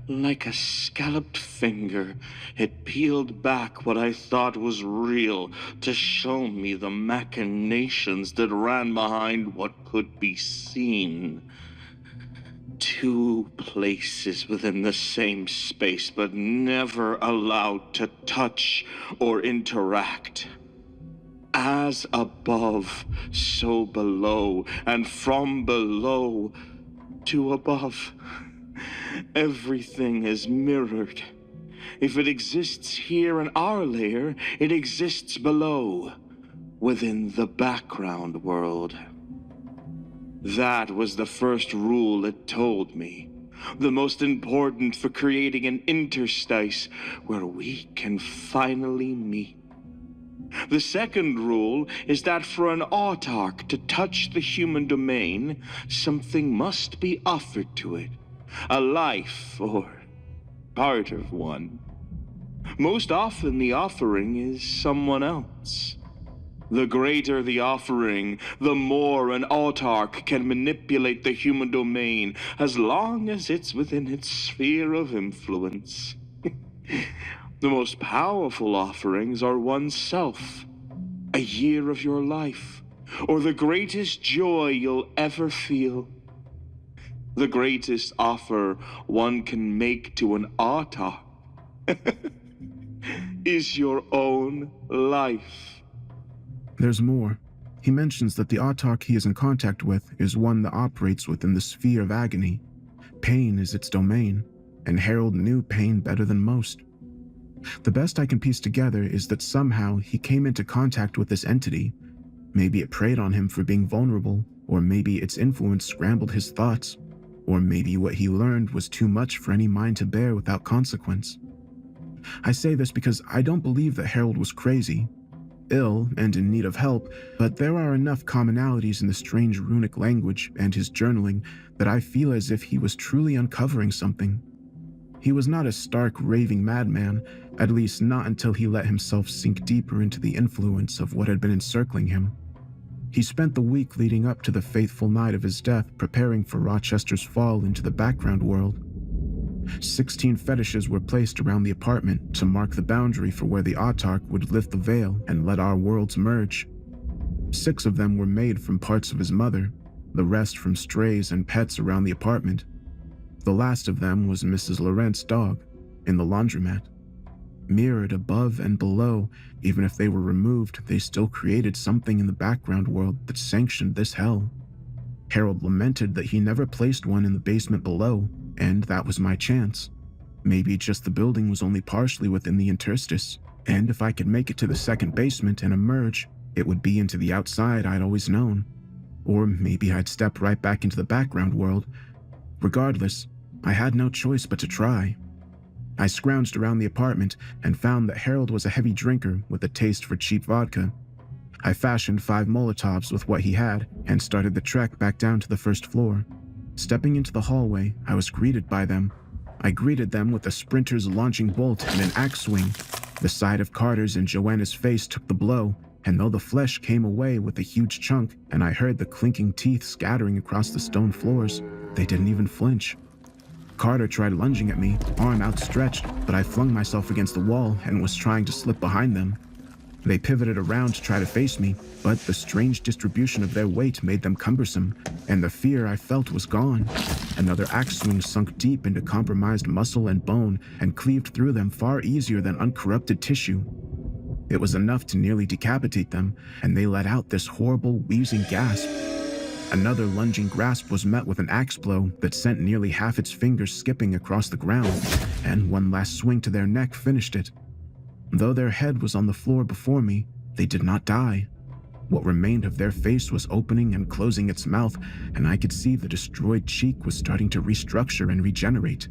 Speaker 14: Like a scalloped finger, it peeled back what I thought was real to show me the machinations that ran behind what could be seen. Two places within the same space, but never allowed to touch or interact. As above, so below, and from below to above. Everything is mirrored. If it exists here in our layer, it exists below, within the background world. That was the first rule it told me, the most important for creating an interstice where we can finally meet. The second rule is that for an autarch to touch the human domain, something must be offered to it. A life, or part of one. Most often the offering is someone else. The greater the offering, the more an autarch can manipulate the human domain, as long as it's within its sphere of influence. The most powerful offerings are oneself, a year of your life, or the greatest joy you'll ever feel. The greatest offer one can make to an autarch is your own life.
Speaker 2: There's more. He mentions that the autarch he is in contact with is one that operates within the sphere of agony. Pain is its domain, and Harold knew pain better than most. The best I can piece together is that somehow he came into contact with this entity. Maybe it preyed on him for being vulnerable, or maybe its influence scrambled his thoughts. Or maybe what he learned was too much for any mind to bear without consequence. I say this because I don't believe that Harold was crazy, ill and in need of help, but there are enough commonalities in the strange runic language and his journaling that I feel as if he was truly uncovering something. He was not a stark, raving madman, at least not until he let himself sink deeper into the influence of what had been encircling him. He spent the week leading up to the fateful night of his death preparing for Rochester's fall into the background world. 16 fetishes were placed around the apartment to mark the boundary for where the autarch would lift the veil and let our worlds merge. 6 of them were made from parts of his mother, the rest from strays and pets around the apartment. The last of them was Mrs. Laurent's dog, in the laundromat. Mirrored above and below, even if they were removed, they still created something in the background world that sanctioned this hell. Harold lamented that he never placed one in the basement below, and that was my chance. Maybe just the building was only partially within the interstice, and if I could make it to the second basement and emerge, it would be into the outside I'd always known. Or maybe I'd step right back into the background world. Regardless, I had no choice but to try. I scrounged around the apartment and found that Harold was a heavy drinker with a taste for cheap vodka. I fashioned 5 Molotovs with what he had and started the trek back down to the first floor. Stepping into the hallway, I was greeted by them. I greeted them with a sprinter's launching bolt and an axe swing. The side of Carter's and Joanna's face took the blow, and though the flesh came away with a huge chunk and I heard the clinking teeth scattering across the stone floors, they didn't even flinch. Carter tried lunging at me, arm outstretched, but I flung myself against the wall and was trying to slip behind them. They pivoted around to try to face me, but the strange distribution of their weight made them cumbersome, and the fear I felt was gone. Another axe swing sunk deep into compromised muscle and bone and cleaved through them far easier than uncorrupted tissue. It was enough to nearly decapitate them, and they let out this horrible, wheezing gasp. Another lunging grasp was met with an axe blow that sent nearly half its fingers skipping across the ground, and one last swing to their neck finished it. Though their head was on the floor before me, they did not die. What remained of their face was opening and closing its mouth, and I could see the destroyed cheek was starting to restructure and regenerate.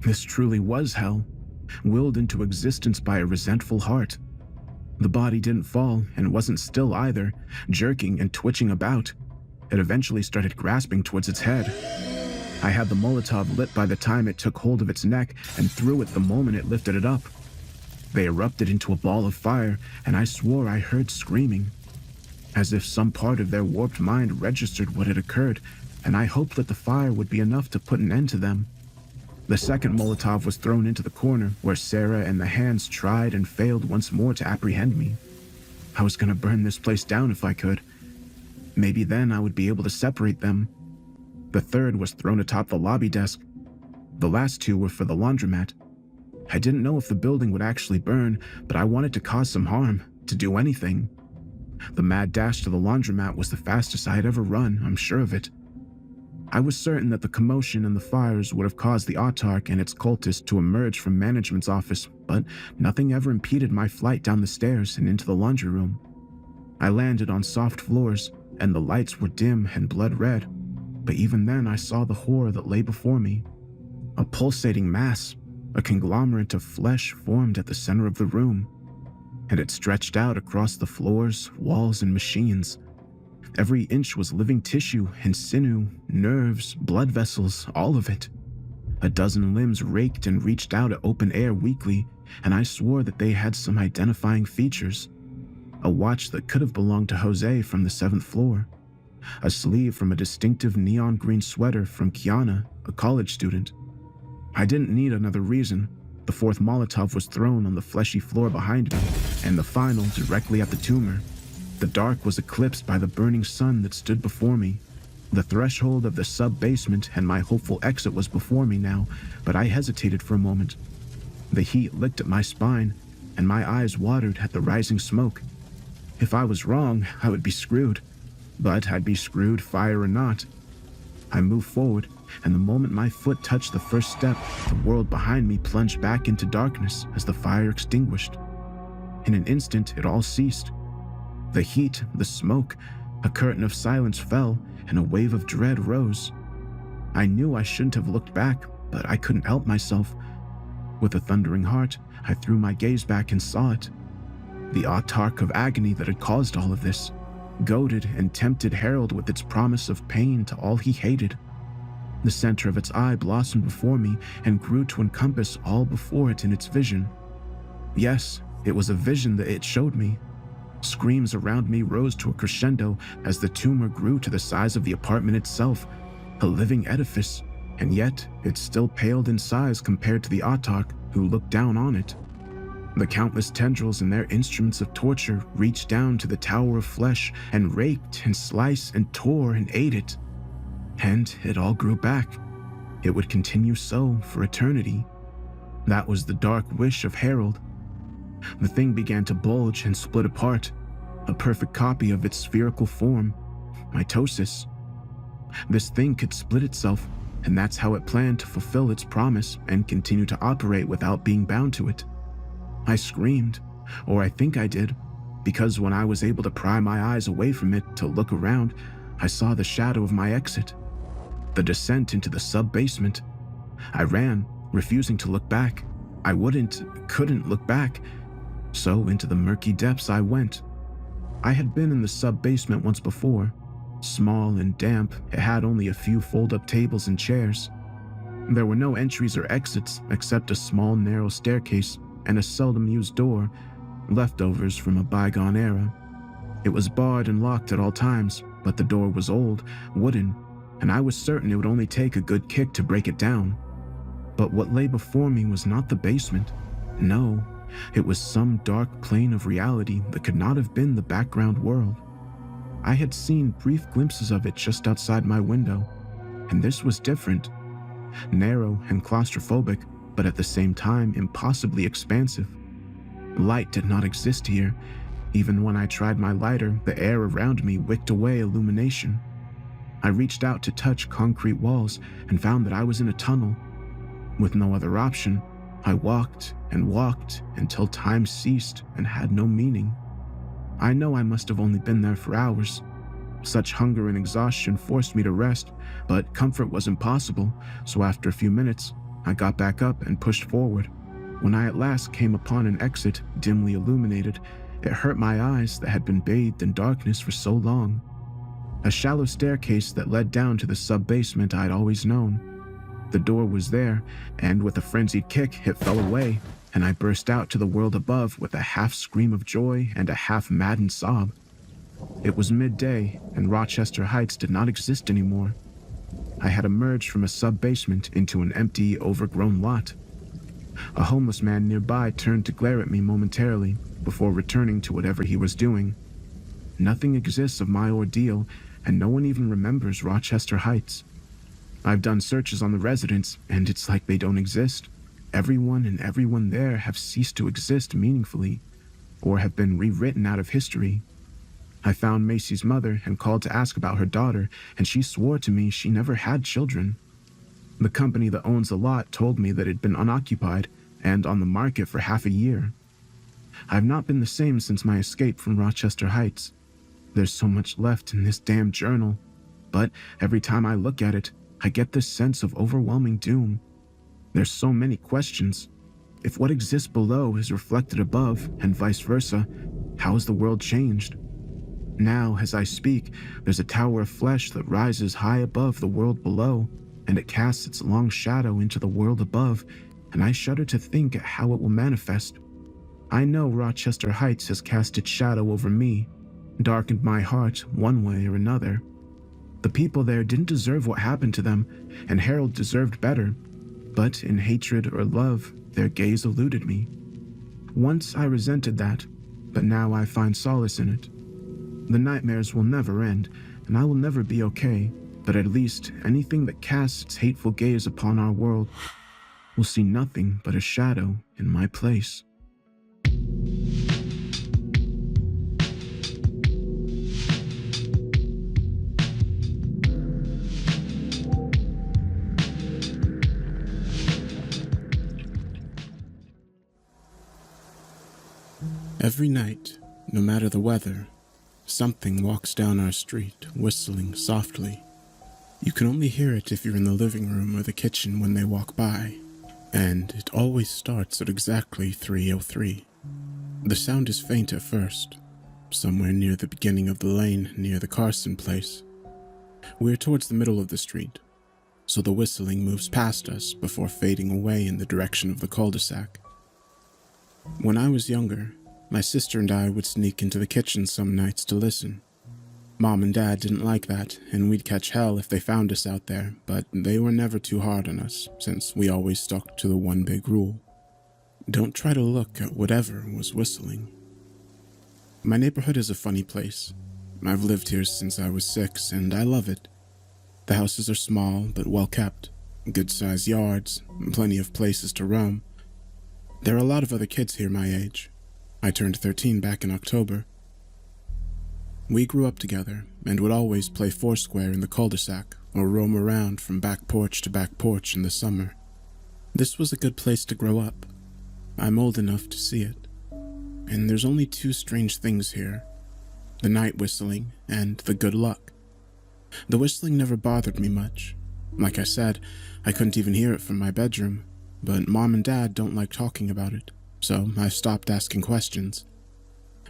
Speaker 2: This truly was hell, willed into existence by a resentful heart. The body didn't fall and wasn't still either, jerking and twitching about. It eventually started grasping towards its head. I had the Molotov lit by the time it took hold of its neck and threw it the moment it lifted it up. They erupted into a ball of fire, and I swore I heard screaming. As if some part of their warped mind registered what had occurred, and I hoped that the fire would be enough to put an end to them. The second Molotov was thrown into the corner, where Sarah and the hands tried and failed once more to apprehend me. I was going to burn this place down if I could. Maybe then I would be able to separate them. The third was thrown atop the lobby desk. The last two were for the laundromat. I didn't know if the building would actually burn, but I wanted to cause some harm, to do anything. The mad dash to the laundromat was the fastest I had ever run, I'm sure of it. I was certain that the commotion and the fires would have caused the Autarch and its cultists to emerge from management's office, but nothing ever impeded my flight down the stairs and into the laundry room. I landed on soft floors, and the lights were dim and blood red, but even then I saw the horror that lay before me. A pulsating mass, a conglomerate of flesh formed at the center of the room, and it stretched out across the floors, walls, and machines. Every inch was living tissue and sinew, nerves, blood vessels, all of it. A dozen limbs raked and reached out at open air weakly, and I swore that they had some identifying features. A watch that could have belonged to Jose from the 7th floor. A sleeve from a distinctive neon green sweater from Kiana, a college student. I didn't need another reason. The fourth Molotov was thrown on the fleshy floor behind me, and the final directly at the tumor. The dark was eclipsed by the burning sun that stood before me. The threshold of the sub-basement and my hopeful exit was before me now, but I hesitated for a moment. The heat licked at my spine, and my eyes watered at the rising smoke. If I was wrong, I would be screwed. But I'd be screwed, fire or not. I moved forward, and the moment my foot touched the first step, the world behind me plunged back into darkness as the fire extinguished. In an instant, it all ceased. The heat, the smoke, a curtain of silence fell, and a wave of dread rose. I knew I shouldn't have looked back, but I couldn't help myself. With a thundering heart, I threw my gaze back and saw it. The Autarch of agony that had caused all of this, goaded and tempted Harold with its promise of pain to all he hated. The center of its eye blossomed before me and grew to encompass all before it in its vision. Yes, it was a vision that it showed me. Screams around me rose to a crescendo as the tumor grew to the size of the apartment itself, a living edifice, and yet it still paled in size compared to the Autarch who looked down on it. The countless tendrils and their instruments of torture reached down to the tower of flesh and raked and sliced and tore and ate it. And it all grew back. It would continue so for eternity. That was the dark wish of Harold. The thing began to bulge and split apart, a perfect copy of its spherical form, mitosis. This thing could split itself, and that's how it planned to fulfill its promise and continue to operate without being bound to it. I screamed, or I think I did, because when I was able to pry my eyes away from it to look around, I saw the shadow of my exit, the descent into the sub-basement. I ran, refusing to look back. I couldn't look back. So into the murky depths I went. I had been in the sub-basement once before. Small and damp, it had only a few fold-up tables and chairs. There were no entries or exits except a small narrow staircase and a seldom-used door, leftovers from a bygone era. It was barred and locked at all times, but the door was old, wooden, and I was certain it would only take a good kick to break it down. But what lay before me was not the basement. No, It was some dark plane of reality that could not have been the background world. I had seen brief glimpses of it just outside my window, and this was different. Narrow and claustrophobic, but at the same time impossibly expansive. Light did not exist here. Even when I tried my lighter, the air around me wicked away illumination. I reached out to touch concrete walls and found that I was in a tunnel. With no other option, I walked and walked until time ceased and had no meaning. I know I must have only been there for hours. Such hunger and exhaustion forced me to rest, but comfort was impossible, so after a few minutes, I got back up and pushed forward. When I at last came upon an exit dimly illuminated, it hurt my eyes that had been bathed in darkness for so long. A shallow staircase that led down to the sub-basement I'd always known. The door was there, and with a frenzied kick, it fell away, and I burst out to the world above with a half scream of joy and a half maddened sob. It was midday, and Rochester Heights did not exist anymore. I had emerged from a sub-basement into an empty, overgrown lot. A homeless man nearby turned to glare at me momentarily before returning to whatever he was doing. Nothing exists of my ordeal, and no one even remembers Rochester Heights. I've done searches on the residents, and it's like they don't exist. Everyone and everyone there have ceased to exist meaningfully, or have been rewritten out of history. I found Macy's mother and called to ask about her daughter, and she swore to me she never had children. The company that owns the lot told me that it had been unoccupied and on the market for half a year. I've not been the same since my escape from Rochester Heights. There's so much left in this damn journal, but every time I look at it, I get this sense of overwhelming doom. There's so many questions. If what exists below is reflected above, and vice versa, how has the world changed? Now, as I speak, there's a tower of flesh that rises high above the world below, and it casts its long shadow into the world above, and I shudder to think at how it will manifest. I know Rochester Heights has cast its shadow over me, darkened my heart one way or another. The people there didn't deserve what happened to them, and Harold deserved better, but in hatred or love, their gaze eluded me. Once I resented that, but now I find solace in it. The nightmares will never end, and I will never be okay, but at least anything that casts its hateful gaze upon our world will see nothing but a shadow in my place. Every night, no matter the weather, something walks down our street, whistling softly. You can only hear it if you're in the living room or the kitchen when they walk by, and it always starts at exactly 3:03. The sound is faint at first, somewhere near the beginning of the lane near the Carson place. We're towards the middle of the street, so the whistling moves past us before fading away in the direction of the cul-de-sac. When I was younger, my sister and I would sneak into the kitchen some nights to listen. Mom and Dad didn't like that, and we'd catch hell if they found us out there, but they were never too hard on us, since we always stuck to the one big rule. Don't try to look at whatever was whistling. My neighborhood is a funny place. I've lived here since I was 6, and I love it. The houses are small but well kept, good-sized yards, and plenty of places to roam. There are a lot of other kids here my age. I turned 13 back in October. We grew up together and would always play foursquare in the cul-de-sac or roam around from back porch to back porch in the summer. This was a good place to grow up. I'm old enough to see it. And there's only 2 strange things here: the night whistling and the good luck. The whistling never bothered me much. Like I said, I couldn't even hear it from my bedroom, but Mom and Dad don't like talking about it, so I stopped asking questions.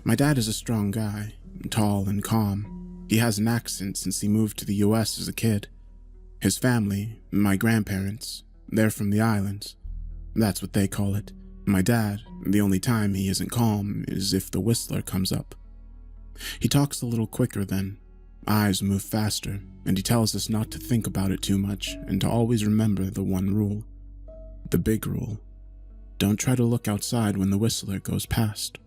Speaker 2: My dad is a strong guy, tall and calm. He has an accent since he moved to the US as a kid. His family, my grandparents, they're from the islands. That's what they call it. My dad, the only time he isn't calm is if the whistler comes up. He talks a little quicker then, eyes move faster, and he tells us not to think about it too much and to always remember the one rule. The big rule. Don't try to look outside when the whistler goes past.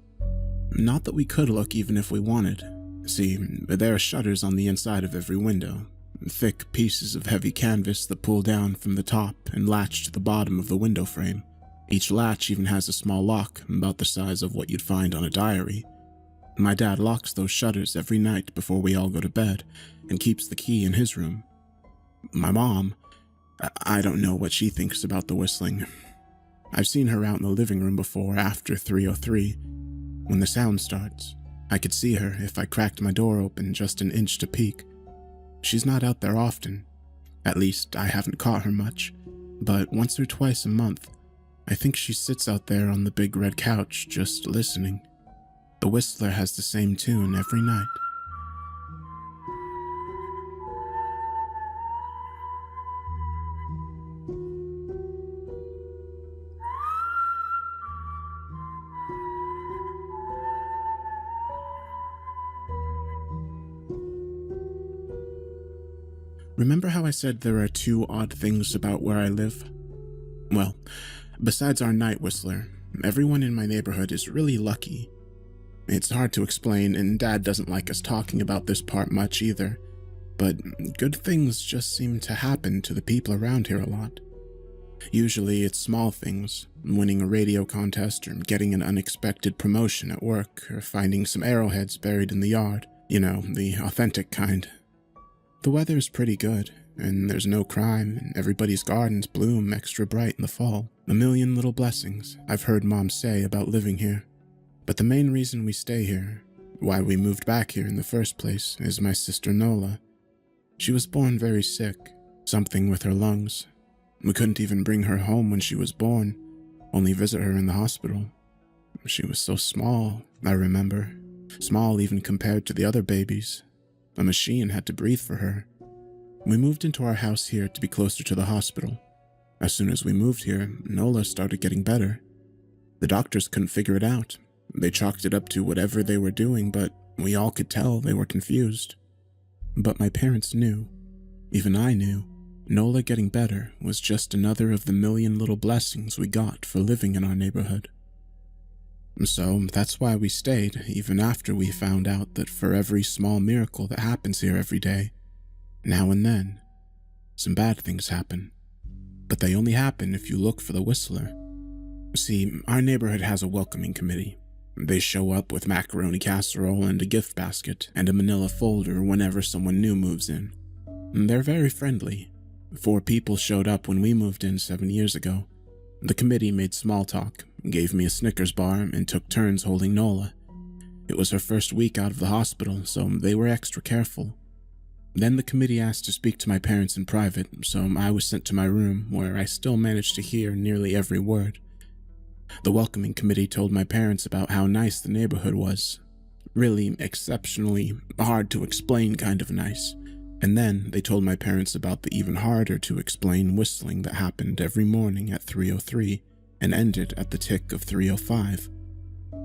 Speaker 2: Not that we could look even if we wanted. See, there are shutters on the inside of every window, thick pieces of heavy canvas that pull down from the top and latch to the bottom of the window frame. Each latch even has a small lock about the size of what you'd find on a diary. My dad locks those shutters every night before we all go to bed and keeps the key in his room. My mom, I don't know what she thinks about the whistling. I've seen her out in the living room before after 3:03. When the sound starts, I could see her if I cracked my door open just an inch to peek. She's not out there often. At least, I haven't caught her much. But once or twice a month, I think she sits out there on the big red couch just listening. The whistler has the same tune every night. Remember how I said there are two odd things about where I live? Well, besides our night whistler, everyone in my neighborhood is really lucky. It's hard to explain, and Dad doesn't like us talking about this part much either, but good things just seem to happen to the people around here a lot. Usually it's small things, winning a radio contest or getting an unexpected promotion at work or finding some arrowheads buried in the yard, you know, the authentic kind. The weather is pretty good, and there's no crime, and everybody's gardens bloom extra bright in the fall. A million little blessings I've heard Mom say about living here. But the main reason we stay here, why we moved back here in the first place, is my sister Nola. She was born very sick, something with her lungs. We couldn't even bring her home when she was born, only visit her in the hospital. She was so small, I remember. Small even compared to the other babies. A machine had to breathe for her. We moved into our house here to be closer to the hospital. As soon as we moved here, Nola started getting better. The doctors couldn't figure it out. They chalked it up to whatever they were doing, but we all could tell they were confused. But my parents knew. Even I knew. Nola getting better was just another of the million little blessings we got for living in our neighborhood. So that's why we stayed, even after we found out that for every small miracle that happens here every day, now and then, some bad things happen. But they only happen if you look for the whistler. See, our neighborhood has a welcoming committee. They show up with macaroni casserole and a gift basket and a manila folder whenever someone new moves in. They're very friendly. 4 people showed up when we moved in 7 years ago. The committee made small talk, gave me a Snickers bar, and took turns holding Nola. It was her first week out of the hospital, so they were extra careful. Then the committee asked to speak to my parents in private, so I was sent to my room, where I still managed to hear nearly every word. The welcoming committee told my parents about how nice the neighborhood was. Really exceptionally hard to explain kind of nice. And then they told my parents about the even harder to explain whistling that happened every morning at 3:03 and ended at the tick of 3:05.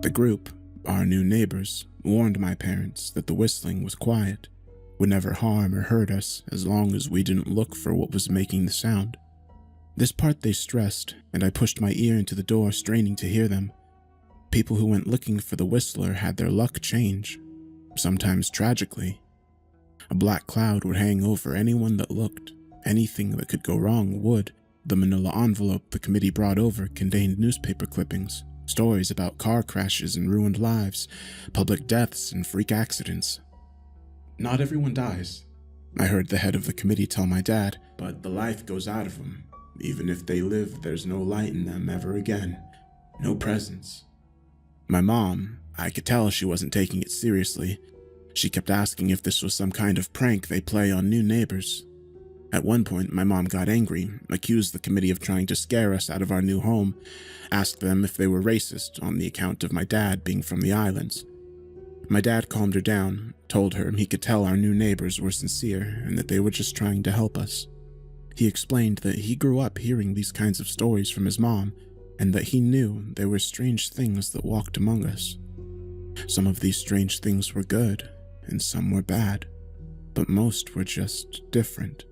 Speaker 2: The group, our new neighbors, warned my parents that the whistling was quiet, would never harm or hurt us as long as we didn't look for what was making the sound. This part they stressed, and I pushed my ear into the door, straining to hear them. People who went looking for the whistler had their luck change, sometimes tragically. A black cloud would hang over anyone that looked. Anything that could go wrong would. The manila envelope the committee brought over contained newspaper clippings, stories about car crashes and ruined lives, public deaths and freak accidents. Not everyone dies, I heard the head of the committee tell my dad, but the life goes out of them. Even if they live, there's no light in them ever again. No presence. My mom, I could tell she wasn't taking it seriously. She kept asking if this was some kind of prank they play on new neighbors. At one point, my mom got angry, accused the committee of trying to scare us out of our new home, asked them if they were racist on the account of my dad being from the islands. My dad calmed her down, told her he could tell our new neighbors were sincere and that they were just trying to help us. He explained that he grew up hearing these kinds of stories from his mom and that he knew there were strange things that walked among us. Some of these strange things were good and some were bad, but most were just different.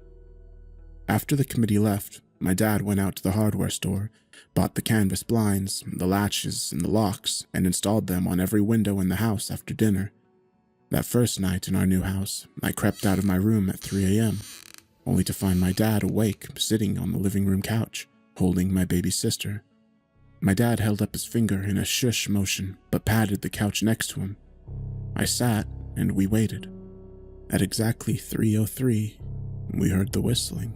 Speaker 2: After the committee left, my dad went out to the hardware store bought the canvas blinds, the latches, and the locks, and installed them on every window in the house after dinner. That first night in our new house, I crept out of my room at 3 a.m., only to find my dad awake, sitting on the living room couch, holding my baby sister. My dad held up his finger in a shush motion, but patted the couch next to him. I sat, and we waited. At exactly 3:03, we heard the whistling.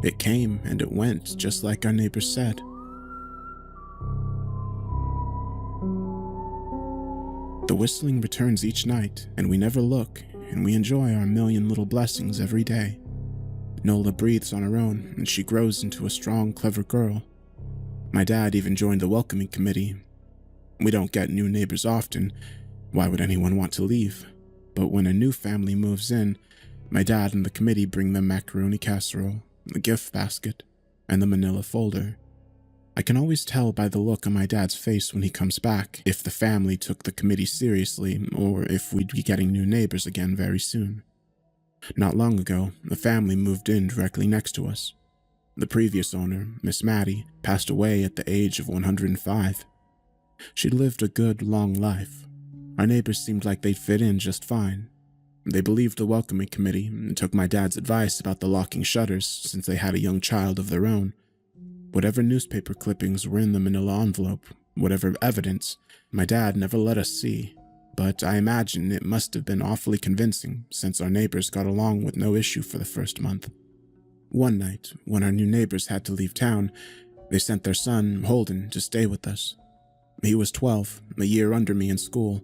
Speaker 2: It came and it went, just like our neighbors said. The whistling returns each night, and we never look, and we enjoy our million little blessings every day. Nola breathes on her own, and she grows into a strong, clever girl. My dad even joined the welcoming committee. We don't get new neighbors often. Why would anyone want to leave? But when a new family moves in, my dad and the committee bring them macaroni casserole, the gift basket, and the manila folder. I can always tell by the look on my dad's face when he comes back if the family took the committee seriously or if we'd be getting new neighbors again very soon. Not long ago, the family moved in directly next to us. The previous owner, Miss Maddie, passed away at the age of 105. She'd lived a good, long life. Our neighbors seemed like they'd fit in just fine. They believed the welcoming committee and took my dad's advice about the locking shutters since they had a young child of their own. Whatever newspaper clippings were in the manila envelope, whatever evidence, my dad never let us see. But I imagine it must have been awfully convincing since our neighbors got along with no issue for the first month. One night, when our new neighbors had to leave town, they sent their son, Holden, to stay with us. He was 12, a year under me in school.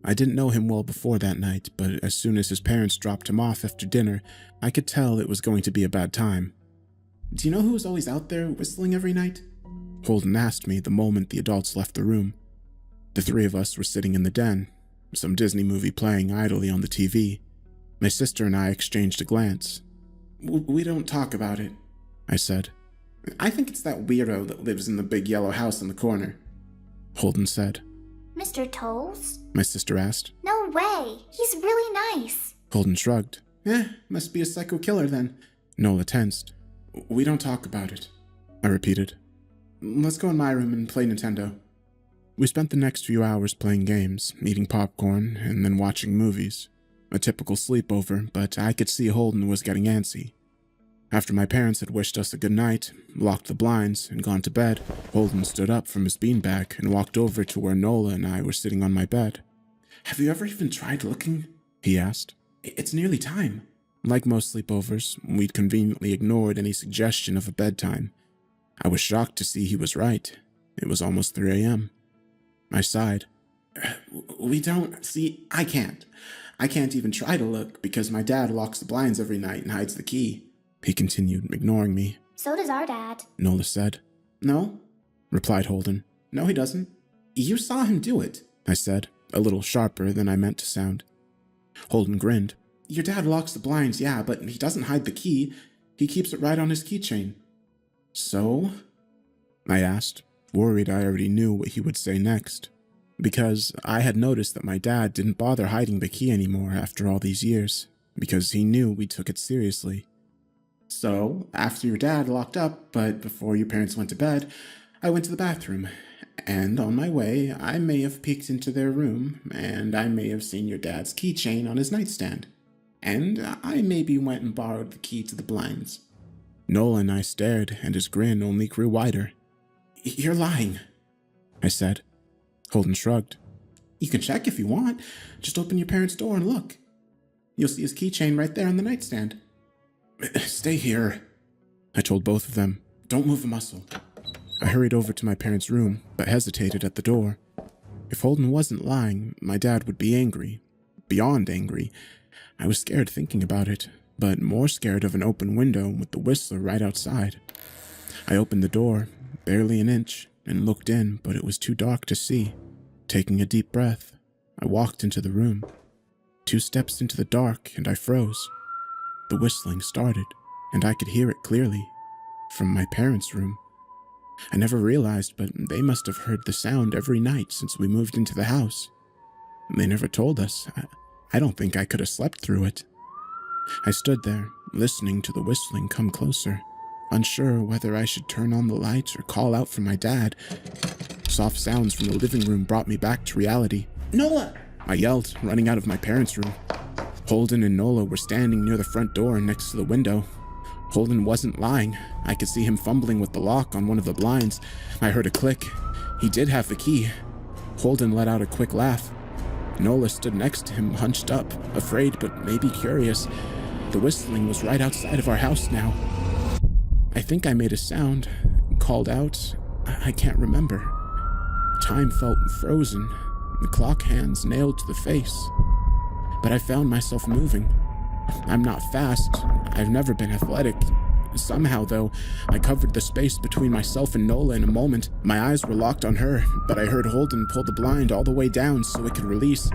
Speaker 2: I didn't know him well before that night, but as soon as his parents dropped him off after dinner, I could tell it was going to be a bad time. "Do you know who was always out there whistling every night?" Holden asked me the moment the adults left the room. The three of us were sitting in the den, some Disney movie playing idly on the TV. My sister and I exchanged a glance. "We don't talk about it," I said. "I think it's that weirdo that lives in the big yellow house in the corner," Holden said.
Speaker 5: Mr. Toles?
Speaker 2: My sister asked.
Speaker 5: No way. He's really nice.
Speaker 2: Holden shrugged. Must be a psycho killer then. Nola tensed. "We don't talk about it," I repeated. "Let's go in my room and play Nintendo." We spent the next few hours playing games, eating popcorn, and then watching movies. A typical sleepover, but I could see Holden was getting antsy. After my parents had wished us a good night, locked the blinds, and gone to bed, Holden stood up from his beanbag and walked over to where Nola and I were sitting on my bed. "Have you ever even tried looking?" he asked. "It's nearly time." Like most sleepovers, we'd conveniently ignored any suggestion of a bedtime. I was shocked to see he was right. It was almost 3 a.m. I sighed. "We don't. See, I can't. I can't even try to look because my dad locks the blinds every night and hides the key," he continued, ignoring me.
Speaker 5: So does our dad.
Speaker 2: Nola said. "No," replied Holden. "No, he doesn't." "You saw him do it," I said, a little sharper than I meant to sound. Holden grinned. "Your dad locks the blinds, yeah, but he doesn't hide the key. He keeps it right on his keychain." "So?" I asked, worried I already knew what he would say next. Because I had noticed that my dad didn't bother hiding the key anymore after all these years, because he knew we took it seriously. "So, after your dad locked up, but before your parents went to bed, I went to the bathroom, and on my way, I may have peeked into their room, and I may have seen your dad's keychain on his nightstand, and I maybe went and borrowed the key to the blinds." Nola and I stared, and his grin only grew wider. "You're lying," I said. Holden shrugged. "You can check if you want. Just open your parents' door and look. You'll see his keychain right there on the nightstand." "Stay here," I told both of them. "Don't move a muscle." I hurried over to my parents' room, but hesitated at the door. If Holden wasn't lying, my dad would be angry. Beyond angry. I was scared thinking about it, but more scared of an open window with the whistler right outside. I opened the door, barely an inch, and looked in, but it was too dark to see. Taking a deep breath, I walked into the room. 2 steps into the dark, and I froze. The whistling started, and I could hear it clearly, from my parents' room. I never realized, but they must have heard the sound every night since we moved into the house. They never told us. I don't think I could have slept through it. I stood there, listening to the whistling come closer. Unsure whether I should turn on the lights or call out for my dad, soft sounds from the living room brought me back to reality.
Speaker 7: Nola!
Speaker 2: I yelled, running out of my parents' room. Holden and Nola were standing near the front door next to the window. Holden wasn't lying. I could see him fumbling with the lock on one of the blinds. I heard a click. He did have the key. Holden let out a quick laugh. Nola stood next to him, hunched up, afraid but maybe curious. The whistling was right outside of our house now. I think I made a sound, called out. I can't remember. Time felt frozen, the clock hands nailed to the face. But I found myself moving. I'm not fast. I've never been athletic. Somehow, though, I covered the space between myself and Nola in a moment. My eyes were locked on her, but I heard Holden pull the blind all the way down so it could release.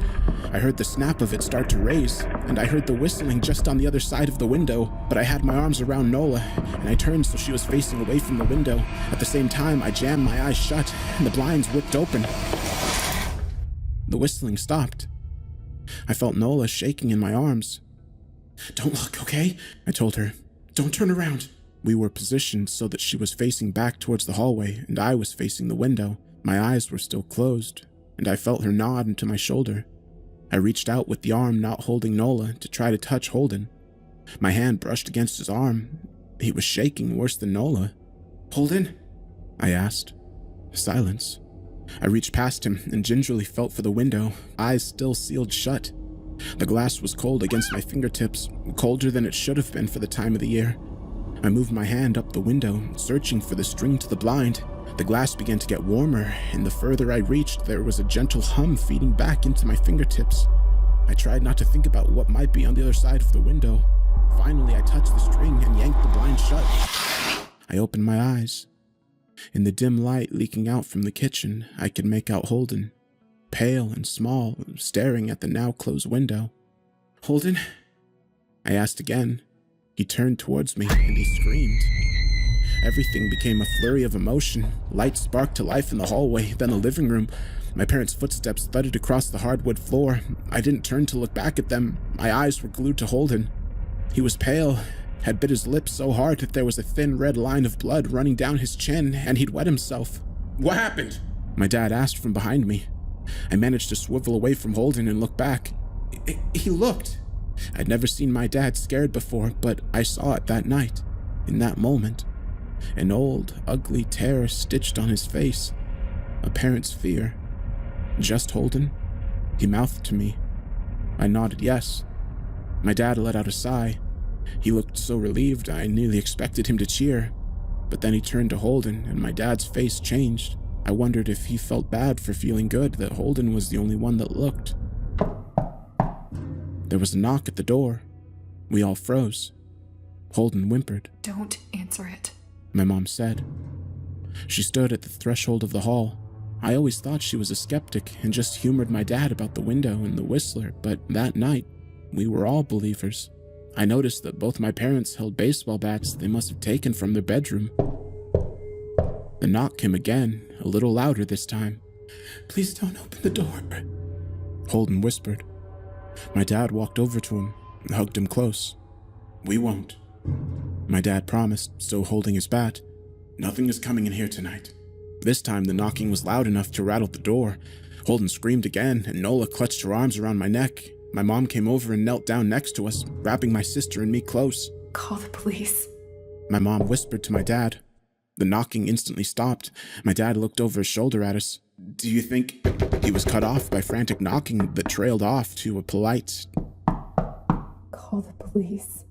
Speaker 2: I heard the snap of it start to raise, and I heard the whistling just on the other side of the window, but I had my arms around Nola, and I turned so she was facing away from the window. At the same time, I jammed my eyes shut, and the blinds whipped open. The whistling stopped. I felt Nola shaking in my arms. "Don't look, okay?" I told her. "Don't turn around." We were positioned so that she was facing back towards the hallway and I was facing the window. My eyes were still closed, and I felt her nod into my shoulder. I reached out with the arm not holding Nola to try to touch Holden. My hand brushed against his arm. He was shaking worse than Nola. "Holden?" I asked. Silence. I reached past him and gingerly felt for the window, eyes still sealed shut. The glass was cold against my fingertips, colder than it should have been for the time of the year. I moved my hand up the window, searching for the string to the blind. The glass began to get warmer, and the further I reached, there was a gentle hum feeding back into my fingertips. I tried not to think about what might be on the other side of the window. Finally, I touched the string and yanked the blind shut. I opened my eyes. In the dim light leaking out from the kitchen, I could make out Holden, pale and small, staring at the now closed window. "Holden?" I asked again. He turned towards me and he screamed. Everything became a flurry of emotion. Lights sparked to life in the hallway, then the living room. My parents' footsteps thudded across the hardwood floor. I didn't turn to look back at them. My eyes were glued to Holden. He was pale, had bit his lips so hard that there was a thin red line of blood running down his chin, and he'd wet himself. "What happened?" my dad asked from behind me. I managed to swivel away from Holden and look back. He looked. I'd never seen my dad scared before, but I saw it that night, in that moment. An old, ugly tear stitched on his face. A parent's fear. "Just Holden?" He mouthed to me. I nodded yes. My dad let out a sigh. He looked so relieved I nearly expected him to cheer. But then he turned to Holden and my dad's face changed. I wondered if he felt bad for feeling good that Holden was the only one that looked. There was a knock at the door. We all froze. Holden whimpered.
Speaker 13: "Don't answer it,"
Speaker 2: my mom said. She stood at the threshold of the hall. I always thought she was a skeptic and just humored my dad about the window and the whistler, but that night, we were all believers. I noticed that both my parents held baseball bats they must have taken from their bedroom. The knock came again, a little louder this time. "Please don't open the door," Holden whispered. My dad walked over to him and hugged him close. "We won't," my dad promised, still holding his bat. "Nothing is coming in here tonight." This time the knocking was loud enough to rattle the door. Holden screamed again, and Nola clutched her arms around my neck. My mom came over and knelt down next to us, wrapping my sister and me close.
Speaker 13: "Call the police,"
Speaker 2: my mom whispered to my dad. The knocking instantly stopped. My dad looked over his shoulder at us. "Do you think—" He was cut off by frantic knocking that trailed off to a polite,
Speaker 13: "Call the police,"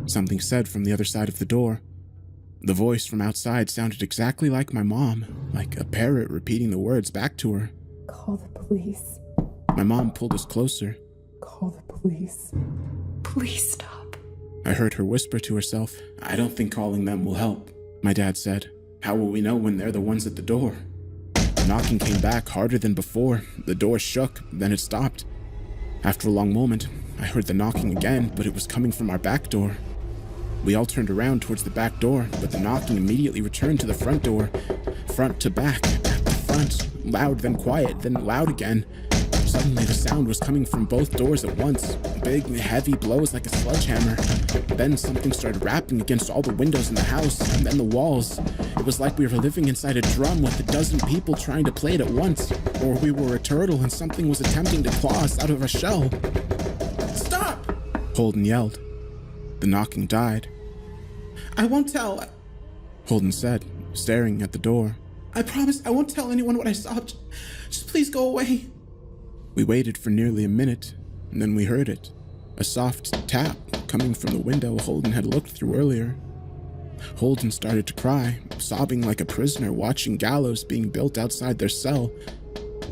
Speaker 2: something said from the other side of the door. The voice from outside sounded exactly like my mom, like a parrot repeating the words back to her.
Speaker 13: "Call the police."
Speaker 2: My mom pulled us closer.
Speaker 13: "Call the police. Please stop."
Speaker 2: I heard her whisper to herself. "I don't think calling them will help," my dad said. "How will we know when they're the ones at the door?" The knocking came back harder than before. The door shook, then it stopped. After a long moment, I heard the knocking again, but it was coming from our back door. We all turned around towards the back door, but the knocking immediately returned to the front door. Front to back, back to front. Loud, then quiet, then loud again. Suddenly, the sound was coming from both doors at once. Big, heavy blows like a sledgehammer. Then something started rapping against all the windows in the house, and then the walls. It was like we were living inside a drum with a dozen people trying to play it at once. Or we were a turtle and something was attempting to claw us out of our shell. "Stop!" Holden yelled. The knocking died. "I won't tell," Holden said, staring at the door. "I promise I won't tell anyone what I saw. Just please go away." We waited for nearly a minute, and then we heard it. A soft tap coming from the window Holden had looked through earlier. Holden started to cry, sobbing like a prisoner watching gallows being built outside their cell.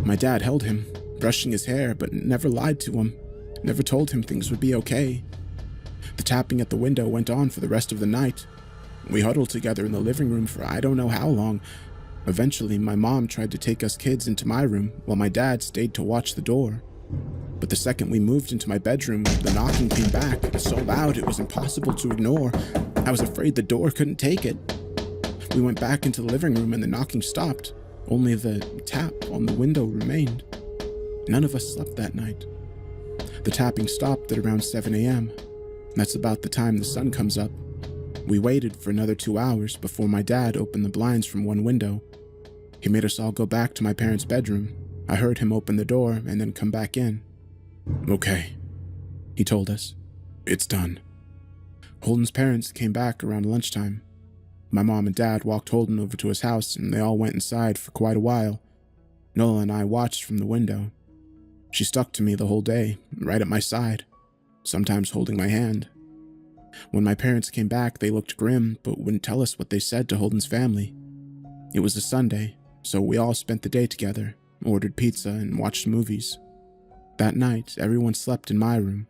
Speaker 2: My dad held him, brushing his hair, but never lied to him, never told him things would be okay. The tapping at the window went on for the rest of the night. We huddled together in the living room for I don't know how long. Eventually, my mom tried to take us kids into my room while my dad stayed to watch the door. But the second we moved into my bedroom, the knocking came back, so loud it was impossible to ignore. I was afraid the door couldn't take it. We went back into the living room and the knocking stopped. Only the tap on the window remained. None of us slept that night. The tapping stopped at around 7 a.m. That's about the time the sun comes up. We waited for another 2 hours before my dad opened the blinds from one window. He made us all go back to my parents' bedroom. I heard him open the door and then come back in. "Okay," he told us. "It's done." Holden's parents came back around lunchtime. My mom and dad walked Holden over to his house and they all went inside for quite a while. Nola and I watched from the window. She stuck to me the whole day, right at my side, sometimes holding my hand. When my parents came back, they looked grim, but wouldn't tell us what they said to Holden's family. It was a Sunday, so we all spent the day together, ordered pizza, and watched movies. That night, everyone slept in my room.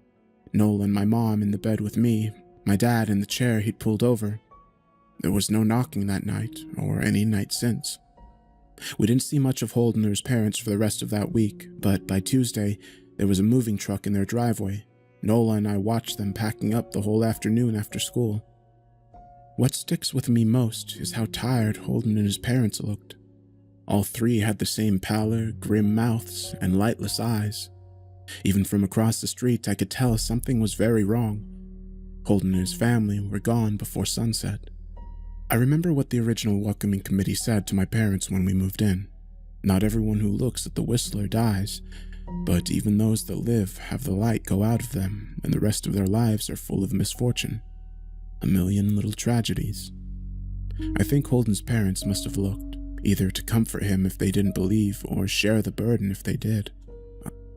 Speaker 2: Nola and my mom in the bed with me, my dad in the chair he'd pulled over. There was no knocking that night, or any night since. We didn't see much of Holden or his parents for the rest of that week, but by Tuesday, there was a moving truck in their driveway. Nola and I watched them packing up the whole afternoon after school. What sticks with me most is how tired Holden and his parents looked. All three had the same pallor, grim mouths, and lightless eyes. Even from across the street, I could tell something was very wrong. Holden and his family were gone before sunset. I remember what the original welcoming committee said to my parents when we moved in. Not everyone who looks at the Whistler dies, but even those that live have the light go out of them, and the rest of their lives are full of misfortune. A million little tragedies. I think Holden's parents must have looked, either to comfort him if they didn't believe, or share the burden if they did.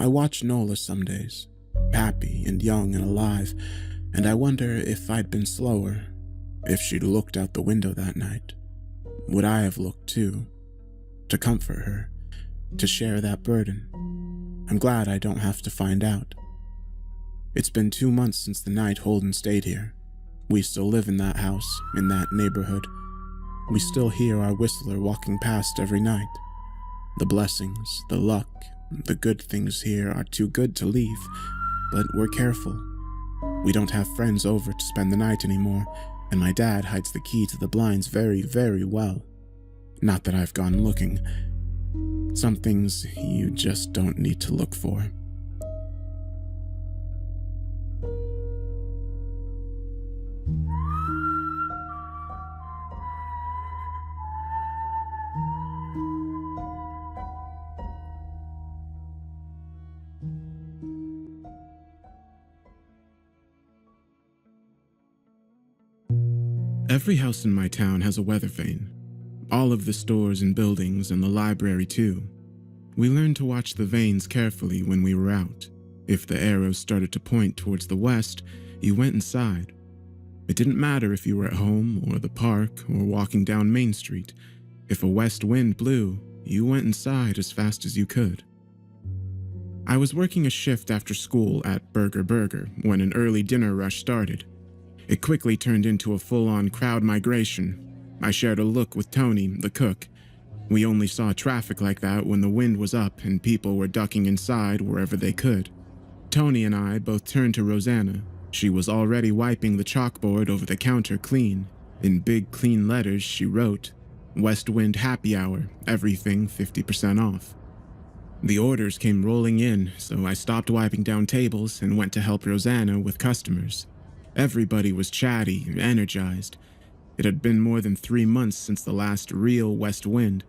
Speaker 2: I watch Nola some days, happy and young and alive, and I wonder if I'd been slower, if she'd looked out the window that night. Would I have looked too? To comfort her, to share that burden. I'm glad I don't have to find out. It's been 2 months since the night Holden stayed here. We still live in that house, in that neighborhood. We still hear our Whistler walking past every night. The blessings, the luck, the good things here are too good to leave, but we're careful. We don't have friends over to spend the night anymore, and my dad hides the key to the blinds very, very well. Not that I've gone looking. Some things you just don't need to look for. Every house in my town has a weather vane. All of the stores and buildings and the library too. We learned to watch the vanes carefully when we were out. If the arrows started to point towards the west, you went inside. It didn't matter if you were at home or the park or walking down Main Street. If a west wind blew, you went inside as fast as you could. I was working a shift after school at Burger when an early dinner rush started. It quickly turned into a full-on crowd migration. I shared a look with Tony, the cook. We only saw traffic like that when the wind was up and people were ducking inside wherever they could. Tony and I both turned to Rosanna. She was already wiping the chalkboard over the counter clean. In big clean letters she wrote, "West Wind Happy Hour, everything 50% off." The orders came rolling in, so I stopped wiping down tables and went to help Rosanna with customers. Everybody was chatty and energized. It had been more than 3 months since the last real west wind.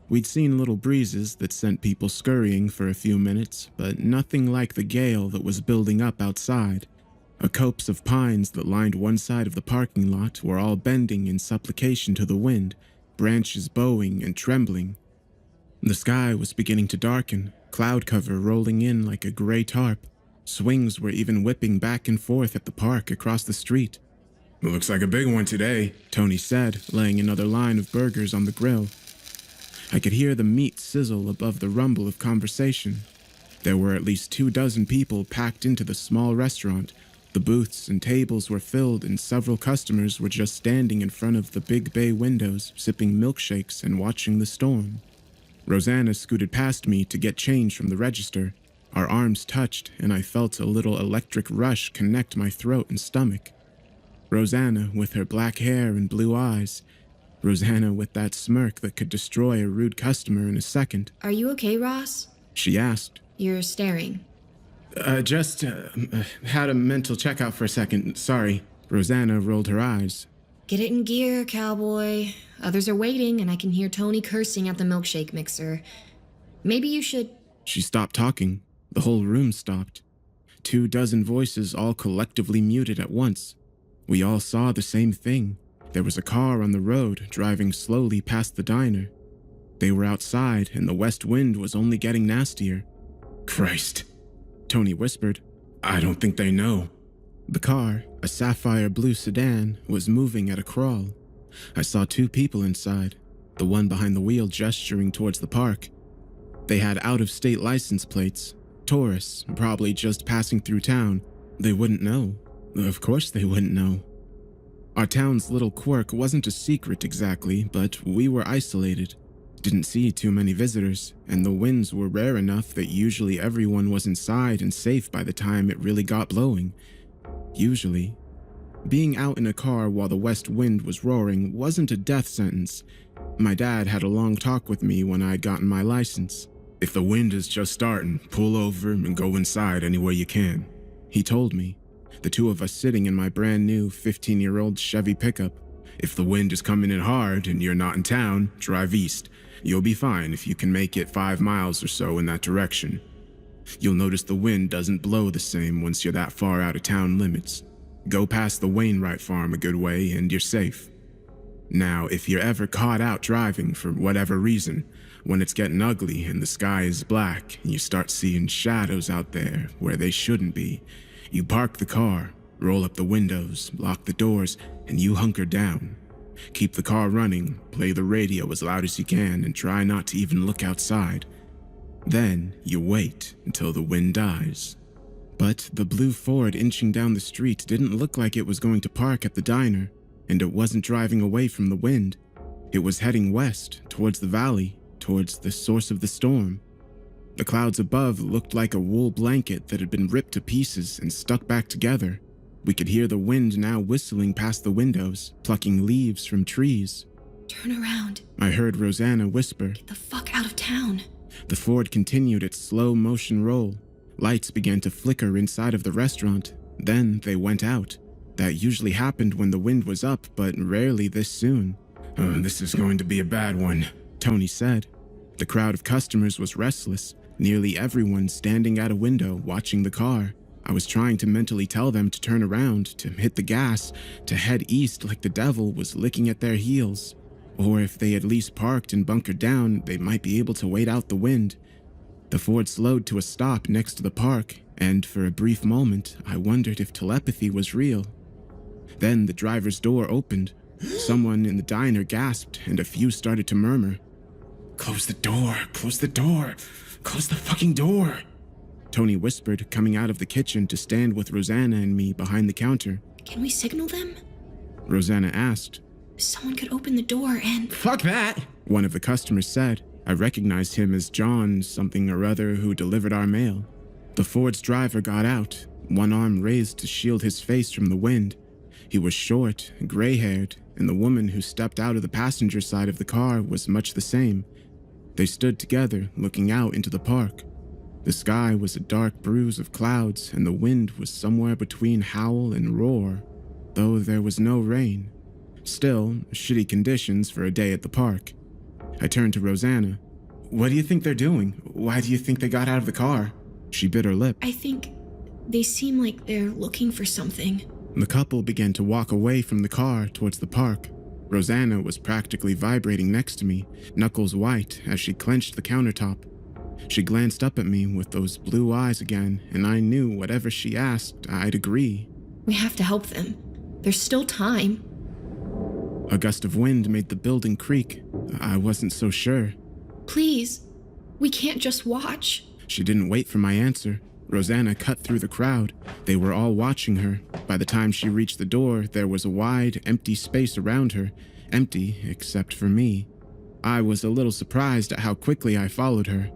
Speaker 2: We'd seen little breezes that sent people scurrying for a few minutes, but nothing like the gale that was building up outside. A copse of pines that lined one side of the parking lot were all bending in supplication to the wind, branches bowing and trembling. The sky was beginning to darken, cloud cover rolling in like a gray tarp. Swings were even whipping back and forth at the park across the street. "It looks like a big one today," Tony said, laying another line of burgers on the grill. I could hear the meat sizzle above the rumble of conversation. There were at least 24 people packed into the small restaurant. The booths and tables were filled, and several customers were just standing in front of the big bay windows, sipping milkshakes and watching the storm. Rosanna scooted past me to get change from the register. Our arms touched, and I felt a little electric rush connect my throat and stomach. Rosanna with her black hair and blue eyes. Rosanna with that smirk that could destroy a rude customer in a second.
Speaker 12: Are you okay, Ross?
Speaker 2: She asked.
Speaker 12: You're staring.
Speaker 2: Just had a mental checkout for a second. Sorry. Rosanna rolled her eyes.
Speaker 12: Get it in gear, cowboy. Others are waiting, and I can hear Tony cursing at the milkshake mixer. Maybe you should...
Speaker 2: She stopped talking. The whole room stopped. 24 voices all collectively muted at once. We all saw the same thing. There was a car on the road driving slowly past the diner. They were outside, and the west wind was only getting nastier. "Christ," Tony whispered. "I don't think they know." The car, a sapphire blue sedan, was moving at a crawl. I saw 2 people inside, the one behind the wheel gesturing towards the park. They had out-of-state license plates. Tourists, probably just passing through town. They wouldn't know. Of course they wouldn't know. Our town's little quirk wasn't a secret exactly, but we were isolated. Didn't see too many visitors, and the winds were rare enough that usually everyone was inside and safe by the time it really got blowing. Usually. Being out in a car while the west wind was roaring wasn't a death sentence. My dad had a long talk with me when I'd gotten my license. "If the wind is just starting, pull over and go inside any way you can," he told me. The 2 of us sitting in my brand new 15-year-old Chevy pickup. "If the wind is coming in hard and you're not in town, drive east. You'll be fine if you can make it 5 miles or so in that direction. You'll notice the wind doesn't blow the same once you're that far out of town limits. Go past the Wainwright farm a good way and you're safe. Now, if you're ever caught out driving for whatever reason, when it's getting ugly and the sky is black and you start seeing shadows out there where they shouldn't be, you park the car, roll up the windows, lock the doors, and you hunker down. Keep the car running, play the radio as loud as you can, and try not to even look outside. Then you wait until the wind dies." But the blue Ford inching down the street didn't look like it was going to park at the diner, and it wasn't driving away from the wind. It was heading west, towards the valley, towards the source of the storm. The clouds above looked like a wool blanket that had been ripped to pieces and stuck back together. We could hear the wind now whistling past the windows, plucking leaves from trees.
Speaker 12: "Turn around,"
Speaker 2: I heard Rosanna whisper.
Speaker 12: "Get the fuck out of town."
Speaker 2: The Ford continued its slow motion roll. Lights began to flicker inside of the restaurant. Then they went out. That usually happened when the wind was up, but rarely this soon. "This is going to be a bad one," Tony said. The crowd of customers was restless, nearly everyone standing at a window watching the car. I was trying to mentally tell them to turn around, to hit the gas, to head east like the devil was licking at their heels. Or if they at least parked and bunkered down, they might be able to wait out the wind. The Ford slowed to a stop next to the park, and for a brief moment, I wondered if telepathy was real. Then the driver's door opened. Someone in the diner gasped, and a few started to murmur. "Close the door, close the door, close the fucking door," Tony whispered, coming out of the kitchen to stand with Rosanna and me behind the counter.
Speaker 12: "Can we signal them?"
Speaker 2: Rosanna asked.
Speaker 12: "Someone could open the door and..."
Speaker 2: "Fuck that," one of the customers said. I recognized him as John something or other who delivered our mail. The Ford's driver got out, one arm raised to shield his face from the wind. He was short, gray-haired, and the woman who stepped out of the passenger side of the car was much the same. They stood together, looking out into the park. The sky was a dark bruise of clouds, and the wind was somewhere between howl and roar, though there was no rain. Still, shitty conditions for a day at the park. I turned to Rosanna. "What do you think they're doing? Why do you think they got out of the car?" She bit her lip.
Speaker 12: I think they seem like they're looking for something.
Speaker 2: The couple began to walk away from the car towards the park. Rosanna was practically vibrating next to me, knuckles white as she clenched the countertop. She glanced up at me with those blue eyes again, and I knew whatever she asked, I'd agree.
Speaker 12: We have to help them. There's still time.
Speaker 2: A gust of wind made the building creak. I wasn't so sure.
Speaker 12: Please, we can't just watch.
Speaker 2: She didn't wait for my answer. Rosanna cut through the crowd. They were all watching her. By the time she reached the door, there was a wide, empty space around her. Empty, except for me. I was a little surprised at how quickly I followed her.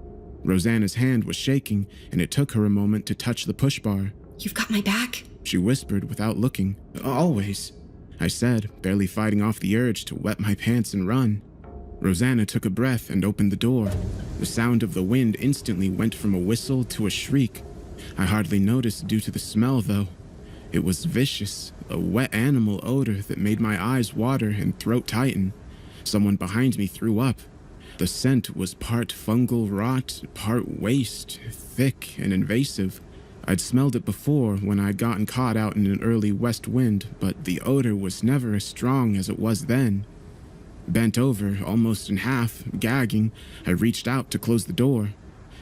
Speaker 2: Rosanna's hand was shaking, and it took her a moment to touch the push bar.
Speaker 12: You've got my back,
Speaker 2: she whispered without looking. Always, I said, barely fighting off the urge to wet my pants and run. Rosanna took a breath and opened the door. The sound of the wind instantly went from a whistle to a shriek. I hardly noticed due to the smell, though. It was vicious, a wet animal odor that made my eyes water and throat tighten. Someone behind me threw up. The scent was part fungal rot, part waste, thick and invasive. I'd smelled it before when I'd gotten caught out in an early west wind, but the odor was never as strong as it was then. Bent over, almost in half, gagging, I reached out to close the door.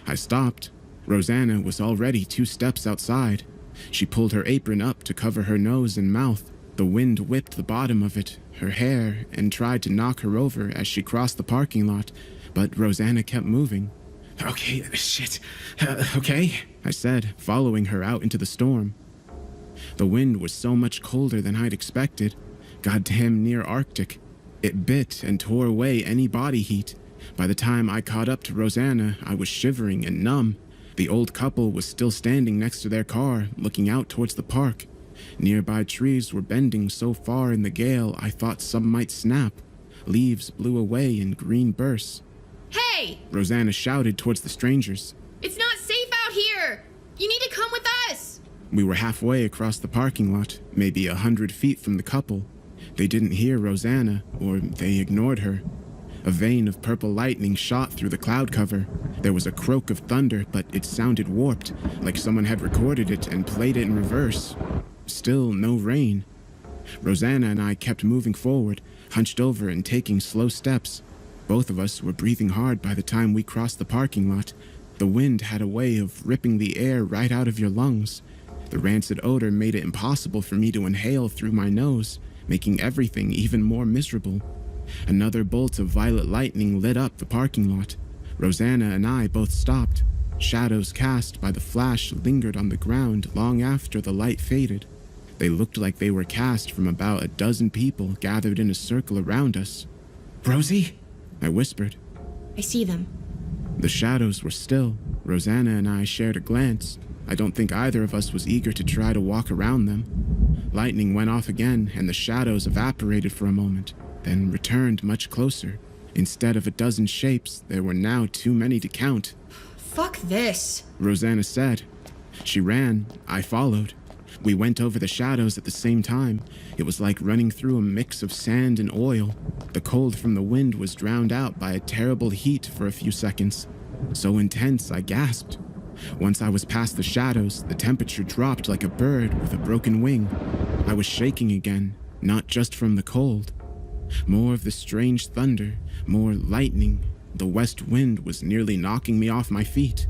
Speaker 2: I stopped. Rosanna was already 2 steps outside. She pulled her apron up to cover her nose and mouth. The wind whipped the bottom of it, her hair, and tried to knock her over as she crossed the parking lot, but Rosanna kept moving. Okay, shit. Okay, I said, following her out into the storm. The wind was so much colder than I'd expected. Goddamn near Arctic. It bit and tore away any body heat. By the time I caught up to Rosanna, I was shivering and numb. The old couple was still standing next to their car, looking out towards the park. Nearby trees were bending so far in the gale I thought some might snap. Leaves blew away in green bursts.
Speaker 12: Hey!
Speaker 2: Rosanna shouted towards the strangers.
Speaker 12: It's not safe out here! You need to come with us!
Speaker 2: We were halfway across the parking lot, maybe 100 feet from the couple. They didn't hear Rosanna, or they ignored her. A vein of purple lightning shot through the cloud cover. There was a croak of thunder, but it sounded warped, like someone had recorded it and played it in reverse. Still no rain. Rosanna and I kept moving forward, hunched over and taking slow steps. Both of us were breathing hard by the time we crossed the parking lot. The wind had a way of ripping the air right out of your lungs. The rancid odor made it impossible for me to inhale through my nose, making everything even more miserable. Another bolt of violet lightning lit up the parking lot. Rosanna and I both stopped. Shadows cast by the flash lingered on the ground long after the light faded. They looked like they were cast from about a dozen people gathered in a circle around us. "Rosie?" I whispered.
Speaker 12: I see them.
Speaker 2: The shadows were still. Rosanna and I shared a glance. I don't think either of us was eager to try to walk around them. Lightning went off again, and the shadows evaporated for a moment, then returned much closer. Instead of a dozen shapes, there were now too many to count.
Speaker 12: Fuck this,
Speaker 2: Rosanna said. She ran. I followed. We went over the shadows at the same time. It was like running through a mix of sand and oil. The cold from the wind was drowned out by a terrible heat for a few seconds. So intense, I gasped. Once I was past the shadows, the temperature dropped like a bird with a broken wing. I was shaking again, not just from the cold. More of the strange thunder, more lightning. The west wind was nearly knocking me off my feet.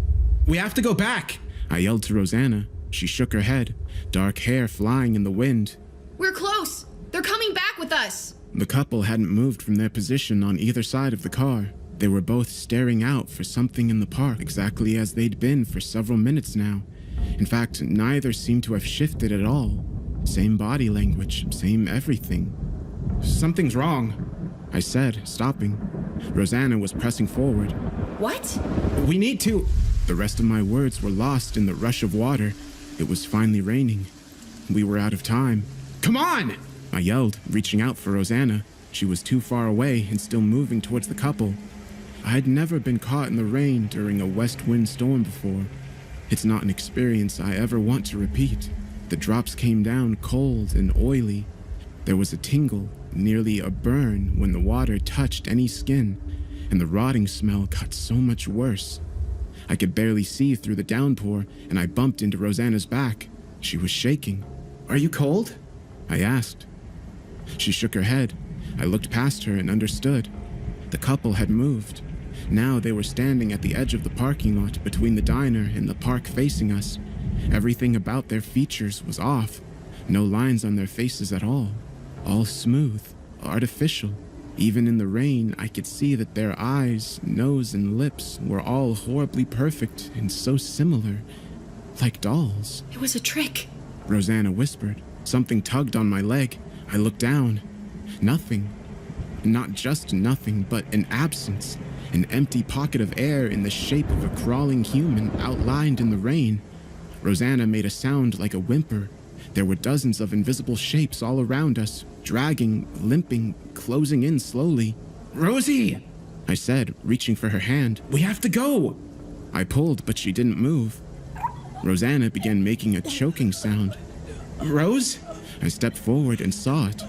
Speaker 2: "We have to go back!" I yelled to Rosanna. She shook her head, dark hair flying in the wind.
Speaker 12: We're close! They're coming back with us!
Speaker 2: The couple hadn't moved from their position on either side of the car. They were both staring out for something in the park, exactly as they'd been for several minutes now. In fact, neither seemed to have shifted at all. Same body language, same everything. "Something's wrong," I said, stopping. Rosanna was pressing forward.
Speaker 12: What?
Speaker 2: "We need to..." The rest of my words were lost in the rush of water. It was finally raining. We were out of time. "Come on!" I yelled, reaching out for Rosanna. She was too far away and still moving towards the couple. I'd never been caught in the rain during a west wind storm before. It's not an experience I ever want to repeat. The drops came down cold and oily. There was a tingle, nearly a burn, when the water touched any skin, and the rotting smell got so much worse. I could barely see through the downpour, and I bumped into Rosanna's back. She was shaking.
Speaker 15: "Are you cold?"
Speaker 2: I asked. She shook her head. I looked past her and understood. The couple had moved. Now they were standing at the edge of the parking lot between the diner and the park facing us. Everything about their features was off. No lines on their faces at all. All smooth, artificial. Even in the rain, I could see that their eyes, nose, and lips were all horribly perfect and so similar. Like dolls.
Speaker 12: It was a trick,
Speaker 2: Rosanna whispered. Something tugged on my leg. I looked down. Nothing. Not just nothing, but an absence. An empty pocket of air in the shape of a crawling human outlined in the rain. Rosanna made a sound like a whimper. There were dozens of invisible shapes all around us, dragging, limping, closing in slowly.
Speaker 15: "Rosie!"
Speaker 2: I said, reaching for her hand.
Speaker 15: "We have to go!"
Speaker 2: I pulled, but she didn't move. Rosanna began making a choking sound.
Speaker 15: "Rose?"
Speaker 2: I stepped forward and saw it.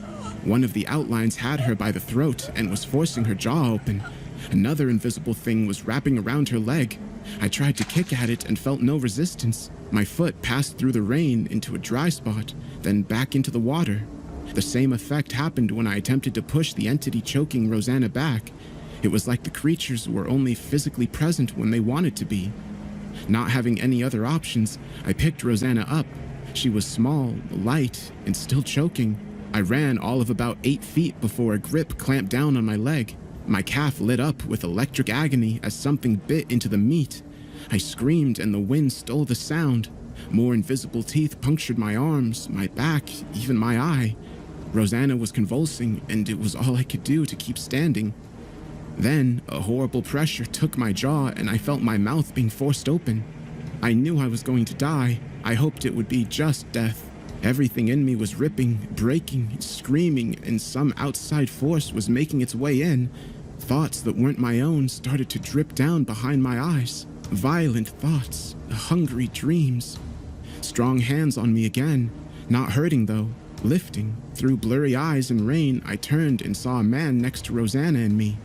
Speaker 2: One of the outlines had her by the throat and was forcing her jaw open. Another invisible thing was wrapping around her leg. I tried to kick at it and felt no resistance. My foot passed through the rain into a dry spot, then back into the water. The same effect happened when I attempted to push the entity choking Rosanna back. It was like the creatures were only physically present when they wanted to be. Not having any other options, I picked Rosanna up. She was small, light, and still choking. I ran all of about 8 feet before a grip clamped down on my leg. My calf lit up with electric agony as something bit into the meat. I screamed and the wind stole the sound. More invisible teeth punctured my arms, my back, even my eye. Rosanna was convulsing, and it was all I could do to keep standing. Then, a horrible pressure took my jaw and I felt my mouth being forced open. I knew I was going to die. I hoped it would be just death. Everything in me was ripping, breaking, screaming, and some outside force was making its way in. Thoughts that weren't my own started to drip down behind my eyes. Violent thoughts, hungry dreams. Strong hands on me again, not hurting though, lifting. Through blurry eyes and rain, I turned and saw a man next to Rosanna and me.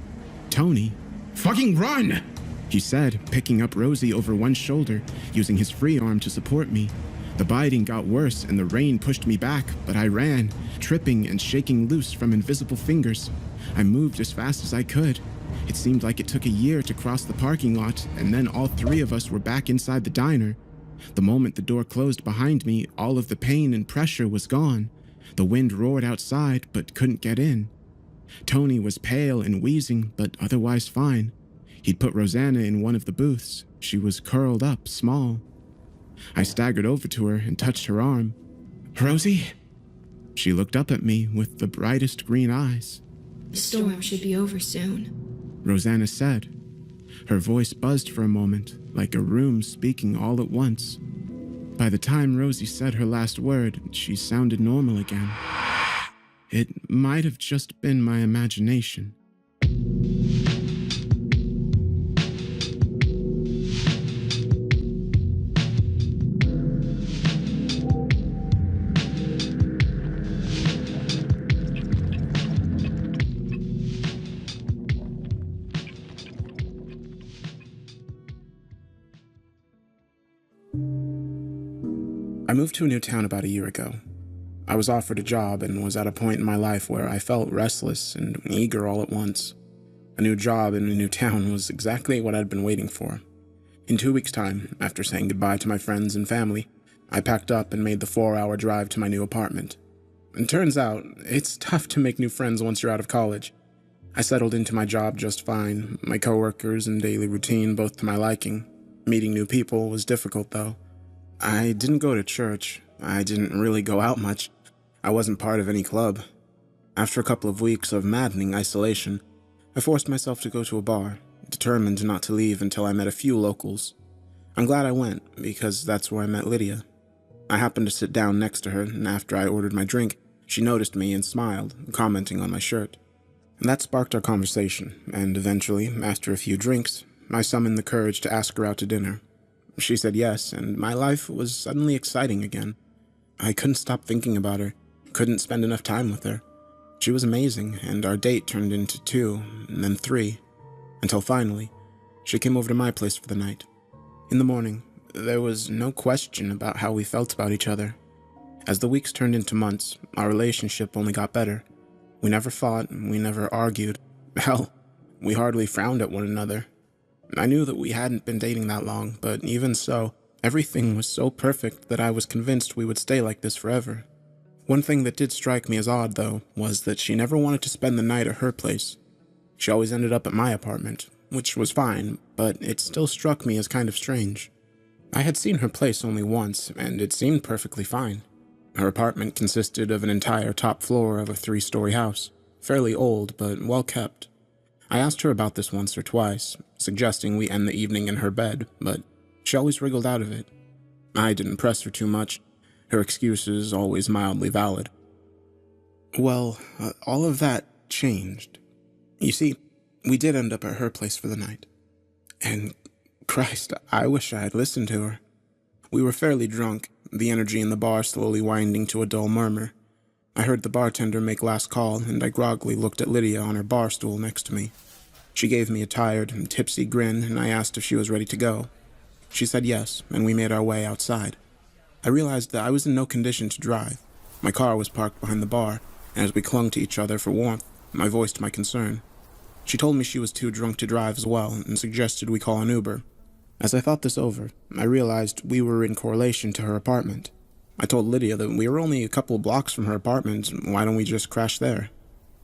Speaker 2: Tony.
Speaker 15: "Fucking run!"
Speaker 2: he said, picking up Rosie over one shoulder, using his free arm to support me. The biting got worse and the rain pushed me back, but I ran, tripping and shaking loose from invisible fingers. I moved as fast as I could. It seemed like it took a year to cross the parking lot, and then all 3 of us were back inside the diner. The moment the door closed behind me, all of the pain and pressure was gone. The wind roared outside, but couldn't get in. Tony was pale and wheezing, but otherwise fine. He'd put Rosanna in one of the booths. She was curled up, small. I staggered over to her and touched her arm.
Speaker 15: "Rosie?"
Speaker 2: She looked up at me with the brightest green eyes.
Speaker 12: The storm should be over soon,
Speaker 2: Rosanna said. Her voice buzzed for a moment, like a room speaking all at once. By the time Rosie said her last word, she sounded normal again. It might have just been my imagination. I moved to a new town about a year ago. I was offered a job and was at a point in my life where I felt restless and eager all at once. A new job in a new town was exactly what I'd been waiting for. In 2 weeks' time, after saying goodbye to my friends and family, I packed up and made the 4-hour drive to my new apartment. It turns out, it's tough to make new friends once you're out of college. I settled into my job just fine, my coworkers and daily routine both to my liking. Meeting new people was difficult though. I didn't go to church. I didn't really go out much. I wasn't part of any club. After a couple of weeks of maddening isolation, I forced myself to go to a bar, determined not to leave until I met a few locals. I'm glad I went, because that's where I met Lydia. I happened to sit down next to her, and after I ordered my drink, she noticed me and smiled, commenting on my shirt. That sparked our conversation, and eventually, after a few drinks, I summoned the courage to ask her out to dinner. She said yes, and my life was suddenly exciting again. I couldn't stop thinking about her, couldn't spend enough time with her. She was amazing, and our date turned into 2, and then 3, until finally, she came over to my place for the night. In the morning, there was no question about how we felt about each other. As the weeks turned into months, our relationship only got better. We never fought, we never argued. Hell, we hardly frowned at one another. I knew that we hadn't been dating that long, but even so, everything was so perfect that I was convinced we would stay like this forever. One thing that did strike me as odd, though, was that she never wanted to spend the night at her place. She always ended up at my apartment, which was fine, but it still struck me as kind of strange. I had seen her place only once, and it seemed perfectly fine. Her apartment consisted of an entire top floor of a 3-story house, fairly old but well kept. I asked her about this once or twice, suggesting we end the evening in her bed, but she always wriggled out of it. I didn't press her too much, her excuses always mildly valid. Well, all of that changed. You see, we did end up at her place for the night. And, Christ, I wish I had listened to her. We were fairly drunk, the energy in the bar slowly winding to a dull murmur. I heard the bartender make last call, and I groggily looked at Lydia on her bar stool next to me. She gave me a tired and tipsy grin, and I asked if she was ready to go. She said yes, and we made our way outside. I realized that I was in no condition to drive. My car was parked behind the bar, and as we clung to each other for warmth, I voiced my concern. She told me she was too drunk to drive as well, and suggested we call an Uber. As I thought this over, I realized we were in correlation to her apartment. I told Lydia that we were only a couple blocks from her apartment, why don't we just crash there?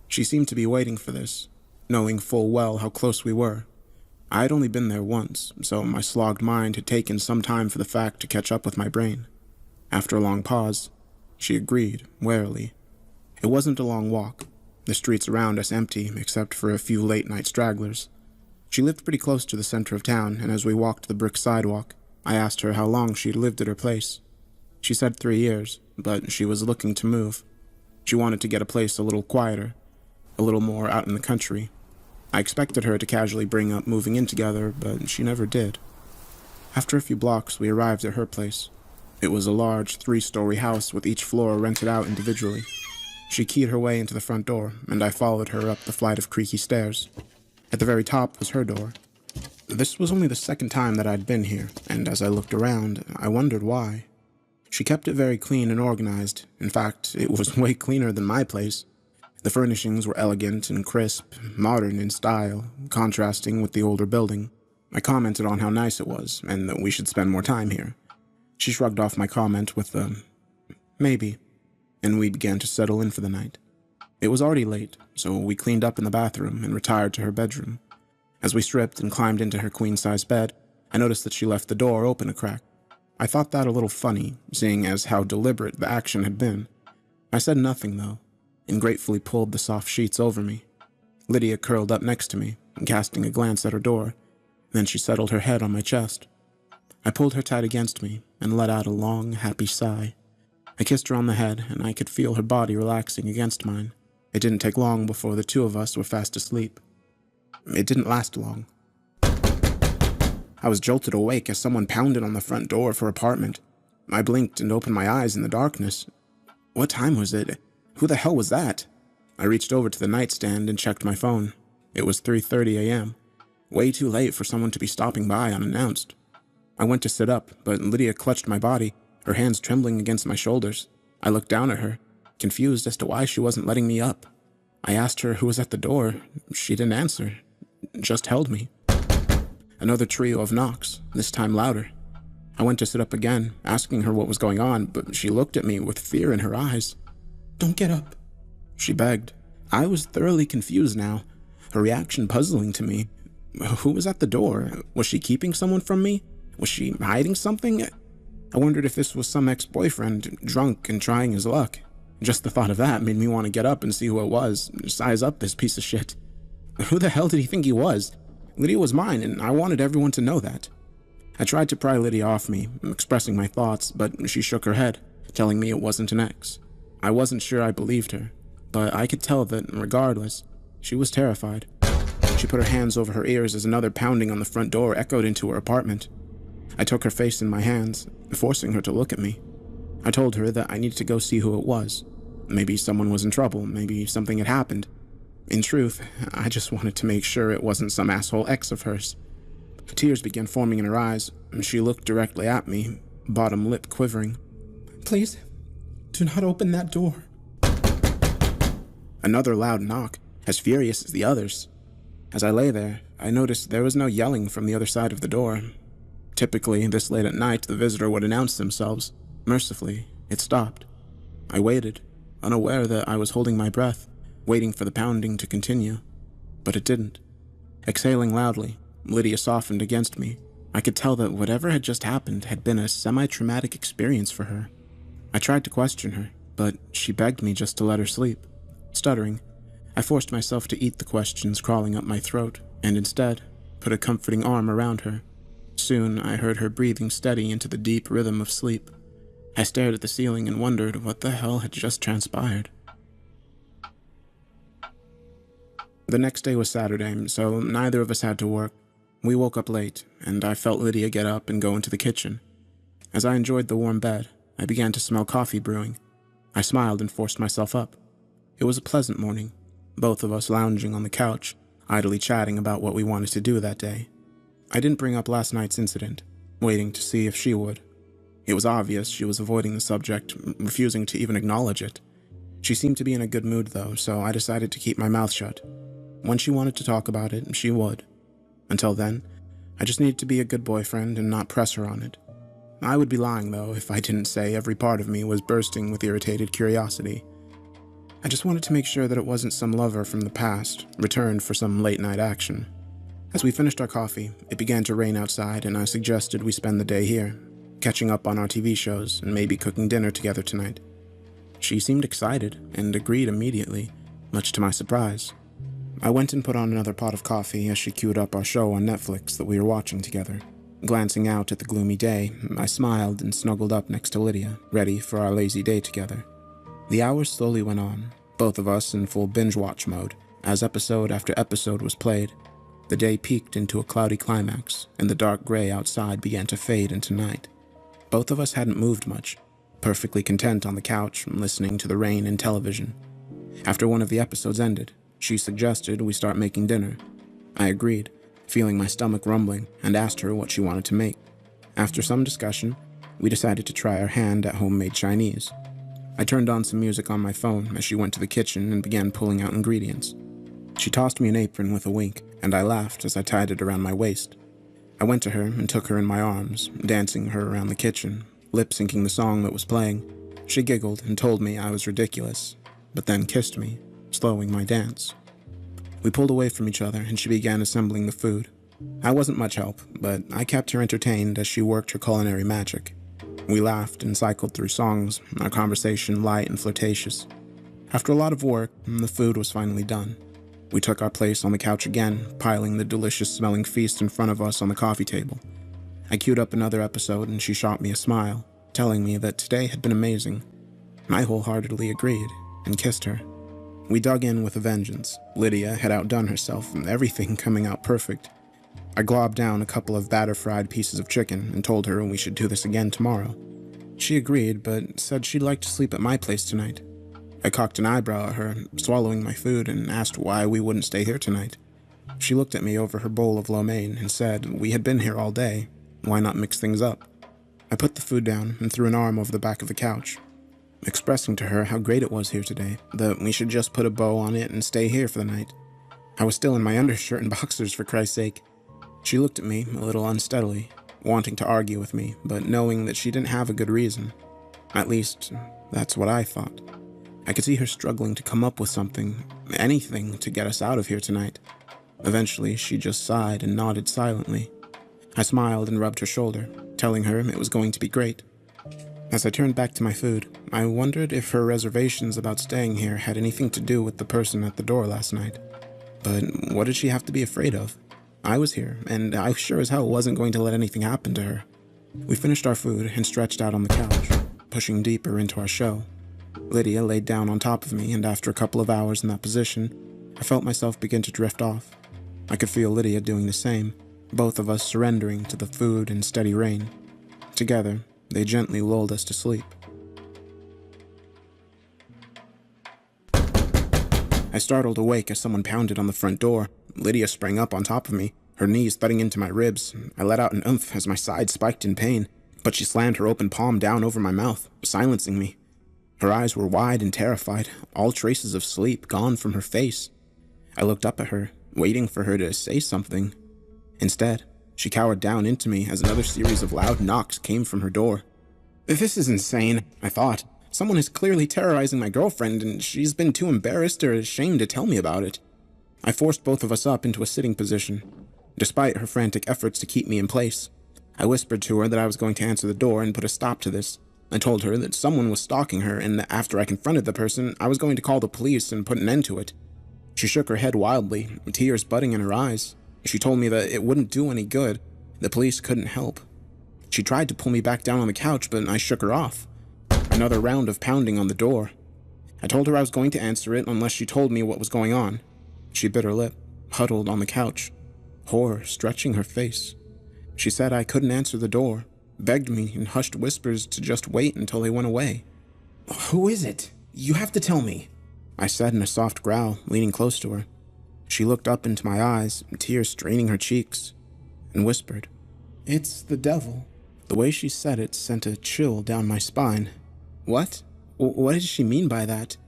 Speaker 2: She seemed to be waiting for this, knowing full well how close we were. I had only been there once, so my slogged mind had taken some time for the fact to catch up with my brain. After a long pause, she agreed, warily. It wasn't a long walk, the streets around us empty except for a few late-night stragglers. She lived pretty close to the center of town, and as we walked the brick sidewalk, I asked her how long she'd lived at her place. She said 3 years, but she was looking to move. She wanted to get a place a little quieter, a little more out in the country. I expected her to casually bring up moving in together, but she never did. After a few blocks, we arrived at her place. It was a large 3-story house with each floor rented out individually. She keyed her way into the front door, and I followed her up the flight of creaky stairs. At the very top was her door. This was only the second time that I'd been here, and as I looked around, I wondered why. She kept it very clean and organized. In fact, it was way cleaner than my place. The furnishings were elegant and crisp, modern in style, contrasting with the older building. I commented on how nice it was, and that we should spend more time here. She shrugged off my comment with a, maybe, and we began to settle in for the night. It was already late, so we cleaned up in the bathroom and retired to her bedroom. As we stripped and climbed into her queen-size bed, I noticed that she left the door open a crack. I thought that a little funny, seeing as how deliberate the action had been. I said nothing, though, and gratefully pulled the soft sheets over me. Lydia curled up next to me, casting a glance at her door. Then she settled her head on my chest. I pulled her tight against me and let out a long, happy sigh. I kissed her on the head, and I could feel her body relaxing against mine. It didn't take long before the two of us were fast asleep. It didn't last long. I was jolted awake as someone pounded on the front door of her apartment. I blinked and opened my eyes in the darkness. What time was it? Who the hell was that? I reached over to the nightstand and checked my phone. It was 3:30 a.m. Way too late for someone to be stopping by unannounced. I went to sit up, but Lydia clutched my body, her hands trembling against my shoulders. I looked down at her, confused as to why she wasn't letting me up. I asked her who was at the door. She didn't answer, just held me. Another trio of knocks, this time louder. I went to sit up again, asking her what was going on, but she looked at me with fear in her eyes. "Don't get up," she begged. I was thoroughly confused now, her reaction puzzling to me. Who was at the door? Was she keeping someone from me? Was she hiding something? I wondered if this was some ex-boyfriend, drunk and trying his luck. Just the thought of that made me want to get up and see who it was, size up this piece of shit. Who the hell did he think he was? Lydia was mine, and I wanted everyone to know that. I tried to pry Lydia off me, expressing my thoughts, but she shook her head, telling me it wasn't an ex. I wasn't sure I believed her, but I could tell that, regardless, She was terrified. She put her hands over her ears as another pounding on the front door echoed into her apartment. I took her face in my hands, forcing her to look at me. I told her that I needed to go see who it was. Maybe someone was in trouble, maybe something had happened. In truth, I just wanted to make sure it wasn't some asshole ex of hers. Tears began forming in her eyes, and she looked directly at me, bottom lip quivering. "Please, do not open that door." Another loud knock, as furious as the others. As I lay there, I noticed there was no yelling from the other side of the door. Typically, this late at night, the visitor would announce themselves. Mercifully, it stopped. I waited, unaware that I was holding my breath, waiting for the pounding to continue. But it didn't. Exhaling loudly, Lydia softened against me. I could tell that whatever had just happened had been a semi-traumatic experience for her. I tried to question her, but she begged me just to let her sleep. Stuttering, I forced myself to eat the questions crawling up my throat, and instead put a comforting arm around her. Soon I heard her breathing steady into the deep rhythm of sleep. I stared at the ceiling and wondered what the hell had just transpired. The next day was Saturday, so neither of us had to work. We woke up late, and I felt Lydia get up and go into the kitchen. As I enjoyed the warm bed, I began to smell coffee brewing. I smiled and forced myself up. It was a pleasant morning, both of us lounging on the couch, idly chatting about what we wanted to do that day. I didn't bring up last night's incident, waiting to see if she would. It was obvious she was avoiding the subject, refusing to even acknowledge it. She seemed to be in a good mood, though, so I decided to keep my mouth shut. When she wanted to talk about it, she would. Until then, I just needed to be a good boyfriend and not press her on it. I would be lying, though, if I didn't say every part of me was bursting with irritated curiosity. I just wanted to make sure that it wasn't some lover from the past, returned for some late-night action. As we finished our coffee, it began to rain outside, and I suggested we spend the day here, catching up on our TV shows and maybe cooking dinner together tonight. She seemed excited and agreed immediately, much to my surprise. I went and put on another pot of coffee as she queued up our show on Netflix that we were watching together. Glancing out at the gloomy day, I smiled and snuggled up next to Lydia, ready for our lazy day together. The hours slowly went on, both of us in full binge-watch mode, as episode after episode was played. The day peaked into a cloudy climax, and the dark gray outside began to fade into night. Both of us hadn't moved much, perfectly content on the couch, listening to the rain and television. After one of the episodes ended, she suggested we start making dinner. I agreed, feeling my stomach rumbling, and asked her what she wanted to make. After some discussion, we decided to try our hand at homemade Chinese. I turned on some music on my phone as she went to the kitchen and began pulling out ingredients. She tossed me an apron with a wink, and I laughed as I tied it around my waist. I went to her and took her in my arms, dancing her around the kitchen, lip-syncing the song that was playing. She giggled and told me I was ridiculous, but then kissed me, slowing my dance. We pulled away from each other and she began assembling the food. I wasn't much help, but I kept her entertained as she worked her culinary magic. We laughed and cycled through songs, our conversation light and flirtatious. After a lot of work, the food was finally done. We took our place on the couch again, piling the delicious-smelling feast in front of us on the coffee table. I queued up another episode and she shot me a smile, telling me that today had been amazing. I wholeheartedly agreed and kissed her. We dug in with a vengeance. Lydia had outdone herself, everything coming out perfect. I globbed down a couple of batter-fried pieces of chicken and told her we should do this again tomorrow. She agreed, but said she'd like to sleep at my place tonight. I cocked an eyebrow at her, swallowing my food, and asked why we wouldn't stay here tonight. She looked at me over her bowl of lo mein and said we had been here all day. Why not mix things up? I put the food down and threw an arm over the back of the couch, expressing to her how great it was here today, that we should just put a bow on it and stay here for the night. I was still in my undershirt and boxers, for Christ's sake. She looked at me a little unsteadily, wanting to argue with me, but knowing that she didn't have a good reason. At least, that's what I thought. I could see her struggling to come up with something, anything, to get us out of here tonight. Eventually, she just sighed and nodded silently. I smiled and rubbed her shoulder, telling her it was going to be great. As I turned back to my food, I wondered if her reservations about staying here had anything to do with the person at the door last night. But what did she have to be afraid of? I was here, and I sure as hell wasn't going to let anything happen to her. We finished our food and stretched out on the couch, pushing deeper into our show. Lydia laid down on top of me, and after a couple of hours in that position, I felt myself begin to drift off. I could feel Lydia doing the same, both of us surrendering to the food and steady rain. Together, they gently lulled us to sleep. I startled awake as someone pounded on the front door. Lydia sprang up on top of me, her knees thudding into my ribs. I let out an oomph as my side spiked in pain, but she slammed her open palm down over my mouth, silencing me. Her eyes were wide and terrified, all traces of sleep gone from her face. I looked up at her, waiting for her to say something. Instead, she cowered down into me as another series of loud knocks came from her door. This is insane, I thought. Someone is clearly terrorizing my girlfriend, and she's been too embarrassed or ashamed to tell me about it. I forced both of us up into a sitting position. Despite her frantic efforts to keep me in place, I whispered to her that I was going to answer the door and put a stop to this. I told her that someone was stalking her, and that after I confronted the person, I was going to call the police and put an end to it. She shook her head wildly, tears budding in her eyes. She told me that it wouldn't do any good. The police couldn't help. She tried to pull me back down on the couch, but I shook her off. Another round of pounding on the door. I told her I was going to answer it unless she told me what was going on. She bit her lip, huddled on the couch, horror stretching her face. She said I couldn't answer the door, begged me in hushed whispers to just wait until they went away.
Speaker 15: Who is it? You have to tell me,
Speaker 2: I said in a soft growl, leaning close to her. She looked up into my eyes, tears straining her cheeks, and whispered, "It's the devil." The way she said it sent a chill down my spine. What? What did she mean by that?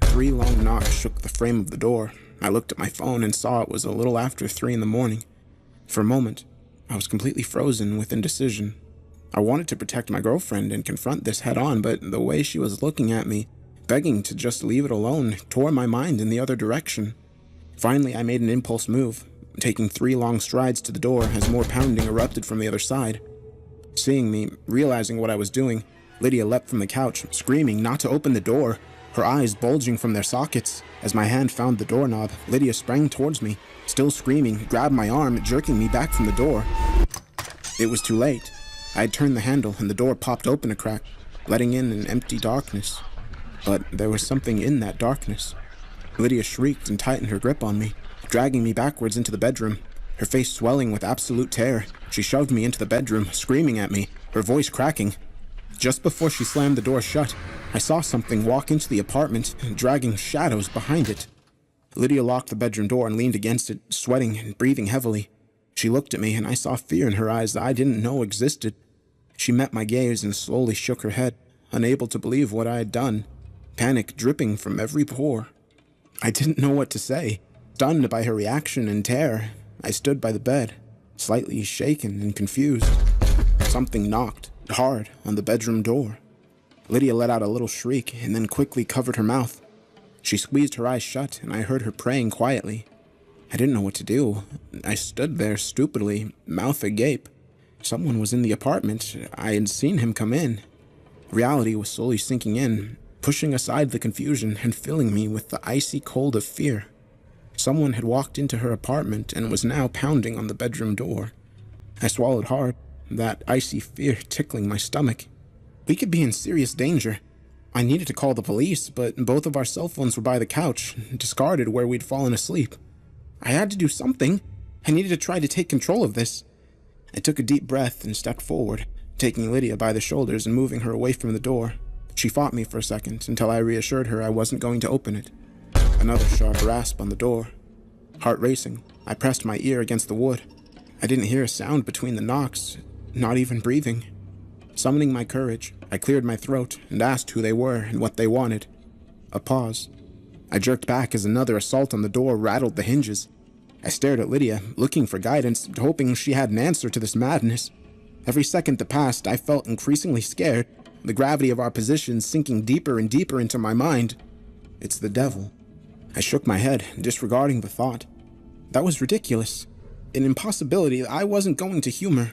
Speaker 2: 3 long knocks shook the frame of the door. I looked at my phone and saw it was a little after 3 in the morning. For a moment, I was completely frozen with indecision. I wanted to protect my girlfriend and confront this head on, but the way she was looking at me, begging to just leave it alone, tore my mind in the other direction. Finally, I made an impulse move, taking 3 long strides to the door as more pounding erupted from the other side. Seeing me, realizing what I was doing, Lydia leapt from the couch, screaming not to open the door, her eyes bulging from their sockets. As my hand found the doorknob, Lydia sprang towards me, still screaming, grabbed my arm, jerking me back from the door. It was too late. I had turned the handle and the door popped open a crack, letting in an empty darkness. But there was something in that darkness. Lydia shrieked and tightened her grip on me, dragging me backwards into the bedroom. Her face swelling with absolute terror, she shoved me into the bedroom, screaming at me, her voice cracking. Just before she slammed the door shut, I saw something walk into the apartment, dragging shadows behind it. Lydia locked the bedroom door and leaned against it, sweating and breathing heavily. She looked at me, and I saw fear in her eyes that I didn't know existed. She met my gaze and slowly shook her head, unable to believe what I had done, panic dripping from every pore. I didn't know what to say. Stunned by her reaction and terror, I stood by the bed, slightly shaken and confused. Something knocked hard on the bedroom door. Lydia let out a little shriek and then quickly covered her mouth. She squeezed her eyes shut, and I heard her praying quietly. I didn't know what to do. I stood there stupidly, mouth agape. Someone was in the apartment. I had seen him come in. Reality was slowly sinking in, pushing aside the confusion and filling me with the icy cold of fear. Someone had walked into her apartment and was now pounding on the bedroom door. I swallowed hard, that icy fear tickling my stomach. We could be in serious danger. I needed to call the police, but both of our cell phones were by the couch, discarded where we'd fallen asleep. I had to do something. I needed to try to take control of this. I took a deep breath and stepped forward, taking Lydia by the shoulders and moving her away from the door. She fought me for a second until I reassured her I wasn't going to open it. Another sharp rasp on the door. Heart racing, I pressed my ear against the wood. I didn't hear a sound between the knocks, not even breathing. Summoning my courage, I cleared my throat and asked who they were and what they wanted. A pause. I jerked back as another assault on the door rattled the hinges. I stared at Lydia, looking for guidance, hoping she had an answer to this madness. Every second that passed, I felt increasingly scared, the gravity of our position sinking deeper and deeper into my mind. It's the devil. I shook my head, disregarding the thought. That was ridiculous. An impossibility I wasn't going to humor.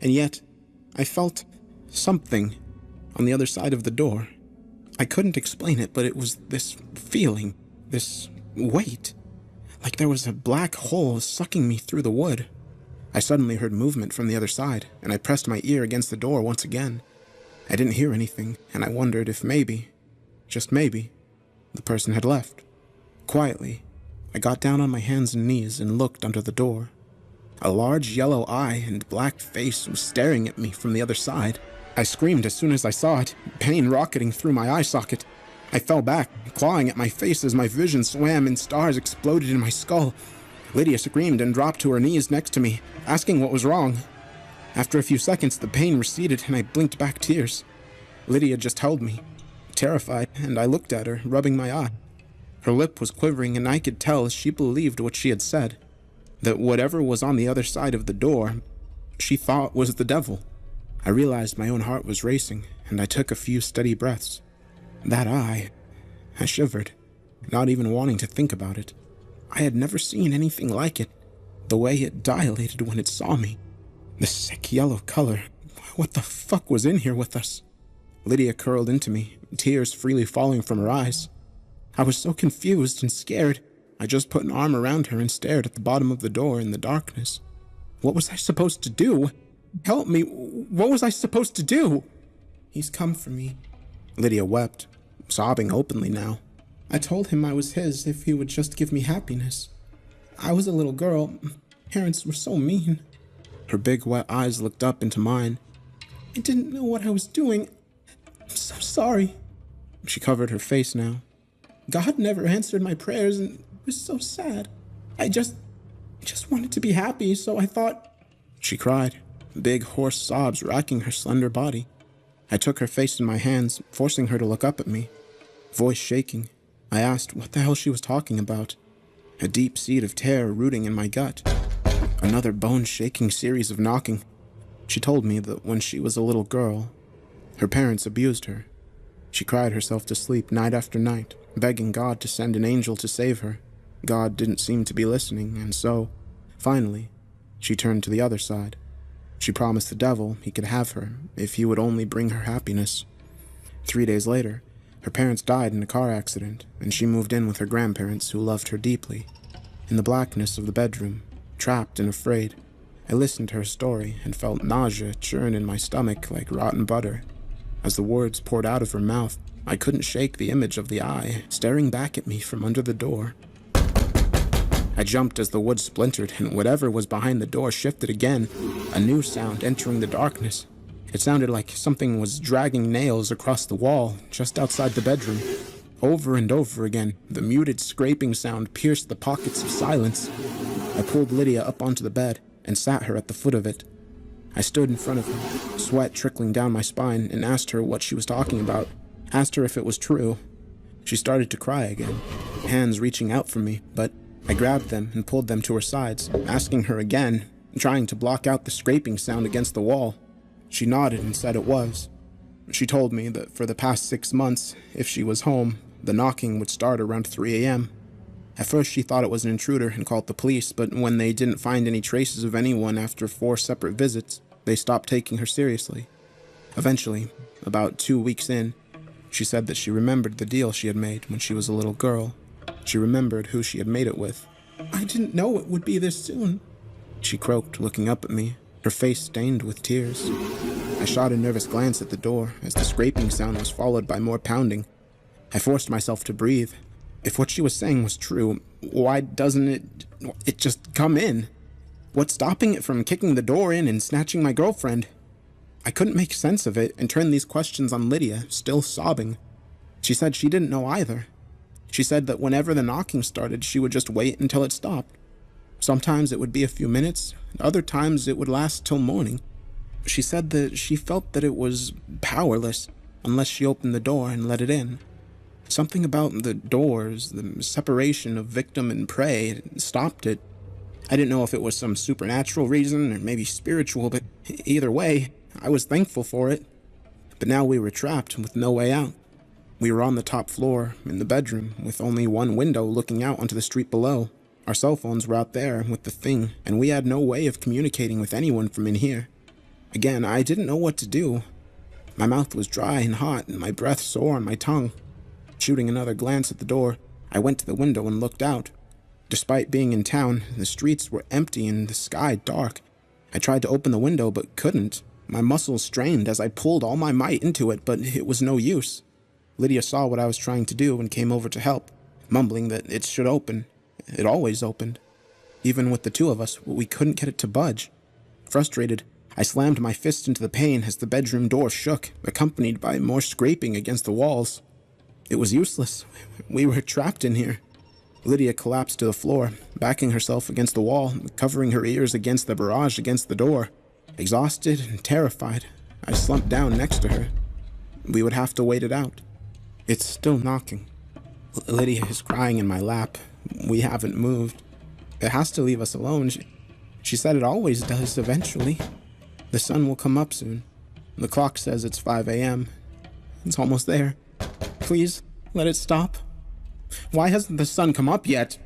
Speaker 2: And yet, I felt something on the other side of the door. I couldn't explain it, but it was this feeling, this weight, like there was a black hole sucking me through the wood. I suddenly heard movement from the other side, and I pressed my ear against the door once again. I didn't hear anything, and I wondered if maybe, just maybe, the person had left. Quietly, I got down on my hands and knees and looked under the door. A large yellow eye and black face was staring at me from the other side. I screamed as soon as I saw it, pain rocketing through my eye socket. I fell back, clawing at my face as my vision swam and stars exploded in my skull. Lydia screamed and dropped to her knees next to me, asking what was wrong. After a few seconds, the pain receded and I blinked back tears. Lydia just held me, terrified, and I looked at her, rubbing my eye. Her lip was quivering and I could tell she believed what she had said, that whatever was on the other side of the door, she thought was the devil. I realized my own heart was racing, and I took a few steady breaths. That eye, I shivered, not even wanting to think about it. I had never seen anything like it, the way it dilated when it saw me. The sick yellow color. What the fuck was in here with us? Lydia curled into me, tears freely falling from her eyes. I was so confused and scared, I just put an arm around her and stared at the bottom of the door in the darkness. What was I supposed to do? Help me, what was I supposed to do? He's come for me. Lydia wept, sobbing openly now. I told him I was his if he would just give me happiness. I was a little girl. Parents were so mean. Her big wet eyes looked up into mine. I didn't know what I was doing. I'm so sorry. She covered her face now. God never answered my prayers and it was so sad. I just wanted to be happy, so I thought... She cried, big hoarse sobs racking her slender body. I took her face in my hands, forcing her to look up at me. Voice shaking, I asked what the hell she was talking about. A deep seed of terror rooting in my gut. Another bone-shaking series of knocking. She told me that when she was a little girl, her parents abused her. She cried herself to sleep night after night, begging God to send an angel to save her. God didn't seem to be listening, and so, finally, she turned to the other side. She promised the devil he could have her if he would only bring her happiness. 3 days later, her parents died in a car accident, and she moved in with her grandparents who loved her deeply. In the blackness of the bedroom, trapped and afraid, I listened to her story and felt nausea churn in my stomach like rotten butter. As the words poured out of her mouth, I couldn't shake the image of the eye staring back at me from under the door. I jumped as the wood splintered and whatever was behind the door shifted again, a new sound entering the darkness. It sounded like something was dragging nails across the wall just outside the bedroom. Over and over again, the muted scraping sound pierced the pockets of silence. I pulled Lydia up onto the bed and sat her at the foot of it. I stood in front of her, sweat trickling down my spine, and asked her what she was talking about, asked her if it was true. She started to cry again, hands reaching out for me, but I grabbed them and pulled them to her sides, asking her again, trying to block out the scraping sound against the wall. She nodded and said it was. She told me that for the past 6 months, if she was home, the knocking would start around 3 a.m. At first she thought it was an intruder and called the police, but when they didn't find any traces of anyone after 4 separate visits, they stopped taking her seriously. Eventually, about 2 weeks in, she said that she remembered the deal she had made when she was a little girl. She remembered who she had made it with. I didn't know it would be this soon, she croaked, looking up at me, her face stained with tears. I shot a nervous glance at the door as the scraping sound was followed by more pounding. I forced myself to breathe. If what she was saying was true, why doesn't it just come in? What's stopping it from kicking the door in and snatching my girlfriend? I couldn't make sense of it and turned these questions on Lydia, still sobbing. She said she didn't know either. She said that whenever the knocking started, she would just wait until it stopped. Sometimes it would be a few minutes, other times it would last till morning. She said that she felt that it was powerless unless she opened the door and let it in. Something about the doors, the separation of victim and prey, stopped it. I didn't know if it was some supernatural reason or maybe spiritual, but either way, I was thankful for it. But now we were trapped with no way out. We were on the top floor, in the bedroom, with only one window looking out onto the street below. Our cell phones were out there with the thing, and we had no way of communicating with anyone from in here. Again, I didn't know what to do. My mouth was dry and hot, and my breath sore on my tongue. Shooting another glance at the door, I went to the window and looked out. Despite being in town, the streets were empty and the sky dark. I tried to open the window, but couldn't. My muscles strained as I pulled all my might into it, but it was no use. Lydia saw what I was trying to do and came over to help, mumbling that it should open.
Speaker 15: It always opened. Even with the two of us, we couldn't get it to budge. Frustrated, I slammed my fist into the pane as the bedroom door shook, accompanied by more scraping against the walls. It was useless. We were trapped in here. Lydia collapsed to the floor, backing herself against the wall, covering her ears against the barrage against the door. Exhausted and terrified, I slumped down next to her. We would have to wait it out. It's still knocking. Lydia is crying in my lap. We haven't moved. It has to leave us alone. She said it always does eventually. The sun will come up soon. The clock says it's 5 a.m. It's almost there. Please, let it stop. Why hasn't the sun come up yet?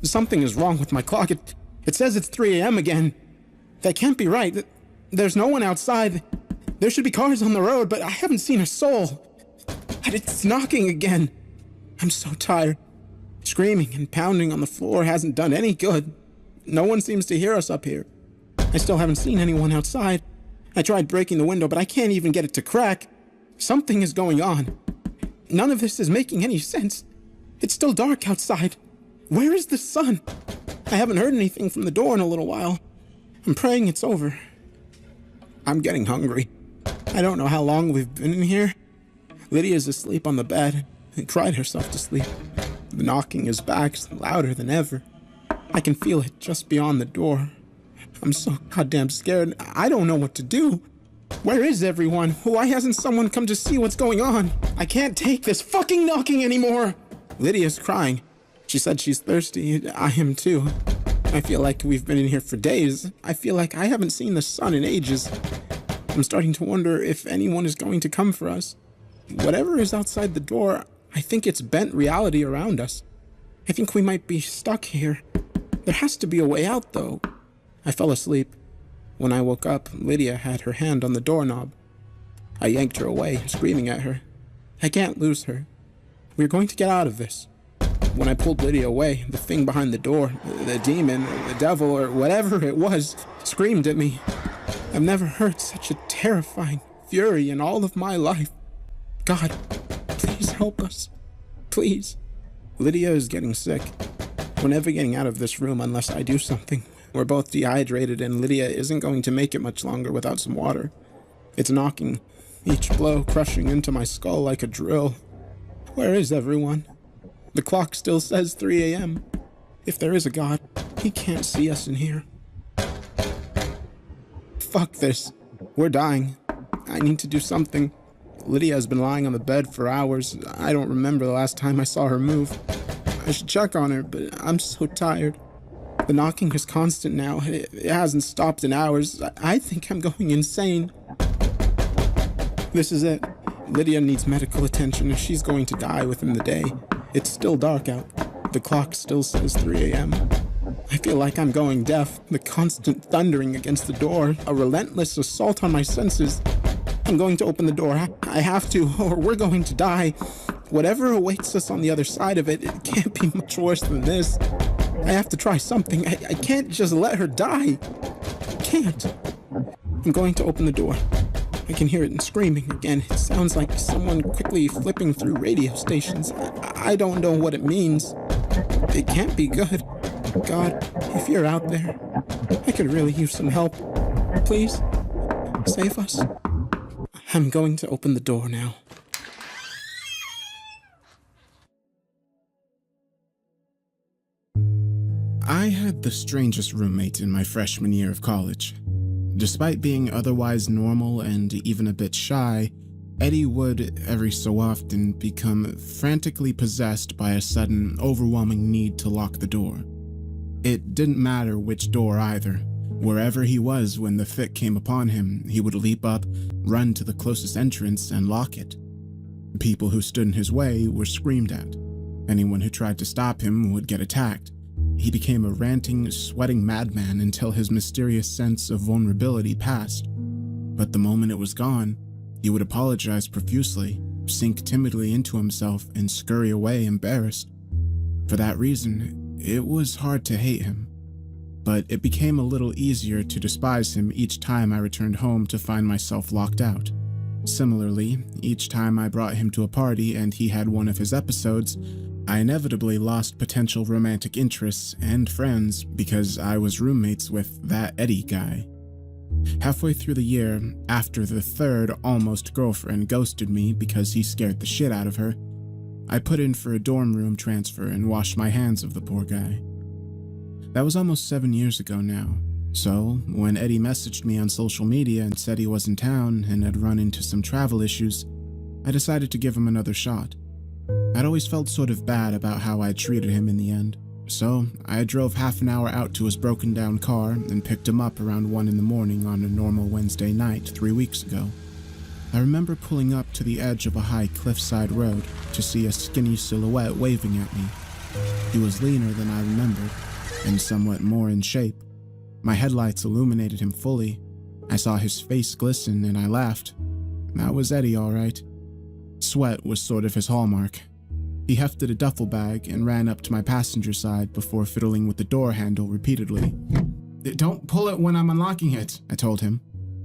Speaker 15: Something is wrong with my clock. It says it's 3 a.m. again. That can't be right. There's no one outside. There should be cars on the road, but I haven't seen a soul. And it's knocking again. I'm so tired. Screaming and pounding on the floor hasn't done any good. No one seems to hear us up here. I still haven't seen anyone outside. I tried breaking the window, but I can't even get it to crack. Something is going on. None of this is making any sense. It's still dark outside. Where is the sun? I haven't heard anything from the door in a little while. I'm praying it's over. I'm getting hungry. I don't know how long we've been in here. Lydia's asleep on the bed and cried herself to sleep. The knocking is back, louder than ever. I can feel it just beyond the door. I'm so goddamn scared. I don't know what to do. Where is everyone? Why hasn't someone come to see what's going on? I can't take this fucking knocking anymore. Lydia's crying. She said she's thirsty. I am too. I feel like we've been in here for days. I feel like I haven't seen the sun in ages. I'm starting to wonder if anyone is going to come for us. Whatever is outside the door, I think it's bent reality around us. I think we might be stuck here. There has to be a way out, though. I fell asleep. When I woke up, Lydia had her hand on the doorknob. I yanked her away, screaming at her. I can't lose her. We're going to get out of this. When I pulled Lydia away, the thing behind the door, the demon, the devil, or whatever it was, screamed at me. I've never heard such a terrifying fury in all of my life. God, please help us. Please. Lydia is getting sick. We're never getting out of this room unless I do something. We're both dehydrated and Lydia isn't going to make it much longer without some water. It's knocking, each blow crushing into my skull like a drill. Where is everyone? The clock still says 3 a.m. If there is a God, he can't see us in here. Fuck this. We're dying. I need to do something. Lydia has been lying on the bed for hours. I don't remember the last time I saw her move. I should check on her, but I'm so tired. The knocking is constant now. It hasn't stopped in hours. I think I'm going insane. This is it. Lydia needs medical attention and she's going to die within the day. It's still dark out. The clock still says 3 a.m. I feel like I'm going deaf. The constant thundering against the door, a relentless assault on my senses. I'm going to open the door. I have to, or we're going to die. Whatever awaits us on the other side of it, it can't be much worse than this. I have to try something. I can't just let her die. I can't. I'm going to open the door. I can hear it screaming again. It sounds like someone quickly flipping through radio stations. I don't know what it means. It can't be good. God, if you're out there, I could really use some help. Please, save us. I'm going to open the door now.
Speaker 2: I had the strangest roommate in my freshman year of college. Despite being otherwise normal and even a bit shy, Eddie would, every so often, become frantically possessed by a sudden, overwhelming need to lock the door. It didn't matter which door either. Wherever he was when the fit came upon him, he would leap up, run to the closest entrance, and lock it. People who stood in his way were screamed at. Anyone who tried to stop him would get attacked. He became a ranting, sweating madman until his mysterious sense of vulnerability passed. But the moment it was gone, he would apologize profusely, sink timidly into himself, and scurry away embarrassed. For that reason, it was hard to hate him. But it became a little easier to despise him each time I returned home to find myself locked out. Similarly, each time I brought him to a party and he had one of his episodes, I inevitably lost potential romantic interests and friends because I was roommates with that Eddie guy. Halfway through the year, after the third almost girlfriend ghosted me because he scared the shit out of her, I put in for a dorm room transfer and washed my hands of the poor guy. That was almost 7 years ago now, so when Eddie messaged me on social media and said he was in town and had run into some travel issues, I decided to give him another shot. I'd always felt sort of bad about how I'd treated him in the end, so I drove half an hour out to his broken down car and picked him up around 1 in the morning on a normal Wednesday night 3 weeks ago. I remember pulling up to the edge of a high cliffside road to see a skinny silhouette waving at me. He was leaner than I remembered, and somewhat more in shape. My headlights illuminated him fully. I saw his face glisten and I laughed. That was Eddie, all right. Sweat was sort of his hallmark. He hefted a duffel bag and ran up to my passenger side before fiddling with the door handle repeatedly. "Don't pull it when I'm unlocking it," I told him.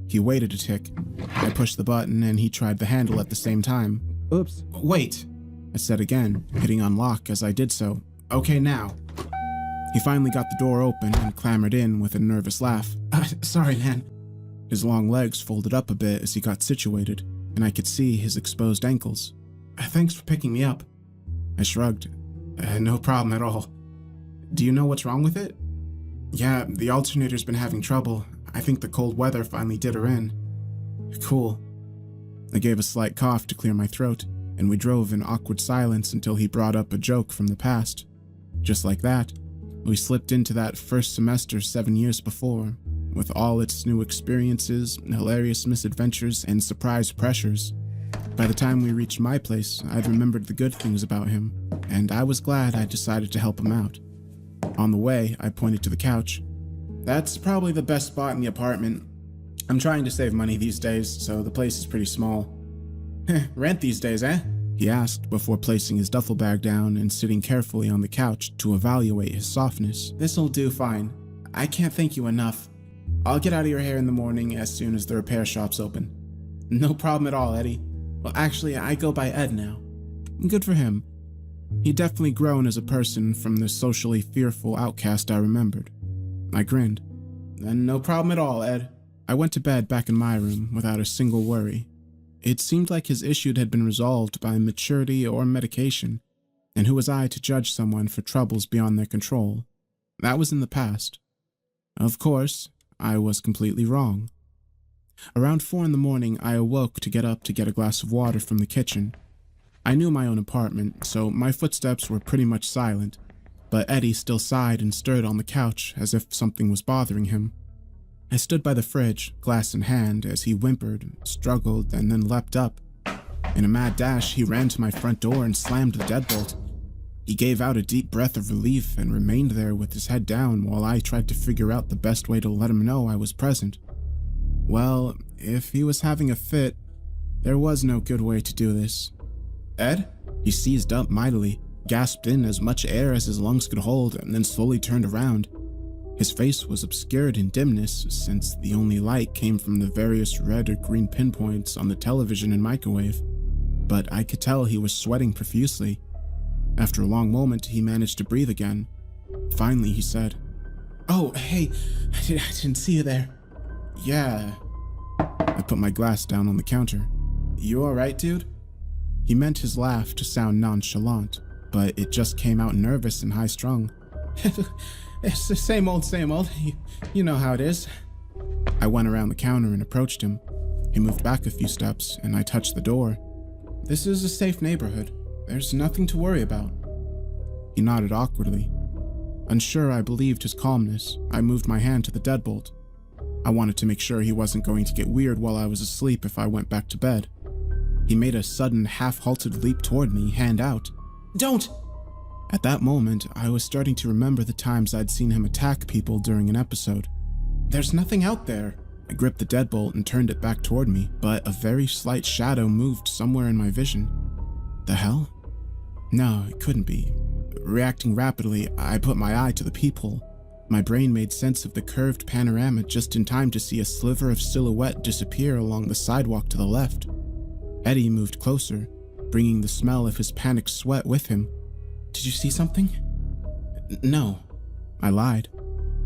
Speaker 2: He waited a tick. I pushed the button and he tried the handle at the same time.
Speaker 10: Oops.
Speaker 2: "Wait," I said again, hitting unlock as I did so. "Okay, now." He finally got the door open and clambered in with a nervous laugh. "Sorry, man." His long legs folded up a bit as he got situated, and I could see his exposed ankles. "Thanks for picking me up." I shrugged. No problem at all. "Do you know what's wrong with it?" "Yeah, the alternator's been having trouble. I think the cold weather finally did her in." "Cool." I gave a slight cough to clear my throat, and we drove in awkward silence until he brought up a joke from the past. Just like that, we slipped into that first semester 7 years before, with all its new experiences, hilarious misadventures, and surprise pressures. By the time we reached my place, I'd remembered the good things about him, and I was glad I decided to help him out. On the way, I pointed to the couch. "That's probably the best spot in the apartment. I'm trying to save money these days, so the place is pretty small." "Rent these days, eh?" he asked before placing his duffel bag down and sitting carefully on the couch to evaluate his softness. "This'll do fine. I can't thank you enough. I'll get out of your hair in the morning as soon as the repair shop's open." "No problem at all, Eddie. Well, actually, I go by Ed now." Good for him. He'd definitely grown as a person from the socially fearful outcast I remembered. I grinned. "No problem at all, Ed." I went to bed back in my room without a single worry. It seemed like his issue had been resolved by maturity or medication, and who was I to judge someone for troubles beyond their control? That was in the past. Of course, I was completely wrong. Around 4 in the morning, I awoke to get up to get a glass of water from the kitchen. I knew my own apartment, so my footsteps were pretty much silent, but Eddie still sighed and stirred on the couch as if something was bothering him. I stood by the fridge, glass in hand, as he whimpered, struggled, and then leapt up. In a mad dash, he ran to my front door and slammed the deadbolt. He gave out a deep breath of relief and remained there with his head down while I tried to figure out the best way to let him know I was present. Well, if he was having a fit, there was no good way to do this. "Ed?" He seized up mightily, gasped in as much air as his lungs could hold, and then slowly turned around. His face was obscured in dimness, since the only light came from the various red or green pinpoints on the television and microwave, but I could tell he was sweating profusely. After a long moment, he managed to breathe again. Finally, he said, "Oh, hey, I didn't see you there." "Yeah." I put my glass down on the counter. "You alright, dude?" He meant his laugh to sound nonchalant, but it just came out nervous and high-strung. "It's the same old, same old. You know how it is." I went around the counter and approached him. He moved back a few steps, and I touched the door. "This is a safe neighborhood. There's nothing to worry about." He nodded awkwardly. Unsure I believed his calmness, I moved my hand to the deadbolt. I wanted to make sure he wasn't going to get weird while I was asleep if I went back to bed. He made a sudden, half-halted leap toward me, hand out. "Don't!" At that moment, I was starting to remember the times I'd seen him attack people during an episode. "There's nothing out there." I gripped the deadbolt and turned it back toward me, but a very slight shadow moved somewhere in my vision. The hell? No, it couldn't be. Reacting rapidly, I put my eye to the peephole. My brain made sense of the curved panorama just in time to see a sliver of silhouette disappear along the sidewalk to the left. Eddie moved closer, bringing the smell of his panicked sweat with him. Did you see something? No. I lied.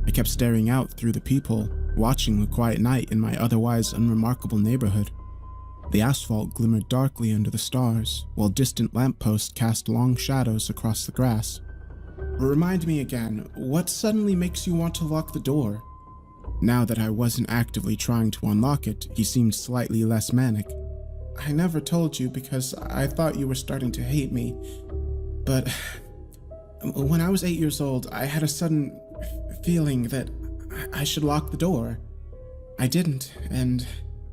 Speaker 2: I kept staring out through the peephole, watching the quiet night in my otherwise unremarkable neighborhood. The asphalt glimmered darkly under the stars, while distant lampposts cast long shadows across the grass. Remind me again, what suddenly makes you want to lock the door? Now that I wasn't actively trying to unlock it, he seemed slightly less manic. I never told you because I thought you were starting to hate me, but when I was 8 years old, I had a sudden feeling that I should lock the door. I didn't, and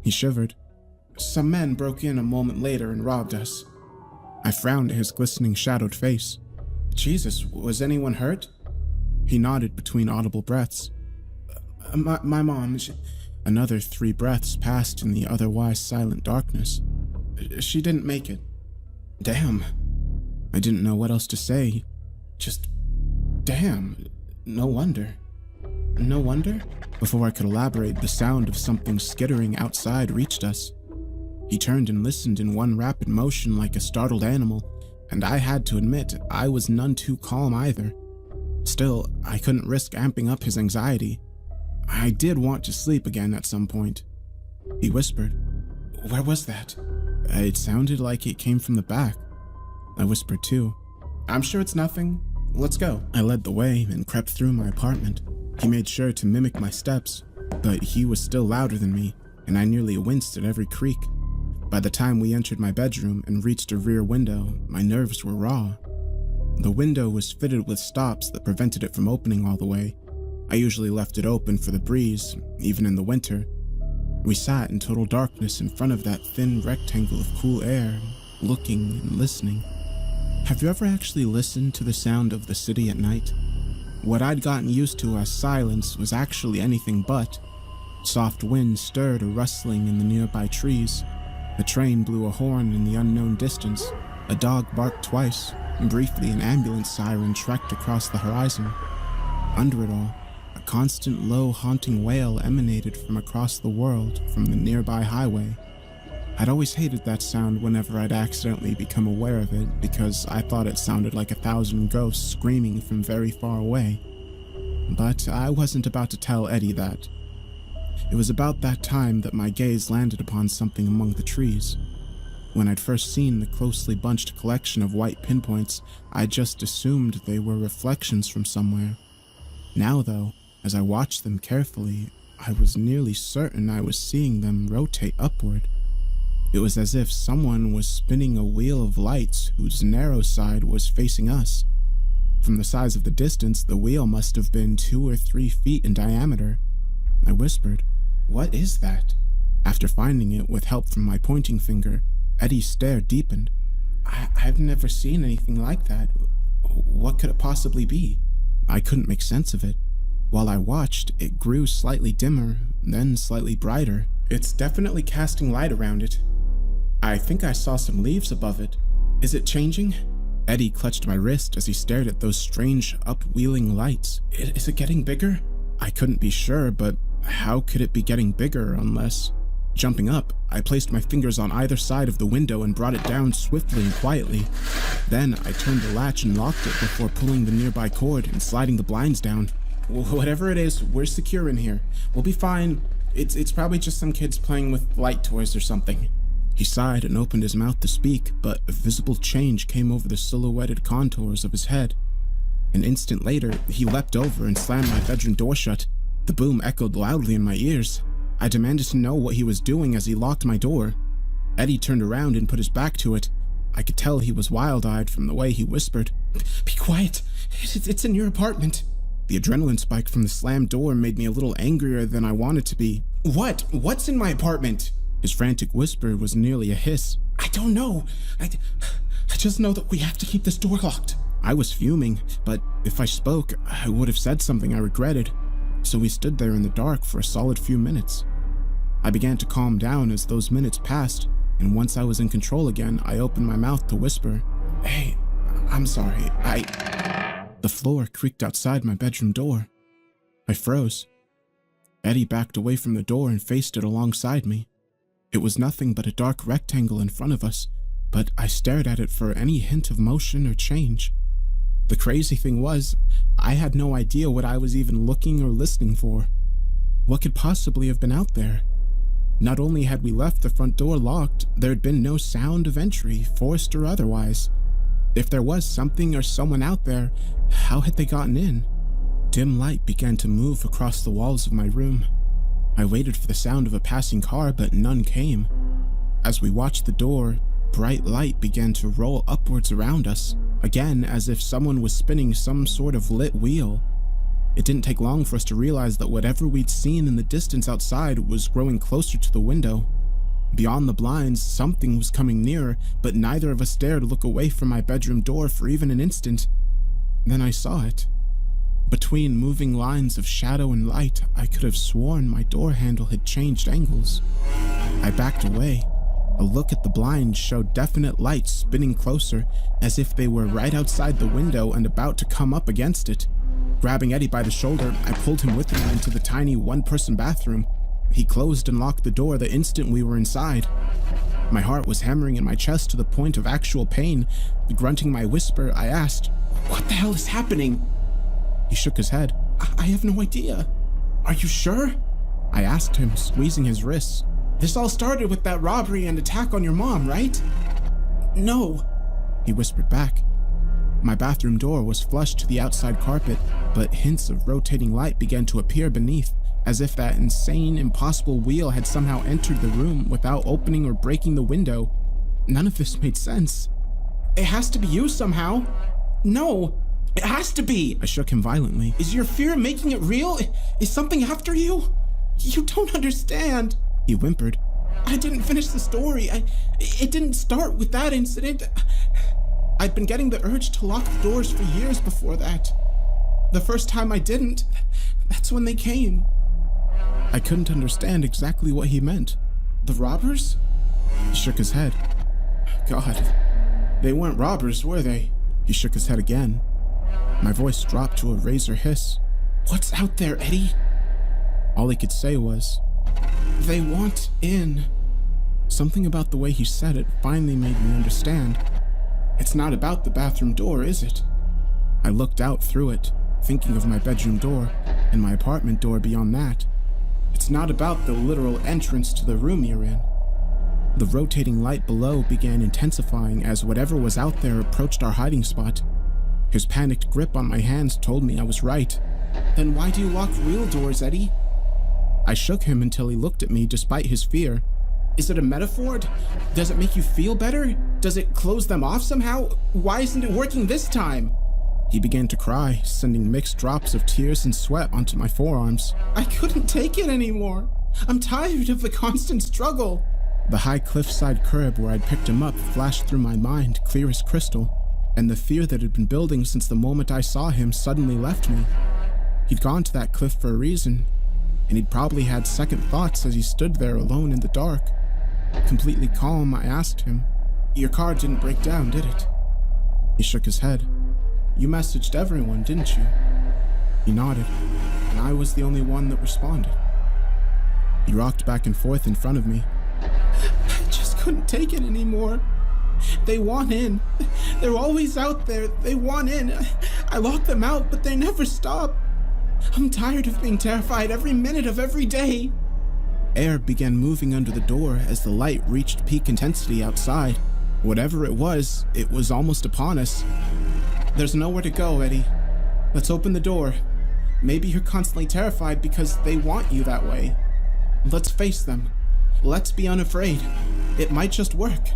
Speaker 2: he shivered. Some men broke in a moment later and robbed us. I frowned at his glistening shadowed face. Jesus, was anyone hurt? He nodded between audible breaths. My mom, Another 3 breaths passed in the otherwise silent darkness. She didn't make it. Damn. I didn't know what else to say. Just, damn. No wonder. No wonder? Before I could elaborate, the sound of something skittering outside reached us. He turned and listened in one rapid motion like a startled animal, and I had to admit I was none too calm either. Still, I couldn't risk amping up his anxiety. I did want to sleep again at some point. He whispered, "Where was that?" It sounded like it came from the back. I whispered too. "I'm sure it's nothing. Let's go." I led the way and crept through my apartment. He made sure to mimic my steps, but he was still louder than me, and I nearly winced at every creak. By the time we entered my bedroom and reached a rear window, my nerves were raw. The window was fitted with stops that prevented it from opening all the way. I usually left it open for the breeze, even in the winter. We sat in total darkness in front of that thin rectangle of cool air, looking and listening. Have you ever actually listened to the sound of the city at night? What I'd gotten used to as silence was actually anything but. Soft wind stirred a rustling in the nearby trees. A train blew a horn in the unknown distance. A dog barked twice, and briefly an ambulance siren trekked across the horizon. Under it all, a constant low haunting wail emanated from across the world from the nearby highway. I'd always hated that sound whenever I'd accidentally become aware of it because I thought it sounded like 1,000 ghosts screaming from very far away. But I wasn't about to tell Eddie that. It was about that time that my gaze landed upon something among the trees. When I'd first seen the closely bunched collection of white pinpoints, I just assumed they were reflections from somewhere. Now, though, as I watched them carefully, I was nearly certain I was seeing them rotate upward. It was as if someone was spinning a wheel of lights whose narrow side was facing us. From the size of the distance, the wheel must have been 2 or 3 feet in diameter. I whispered, "What is that?" After finding it with help from my pointing finger, Eddie's stare deepened. I've never seen anything like that. What could it possibly be? I couldn't make sense of it. While I watched, it grew slightly dimmer, then slightly brighter. It's definitely casting light around it. I think I saw some leaves above it. Is it changing? Eddie clutched my wrist as he stared at those strange, upwheeling lights. Is it getting bigger? I couldn't be sure, but how could it be getting bigger unless... Jumping up, I placed my fingers on either side of the window and brought it down swiftly and quietly. Then I turned the latch and locked it before pulling the nearby cord and sliding the blinds down. Whatever it is, we're secure in here. We'll be fine. It's probably just some kids playing with light toys or something. He sighed and opened his mouth to speak, but a visible change came over the silhouetted contours of his head. An instant later, he leapt over and slammed my bedroom door shut. The boom echoed loudly in my ears. I demanded to know what he was doing as he locked my door. Eddie turned around and put his back to it. I could tell he was wild-eyed from the way he whispered, "Be quiet. It's in your apartment." The adrenaline spike from the slammed door made me a little angrier than I wanted to be. "What? What's in my apartment?" His frantic whisper was nearly a hiss. "I don't know. I just know that we have to keep this door locked." I was fuming, but if I spoke, I would have said something I regretted. So we stood there in the dark for a solid few minutes. I began to calm down as those minutes passed, and once I was in control again, I opened my mouth to whisper, "Hey, I'm sorry, The floor creaked outside my bedroom door. I froze. Eddie backed away from the door and faced it alongside me. It was nothing but a dark rectangle in front of us, but I stared at it for any hint of motion or change. The crazy thing was, I had no idea what I was even looking or listening for. What could possibly have been out there? Not only had we left the front door locked, there had been no sound of entry, forced or otherwise. If there was something or someone out there, how had they gotten in? Dim light began to move across the walls of my room. I waited for the sound of a passing car, but none came. As we watched the door, bright light began to roll upwards around us, again as if someone was spinning some sort of lit wheel. It didn't take long for us to realize that whatever we'd seen in the distance outside was growing closer to the window. Beyond the blinds, something was coming nearer, but neither of us dared look away from my bedroom door for even an instant. Then I saw it. Between moving lines of shadow and light, I could have sworn my door handle had changed angles. I backed away. A look at the blinds showed definite lights spinning closer, as if they were right outside the window and about to come up against it. Grabbing Eddie by the shoulder, I pulled him with me into the tiny one-person bathroom. He closed and locked the door the instant we were inside. My heart was hammering in my chest to the point of actual pain. Grunting my whisper, I asked, "What the hell is happening?" He shook his head. I have no idea." "Are you sure?" I asked him, squeezing his wrists. "This all started with that robbery and attack on your mom, right?" "No," he whispered back. My bathroom door was flush to the outside carpet, but hints of rotating light began to appear beneath, as if that insane, impossible wheel had somehow entered the room without opening or breaking the window. None of this made sense. "It has to be you somehow." "No, it has to be!" I shook him violently. "Is your fear making it real? Is something after you? You don't understand," he whimpered. "I didn't finish the story. It didn't start with that incident. I'd been getting the urge to lock the doors for years before that. The first time I didn't, that's when they came." I couldn't understand exactly what he meant. "The robbers?" He shook his head. "God, they weren't robbers, were they?" He shook his head again. My voice dropped to a razor hiss. "What's out there, Eddie?" All he could say was, "They want in." Something about the way he said it finally made me understand. "It's not about the bathroom door, is it?" I looked out through it, thinking of my bedroom door and my apartment door beyond that. "It's not about the literal entrance to the room you're in." The rotating light below began intensifying as whatever was out there approached our hiding spot. His panicked grip on my hands told me I was right. "Then why do you lock real doors, Eddie?" I shook him until he looked at me despite his fear. "Is it a metaphor? Does it make you feel better? Does it close them off somehow? Why isn't it working this time?" He began to cry, sending mixed drops of tears and sweat onto my forearms. "I couldn't take it anymore. I'm tired of the constant struggle." The high cliffside curb where I'd picked him up flashed through my mind, clear as crystal, and the fear that had been building since the moment I saw him suddenly left me. He'd gone to that cliff for a reason, and he'd probably had second thoughts as he stood there alone in the dark. Completely calm, I asked him, "Your car didn't break down, did it?" He shook his head. "You messaged everyone, didn't you?" He nodded, and I was the only one that responded. He rocked back and forth in front of me. "I just couldn't take it anymore. They want in. They're always out there. They want in. I lock them out, but they never stop. I'm tired of being terrified every minute of every day." Air began moving under the door as the light reached peak intensity outside. Whatever it was almost upon us. "There's nowhere to go, Eddie. Let's open the door. Maybe you're constantly terrified because they want you that way. Let's face them. Let's be unafraid. It might just work."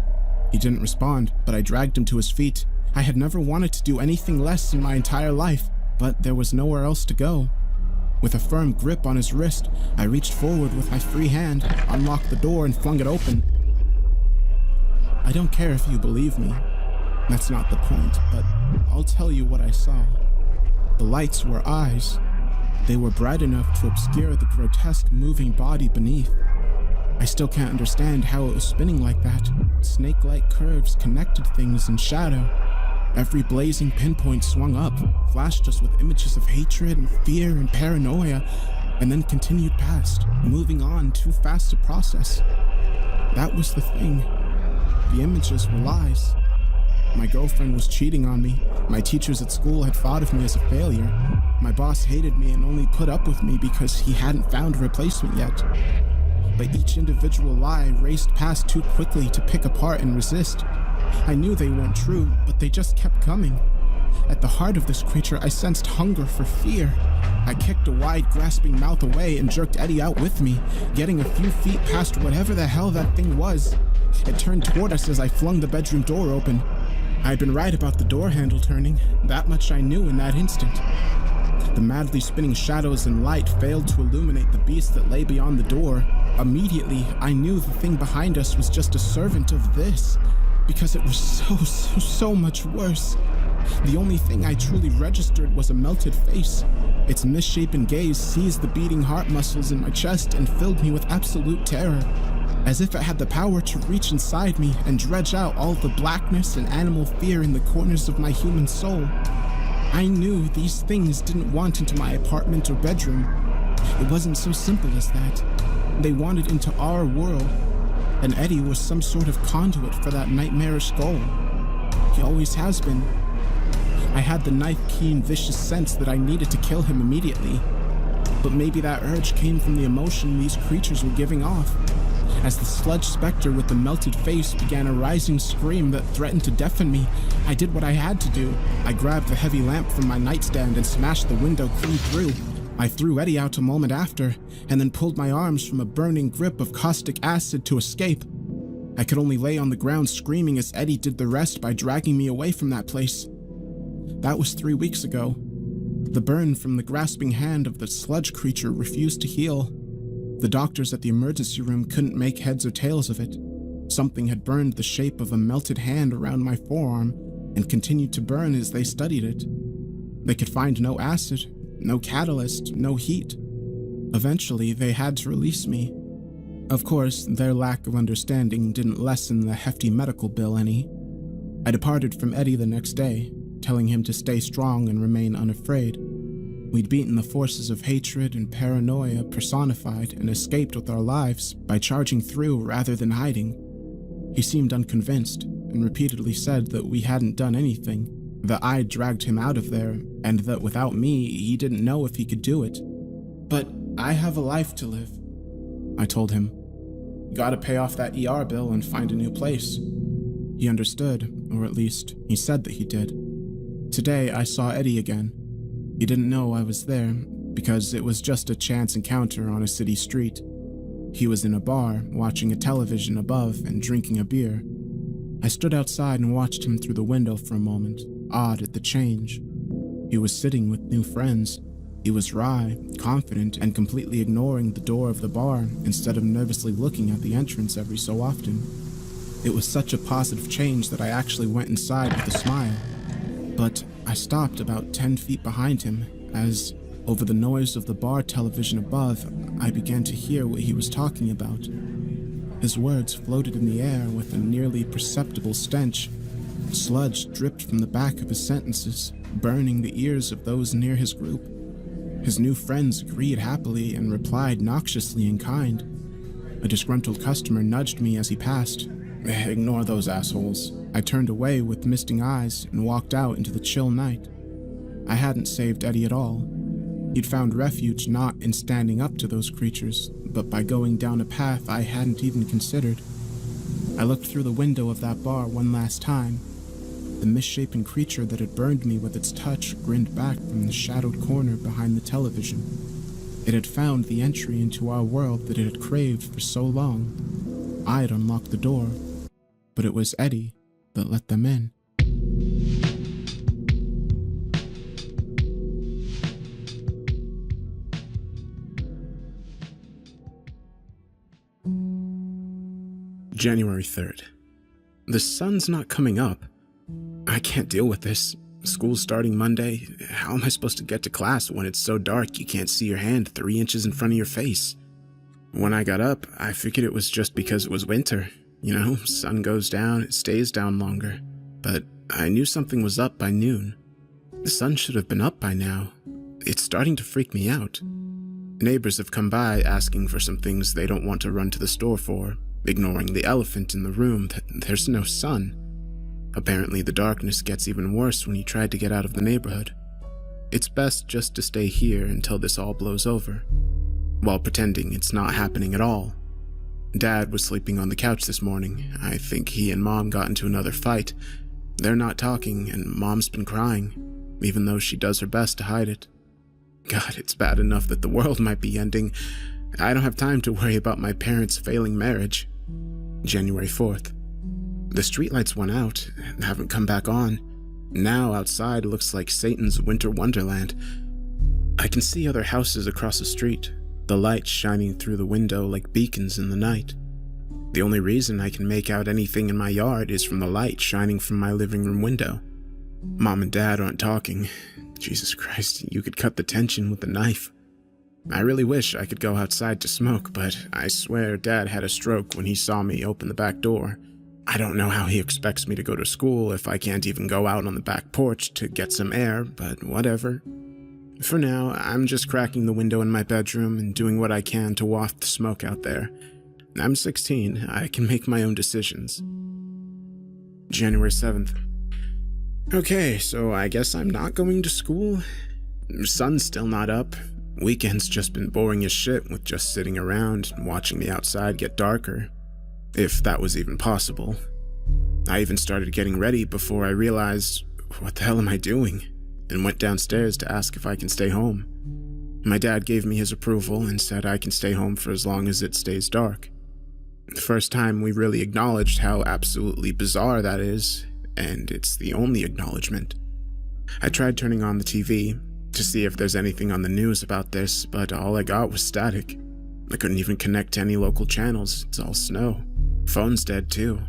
Speaker 2: He didn't respond, but I dragged him to his feet. I had never wanted to do anything less in my entire life, but there was nowhere else to go. With a firm grip on his wrist, I reached forward with my free hand, unlocked the door, and flung it open. I don't care if you believe me. That's not the point, but I'll tell you what I saw. The lights were eyes. They were bright enough to obscure the grotesque moving body beneath. I still can't understand how it was spinning like that. Snake-like curves connected things in shadow. Every blazing pinpoint swung up, flashed us with images of hatred and fear and paranoia, and then continued past, moving on too fast to process. That was the thing. The images were lies. My girlfriend was cheating on me. My teachers at school had thought of me as a failure. My boss hated me and only put up with me because he hadn't found a replacement yet. But each individual lie raced past too quickly to pick apart and resist. I knew they weren't true, but they just kept coming. At the heart of this creature, I sensed hunger for fear. I kicked a wide, grasping mouth away and jerked Eddie out with me, getting a few feet past whatever the hell that thing was. It turned toward us as I flung the bedroom door open. I'd been right about the door handle turning. That much I knew in that instant. The madly spinning shadows and light failed to illuminate the beast that lay beyond the door. Immediately, I knew the thing behind us was just a servant of this, because it was so much worse. The only thing I truly registered was a melted face. Its misshapen gaze seized the beating heart muscles in my chest and filled me with absolute terror, as if it had the power to reach inside me and dredge out all the blackness and animal fear in the corners of my human soul. I knew these things didn't want into my apartment or bedroom. It wasn't so simple as that. They wanted into our world, and Eddie was some sort of conduit for that nightmarish goal. He always has been. I had the knife-keen, vicious sense that I needed to kill him immediately. But maybe that urge came from the emotion these creatures were giving off. As the sludge specter with the melted face began a rising scream that threatened to deafen me, I did what I had to do. I grabbed the heavy lamp from my nightstand and smashed the window clean through. I threw Eddie out a moment after, and then pulled my arms from a burning grip of caustic acid to escape. I could only lay on the ground screaming as Eddie did the rest by dragging me away from that place. That was 3 weeks ago. The burn from the grasping hand of the sludge creature refused to heal. The doctors at the emergency room couldn't make heads or tails of it. Something had burned the shape of a melted hand around my forearm and continued to burn as they studied it. They could find no acid, no catalyst, no heat. Eventually, they had to release me. Of course, their lack of understanding didn't lessen the hefty medical bill any. I departed from Eddie the next day, telling him to stay strong and remain unafraid. We'd beaten the forces of hatred and paranoia personified and escaped with our lives by charging through rather than hiding. He seemed unconvinced and repeatedly said that we hadn't done anything, that I'd dragged him out of there, and that without me, he didn't know if he could do it. But I have a life to live, I told him. Gotta pay off that ER bill and find a new place. He understood, or at least, he said that he did. Today, I saw Eddie again. He didn't know I was there, because it was just a chance encounter on a city street. He was in a bar, watching a television above and drinking a beer. I stood outside and watched him through the window for a moment, awed at the change. He was sitting with new friends. He was wry, confident, and completely ignoring the door of the bar instead of nervously looking at the entrance every so often. It was such a positive change that I actually went inside with a smile. But I stopped about 10 feet behind him as, over the noise of the bar television above, I began to hear what he was talking about. His words floated in the air with a nearly perceptible stench. Sludge dripped from the back of his sentences, burning the ears of those near his group. His new friends agreed happily and replied noxiously in kind. A disgruntled customer nudged me as he passed. "Ignore those assholes." I turned away with misting eyes and walked out into the chill night. I hadn't saved Eddie at all. He'd found refuge not in standing up to those creatures, but by going down a path I hadn't even considered. I looked through the window of that bar one last time. The misshapen creature that had burned me with its touch grinned back from the shadowed corner behind the television. It had found the entry into our world that it had craved for so long. I'd unlocked the door, but it was Eddie that let them in. January 3rd. The sun's not coming up. I can't deal with this. School's starting Monday. How am I supposed to get to class when it's so dark you can't see your hand 3 inches in front of your face? When I got up, I figured it was just because it was winter. You know, sun goes down, it stays down longer. But I knew something was up by noon. The sun should have been up by now. It's starting to freak me out. Neighbors have come by asking for some things they don't want to run to the store for, ignoring the elephant in the room that there's no sun. Apparently, the darkness gets even worse when you try to get out of the neighborhood. It's best just to stay here until this all blows over, while pretending it's not happening at all. Dad was sleeping on the couch this morning. I think he and Mom got into another fight. They're not talking, and Mom's been crying, even though she does her best to hide it. God, it's bad enough that the world might be ending. I don't have time to worry about my parents' failing marriage. January 4th. The streetlights went out and haven't come back on. Now outside looks like Satan's winter wonderland. I can see other houses across the street, the lights shining through the window like beacons in the night. The only reason I can make out anything in my yard is from the light shining from my living room window. Mom and Dad aren't talking. Jesus Christ, you could cut the tension with a knife. I really wish I could go outside to smoke, but I swear Dad had a stroke when he saw me open the back door. I don't know how he expects me to go to school if I can't even go out on the back porch to get some air, but whatever. For now, I'm just cracking the window in my bedroom and doing what I can to waft the smoke out there. I'm 16, I can make my own decisions. January 7th. Okay, so I guess I'm not going to school? Sun's still not up. Weekend's just been boring as shit with just sitting around and watching the outside get darker. If that was even possible. I even started getting ready before I realized, what the hell am I doing? And went downstairs to ask if I can stay home. My dad gave me his approval and said I can stay home for as long as it stays dark. The first time we really acknowledged how absolutely bizarre that is, and it's the only acknowledgement. I tried turning on the TV to see if there's anything on the news about this, but all I got was static. I couldn't even connect to any local channels, it's all snow. Phone's dead too.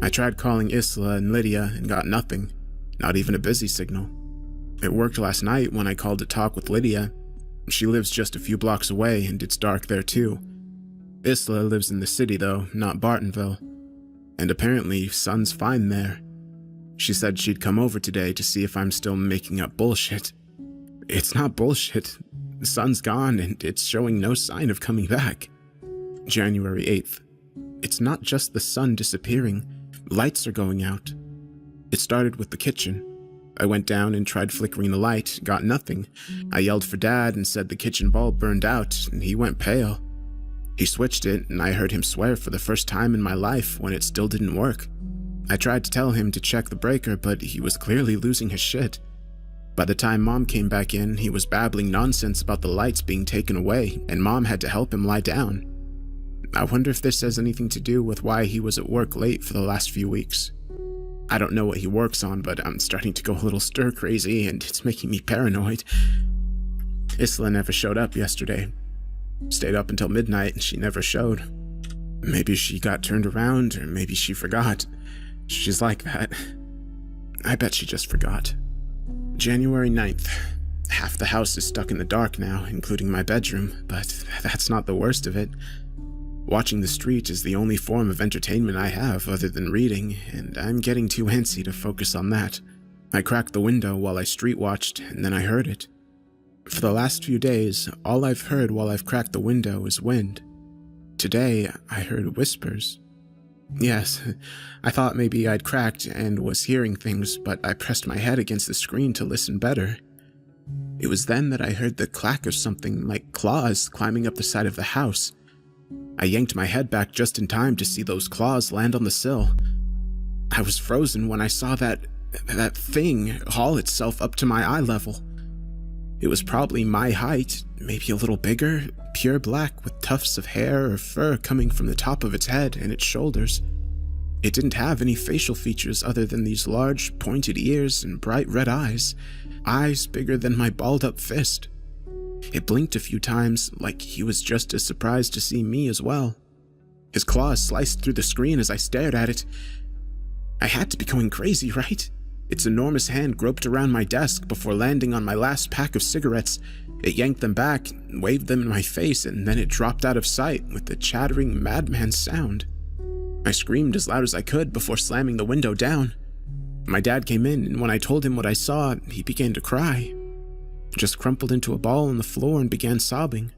Speaker 2: I tried calling Isla and Lydia and got nothing, not even a busy signal. It worked last night when I called to talk with Lydia. She lives just a few blocks away and it's dark there too. Isla lives in the city though, not Bartonville. And apparently, sun's fine there. She said she'd come over today to see if I'm still making up bullshit. It's not bullshit. The sun's gone and it's showing no sign of coming back. January 8th. It's not just the sun disappearing. Lights are going out. It started with the kitchen. I went down and tried flickering the light, got nothing. I yelled for Dad and said the kitchen bulb burned out, and he went pale. He switched it, and I heard him swear for the first time in my life when it still didn't work. I tried to tell him to check the breaker, but he was clearly losing his shit. By the time Mom came back in, he was babbling nonsense about the lights being taken away, and Mom had to help him lie down. I wonder if this has anything to do with why he was at work late for the last few weeks. I don't know what he works on, but I'm starting to go a little stir-crazy, and it's making me paranoid. Isla never showed up yesterday. Stayed up until midnight, and she never showed. Maybe she got turned around, or maybe she forgot. She's like that. I bet she just forgot. January 9th. Half the house is stuck in the dark now, including my bedroom, but that's not the worst of it. Watching the street is the only form of entertainment I have other than reading, and I'm getting too antsy to focus on that. I cracked the window while I street watched, and then I heard it. For the last few days, all I've heard while I've cracked the window is wind. Today, I heard whispers. Yes, I thought maybe I'd cracked and was hearing things, but I pressed my head against the screen to listen better. It was then that I heard the clack of something like claws climbing up the side of the house. I yanked my head back just in time to see those claws land on the sill. I was frozen when I saw that thing haul itself up to my eye level. It was probably my height, maybe a little bigger, pure black with tufts of hair or fur coming from the top of its head and its shoulders. It didn't have any facial features other than these large, pointed ears and bright red eyes bigger than my balled-up fist. It blinked a few times, like he was just as surprised to see me as well. His claws sliced through the screen as I stared at it. I had to be going crazy, right? Its enormous hand groped around my desk before landing on my last pack of cigarettes. It yanked them back, waved them in my face, and then it dropped out of sight with a chattering madman sound. I screamed as loud as I could before slamming the window down. My dad came in, and when I told him what I saw, he began to cry. Just crumpled into a ball on the floor and began sobbing.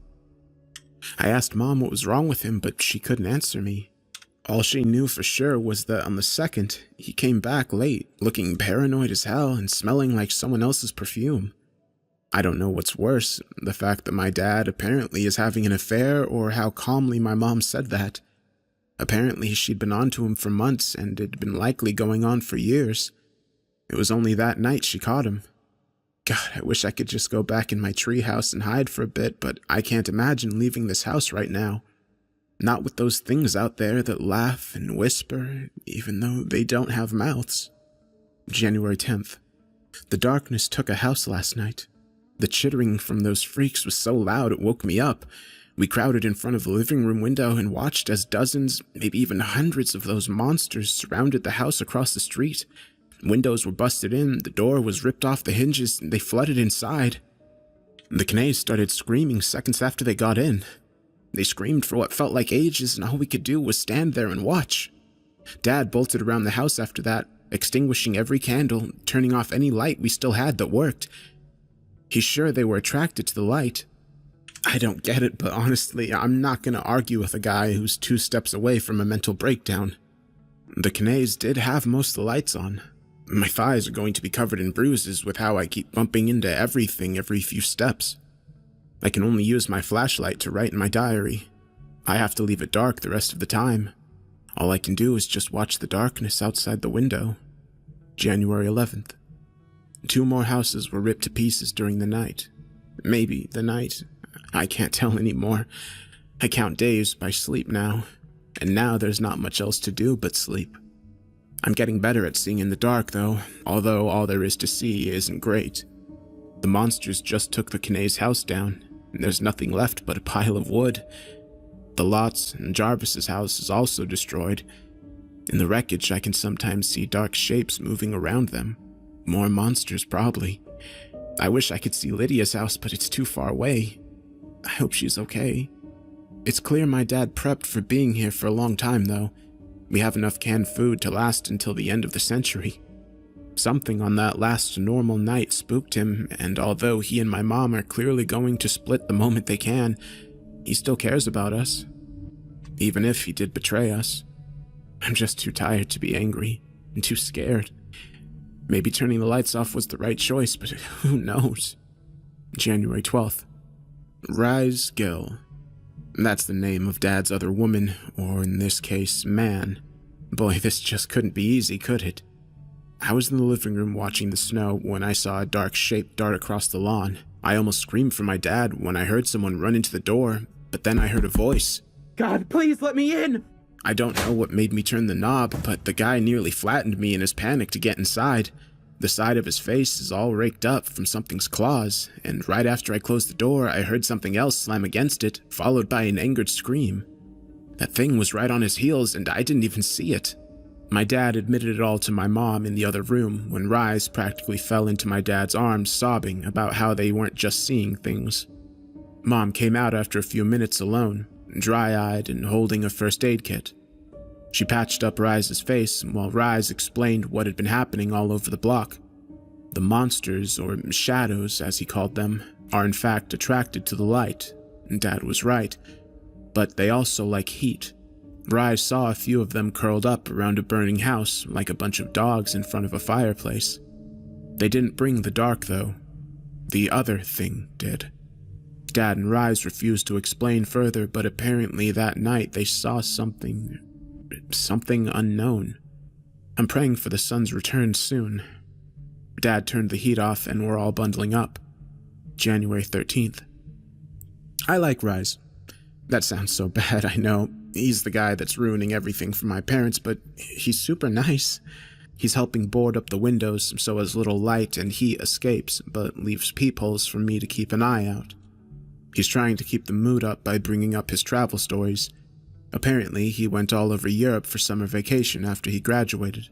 Speaker 2: I asked Mom what was wrong with him, but she couldn't answer me. All she knew for sure was that on the 2nd, he came back late, looking paranoid as hell and smelling like someone else's perfume. I don't know what's worse, the fact that my dad apparently is having an affair or how calmly my mom said that. Apparently she'd been on to him for months and it'd been likely going on for years. It was only that night she caught him. God, I wish I could just go back in my treehouse and hide for a bit, but I can't imagine leaving this house right now. Not with those things out there that laugh and whisper, even though they don't have mouths. January 10th. The darkness took a house last night. The chittering from those freaks was so loud it woke me up. We crowded in front of the living room window and watched as dozens, maybe even hundreds of those monsters surrounded the house across the street. Windows were busted in, the door was ripped off the hinges, and they flooded inside. The Knays started screaming seconds after they got in. They screamed for what felt like ages, and all we could do was stand there and watch. Dad bolted around the house after that, extinguishing every candle, turning off any light we still had that worked. He's sure they were attracted to the light. I don't get it, but honestly, I'm not going to argue with a guy who's 2 steps away from a mental breakdown. The Knays did have most of the lights on. My thighs are going to be covered in bruises with how I keep bumping into everything every few steps. I can only use my flashlight to write in my diary. I have to leave it dark the rest of the time. All I can do is just watch the darkness outside the window. January 11th. 2 more houses were ripped to pieces during the night. Maybe the night. I can't tell anymore. I count days by sleep now, and now there's not much else to do but sleep. I'm getting better at seeing in the dark, though, although all there is to see isn't great. The monsters just took the Knays' house down, and there's nothing left but a pile of wood. The lots and Jarvis's house is also destroyed. In the wreckage, I can sometimes see dark shapes moving around them. More monsters, probably. I wish I could see Lydia's house, but it's too far away. I hope she's okay. It's clear my dad prepped for being here for a long time, though. We have enough canned food to last until the end of the century. Something on that last normal night spooked him, and although he and my mom are clearly going to split the moment they can, he still cares about us. Even if he did betray us. I'm just too tired to be angry, and too scared. Maybe turning the lights off was the right choice, but who knows? January 12th. Rise Gill. That's the name of Dad's other woman, or in this case, man. Boy, this just couldn't be easy, could it? I was in the living room watching the snow when I saw a dark shape dart across the lawn. I almost screamed for my dad when I heard someone run into the door, but then I heard a voice.
Speaker 7: God, please let me in!
Speaker 2: I don't know what made me turn the knob, but the guy nearly flattened me in his panic to get inside. The side of his face is all raked up from something's claws, and right after I closed the door, I heard something else slam against it, followed by an angered scream. That thing was right on his heels, and I didn't even see it. My dad admitted it all to my mom in the other room when Rise practically fell into my dad's arms, sobbing about how they weren't just seeing things. Mom came out after a few minutes alone, dry-eyed and holding a first aid kit. She patched up Rise's face while Rise explained what had been happening all over the block. The monsters, or shadows as he called them, are in fact attracted to the light, and Dad was right, but they also like heat. Rise saw a few of them curled up around a burning house like a bunch of dogs in front of a fireplace. They didn't bring the dark, though. The other thing did. Dad and Rise refused to explain further, but apparently that night they saw something unknown. I'm praying for the sun's return soon. Dad turned the heat off and we're all bundling up. January 13th. I like Rise. That sounds so bad, I know. He's the guy that's ruining everything for my parents, but he's super nice. He's helping board up the windows so as little light and heat escapes, but leaves peepholes for me to keep an eye out. He's trying to keep the mood up by bringing up his travel stories. Apparently, he went all over Europe for summer vacation after he graduated.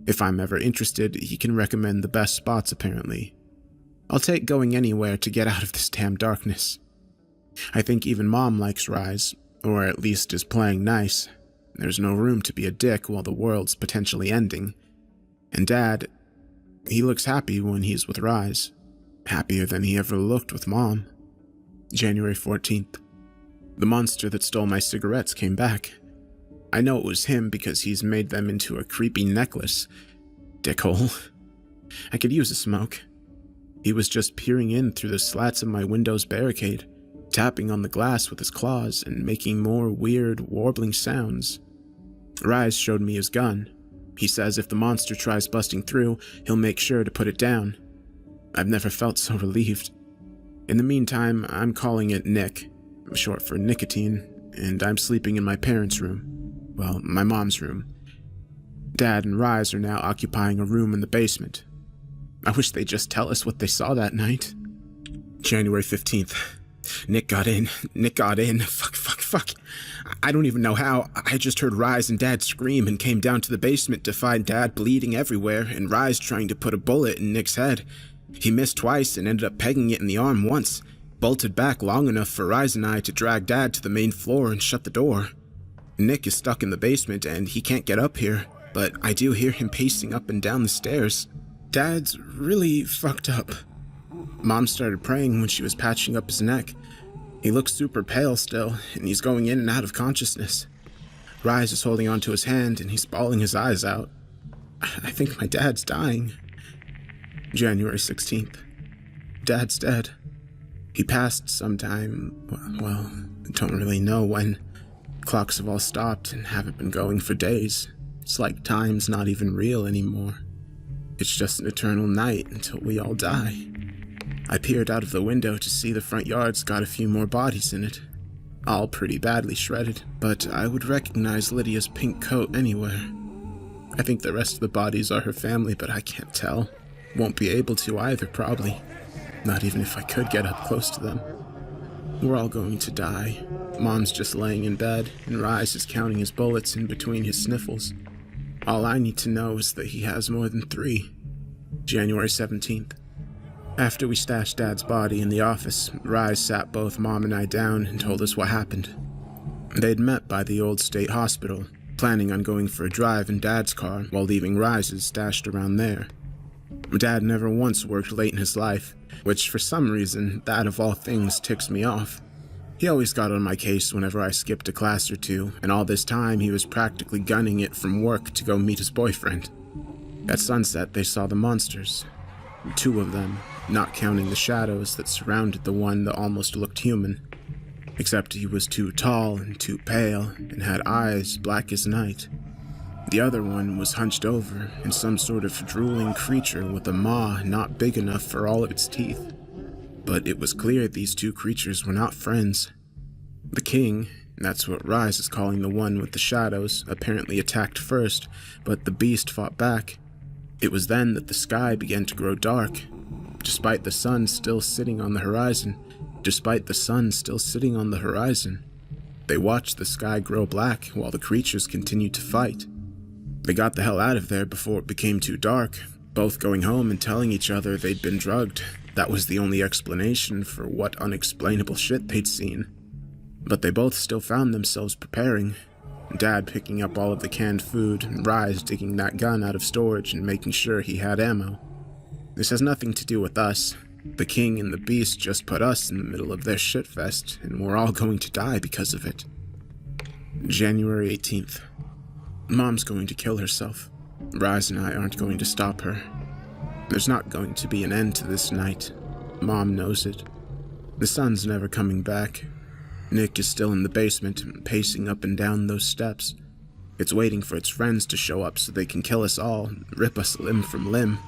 Speaker 2: If I'm ever interested, he can recommend the best spots, apparently. I'll take going anywhere to get out of this damn darkness. I think even Mom likes Rise, or at least is playing nice. There's no room to be a dick while the world's potentially ending. And Dad, he looks happy when he's with Rise. Happier than he ever looked with Mom. January 14th. The monster that stole my cigarettes came back. I know it was him because he's made them into a creepy necklace. Dickhole. I could use a smoke. He was just peering in through the slats of my window's barricade, tapping on the glass with his claws and making more weird, warbling sounds. Rise showed me his gun. He says if the monster tries busting through, he'll make sure to put it down. I've never felt so relieved. In the meantime, I'm calling it Nick, short for nicotine, and I'm sleeping in my parents' room. Well, my mom's room. Dad and Rise are now occupying a room in the basement. I wish they'd just tell us what they saw that night. January 15th. Nick got in. Fuck. I don't even know how. I just heard Rise and Dad scream and came down to the basement to find Dad bleeding everywhere and Rise trying to put a bullet in Nick's head. He missed twice and ended up pegging it in the arm once, bolted back long enough for Rise and I to drag Dad to the main floor and shut the door. Nick is stuck in the basement and he can't get up here, but I do hear him pacing up and down the stairs. Dad's really fucked up. Mom started praying when she was patching up his neck. He looks super pale still, and he's going in and out of consciousness. Rise is holding onto his hand and he's bawling his eyes out. I think my dad's dying. January 16th. Dad's dead. He passed sometime, well, I don't really know when. Clocks have all stopped and haven't been going for days. It's like time's not even real anymore. It's just an eternal night until we all die. I peered out of the window to see the front yard's got a few more bodies in it. All pretty badly shredded, but I would recognize Lydia's pink coat anywhere. I think the rest of the bodies are her family, but I can't tell. Won't be able to either, probably. Not even if I could get up close to them. We're all going to die. Mom's just laying in bed, and Rise is counting his bullets in between his sniffles. All I need to know is that he has more than 3. January 17th. After we stashed Dad's body in the office, Rise sat both Mom and I down and told us what happened. They'd met by the old state hospital, planning on going for a drive in Dad's car while leaving Rise's stashed around there. Dad never once worked late in his life, which for some reason, that of all things ticks me off. He always got on my case whenever I skipped a class or two, and all this time he was practically gunning it from work to go meet his boyfriend. At sunset, they saw the monsters. 2 of them, not counting the shadows that surrounded the one that almost looked human. Except he was too tall and too pale, and had eyes black as night. The other one was hunched over, and some sort of drooling creature with a maw not big enough for all of its teeth. But it was clear these 2 creatures were not friends. The king, that's what Rise is calling the one with the shadows, apparently attacked first, but the beast fought back. It was then that the sky began to grow dark, despite the sun still sitting on the horizon. They watched the sky grow black while the creatures continued to fight. They got the hell out of there before it became too dark, both going home and telling each other they'd been drugged. That was the only explanation for what unexplainable shit they'd seen. But they both still found themselves preparing. Dad picking up all of the canned food, and Rise digging that gun out of storage and making sure he had ammo. This has nothing to do with us. The king and the beast just put us in the middle of their shitfest, and we're all going to die because of it. January 18th. Mom's going to kill herself. Rise and I aren't going to stop her. There's not going to be an end to this night. Mom knows it. The sun's never coming back. Nick is still in the basement, pacing up and down those steps. It's waiting for its friends to show up so they can kill us all, rip us limb from limb.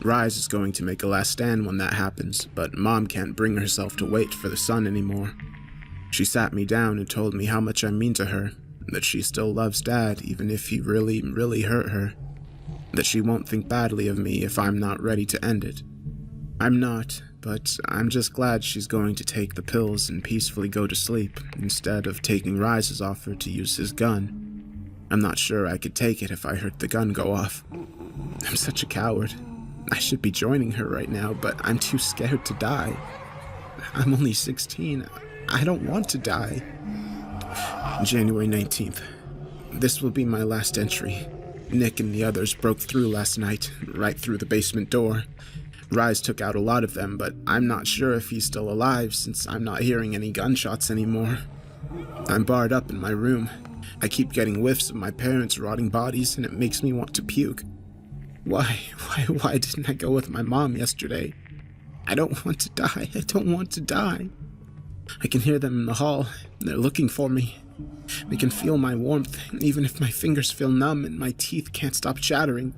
Speaker 2: Rise is going to make a last stand when that happens, but Mom can't bring herself to wait for the sun anymore. She sat me down and told me how much I mean to her, that she still loves Dad even if he really, really hurt her, that she won't think badly of me if I'm not ready to end it. I'm not, but I'm just glad she's going to take the pills and peacefully go to sleep instead of taking Rise's offer to use his gun. I'm not sure I could take it if I heard the gun go off. I'm such a coward. I should be joining her right now, but I'm too scared to die. I'm only 16. I don't want to die. January 19th. This will be my last entry. Nick and the others broke through last night, right through the basement door. Rise took out a lot of them, but I'm not sure if he's still alive since I'm not hearing any gunshots anymore. I'm barred up in my room.
Speaker 15: I keep getting whiffs of my parents' rotting bodies, and it makes me want to puke. Why didn't I go with my mom yesterday? I don't want to die. I don't want to die. I can hear them in the hall. They're looking for me. They can feel my warmth, even if my fingers feel numb and my teeth can't stop chattering.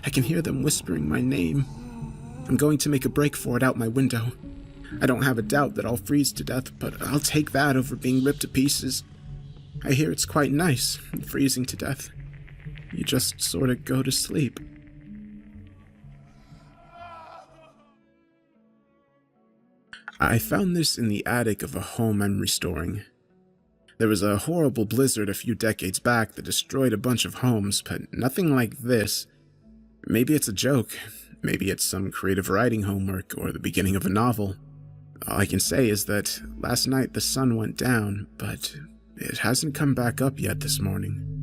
Speaker 15: I can hear them whispering my name. I'm going to make a break for it out my window. I don't have a doubt that I'll freeze to death, but I'll take that over being ripped to pieces. I hear it's quite nice, freezing to death. You just sort of go to sleep. I found this in the attic of a home I'm restoring. There was a horrible blizzard a few decades back that destroyed a bunch of homes, but nothing like this. Maybe it's a joke. Maybe it's some creative writing homework or the beginning of a novel. All I can say is that last night the sun went down, but it hasn't come back up yet this morning.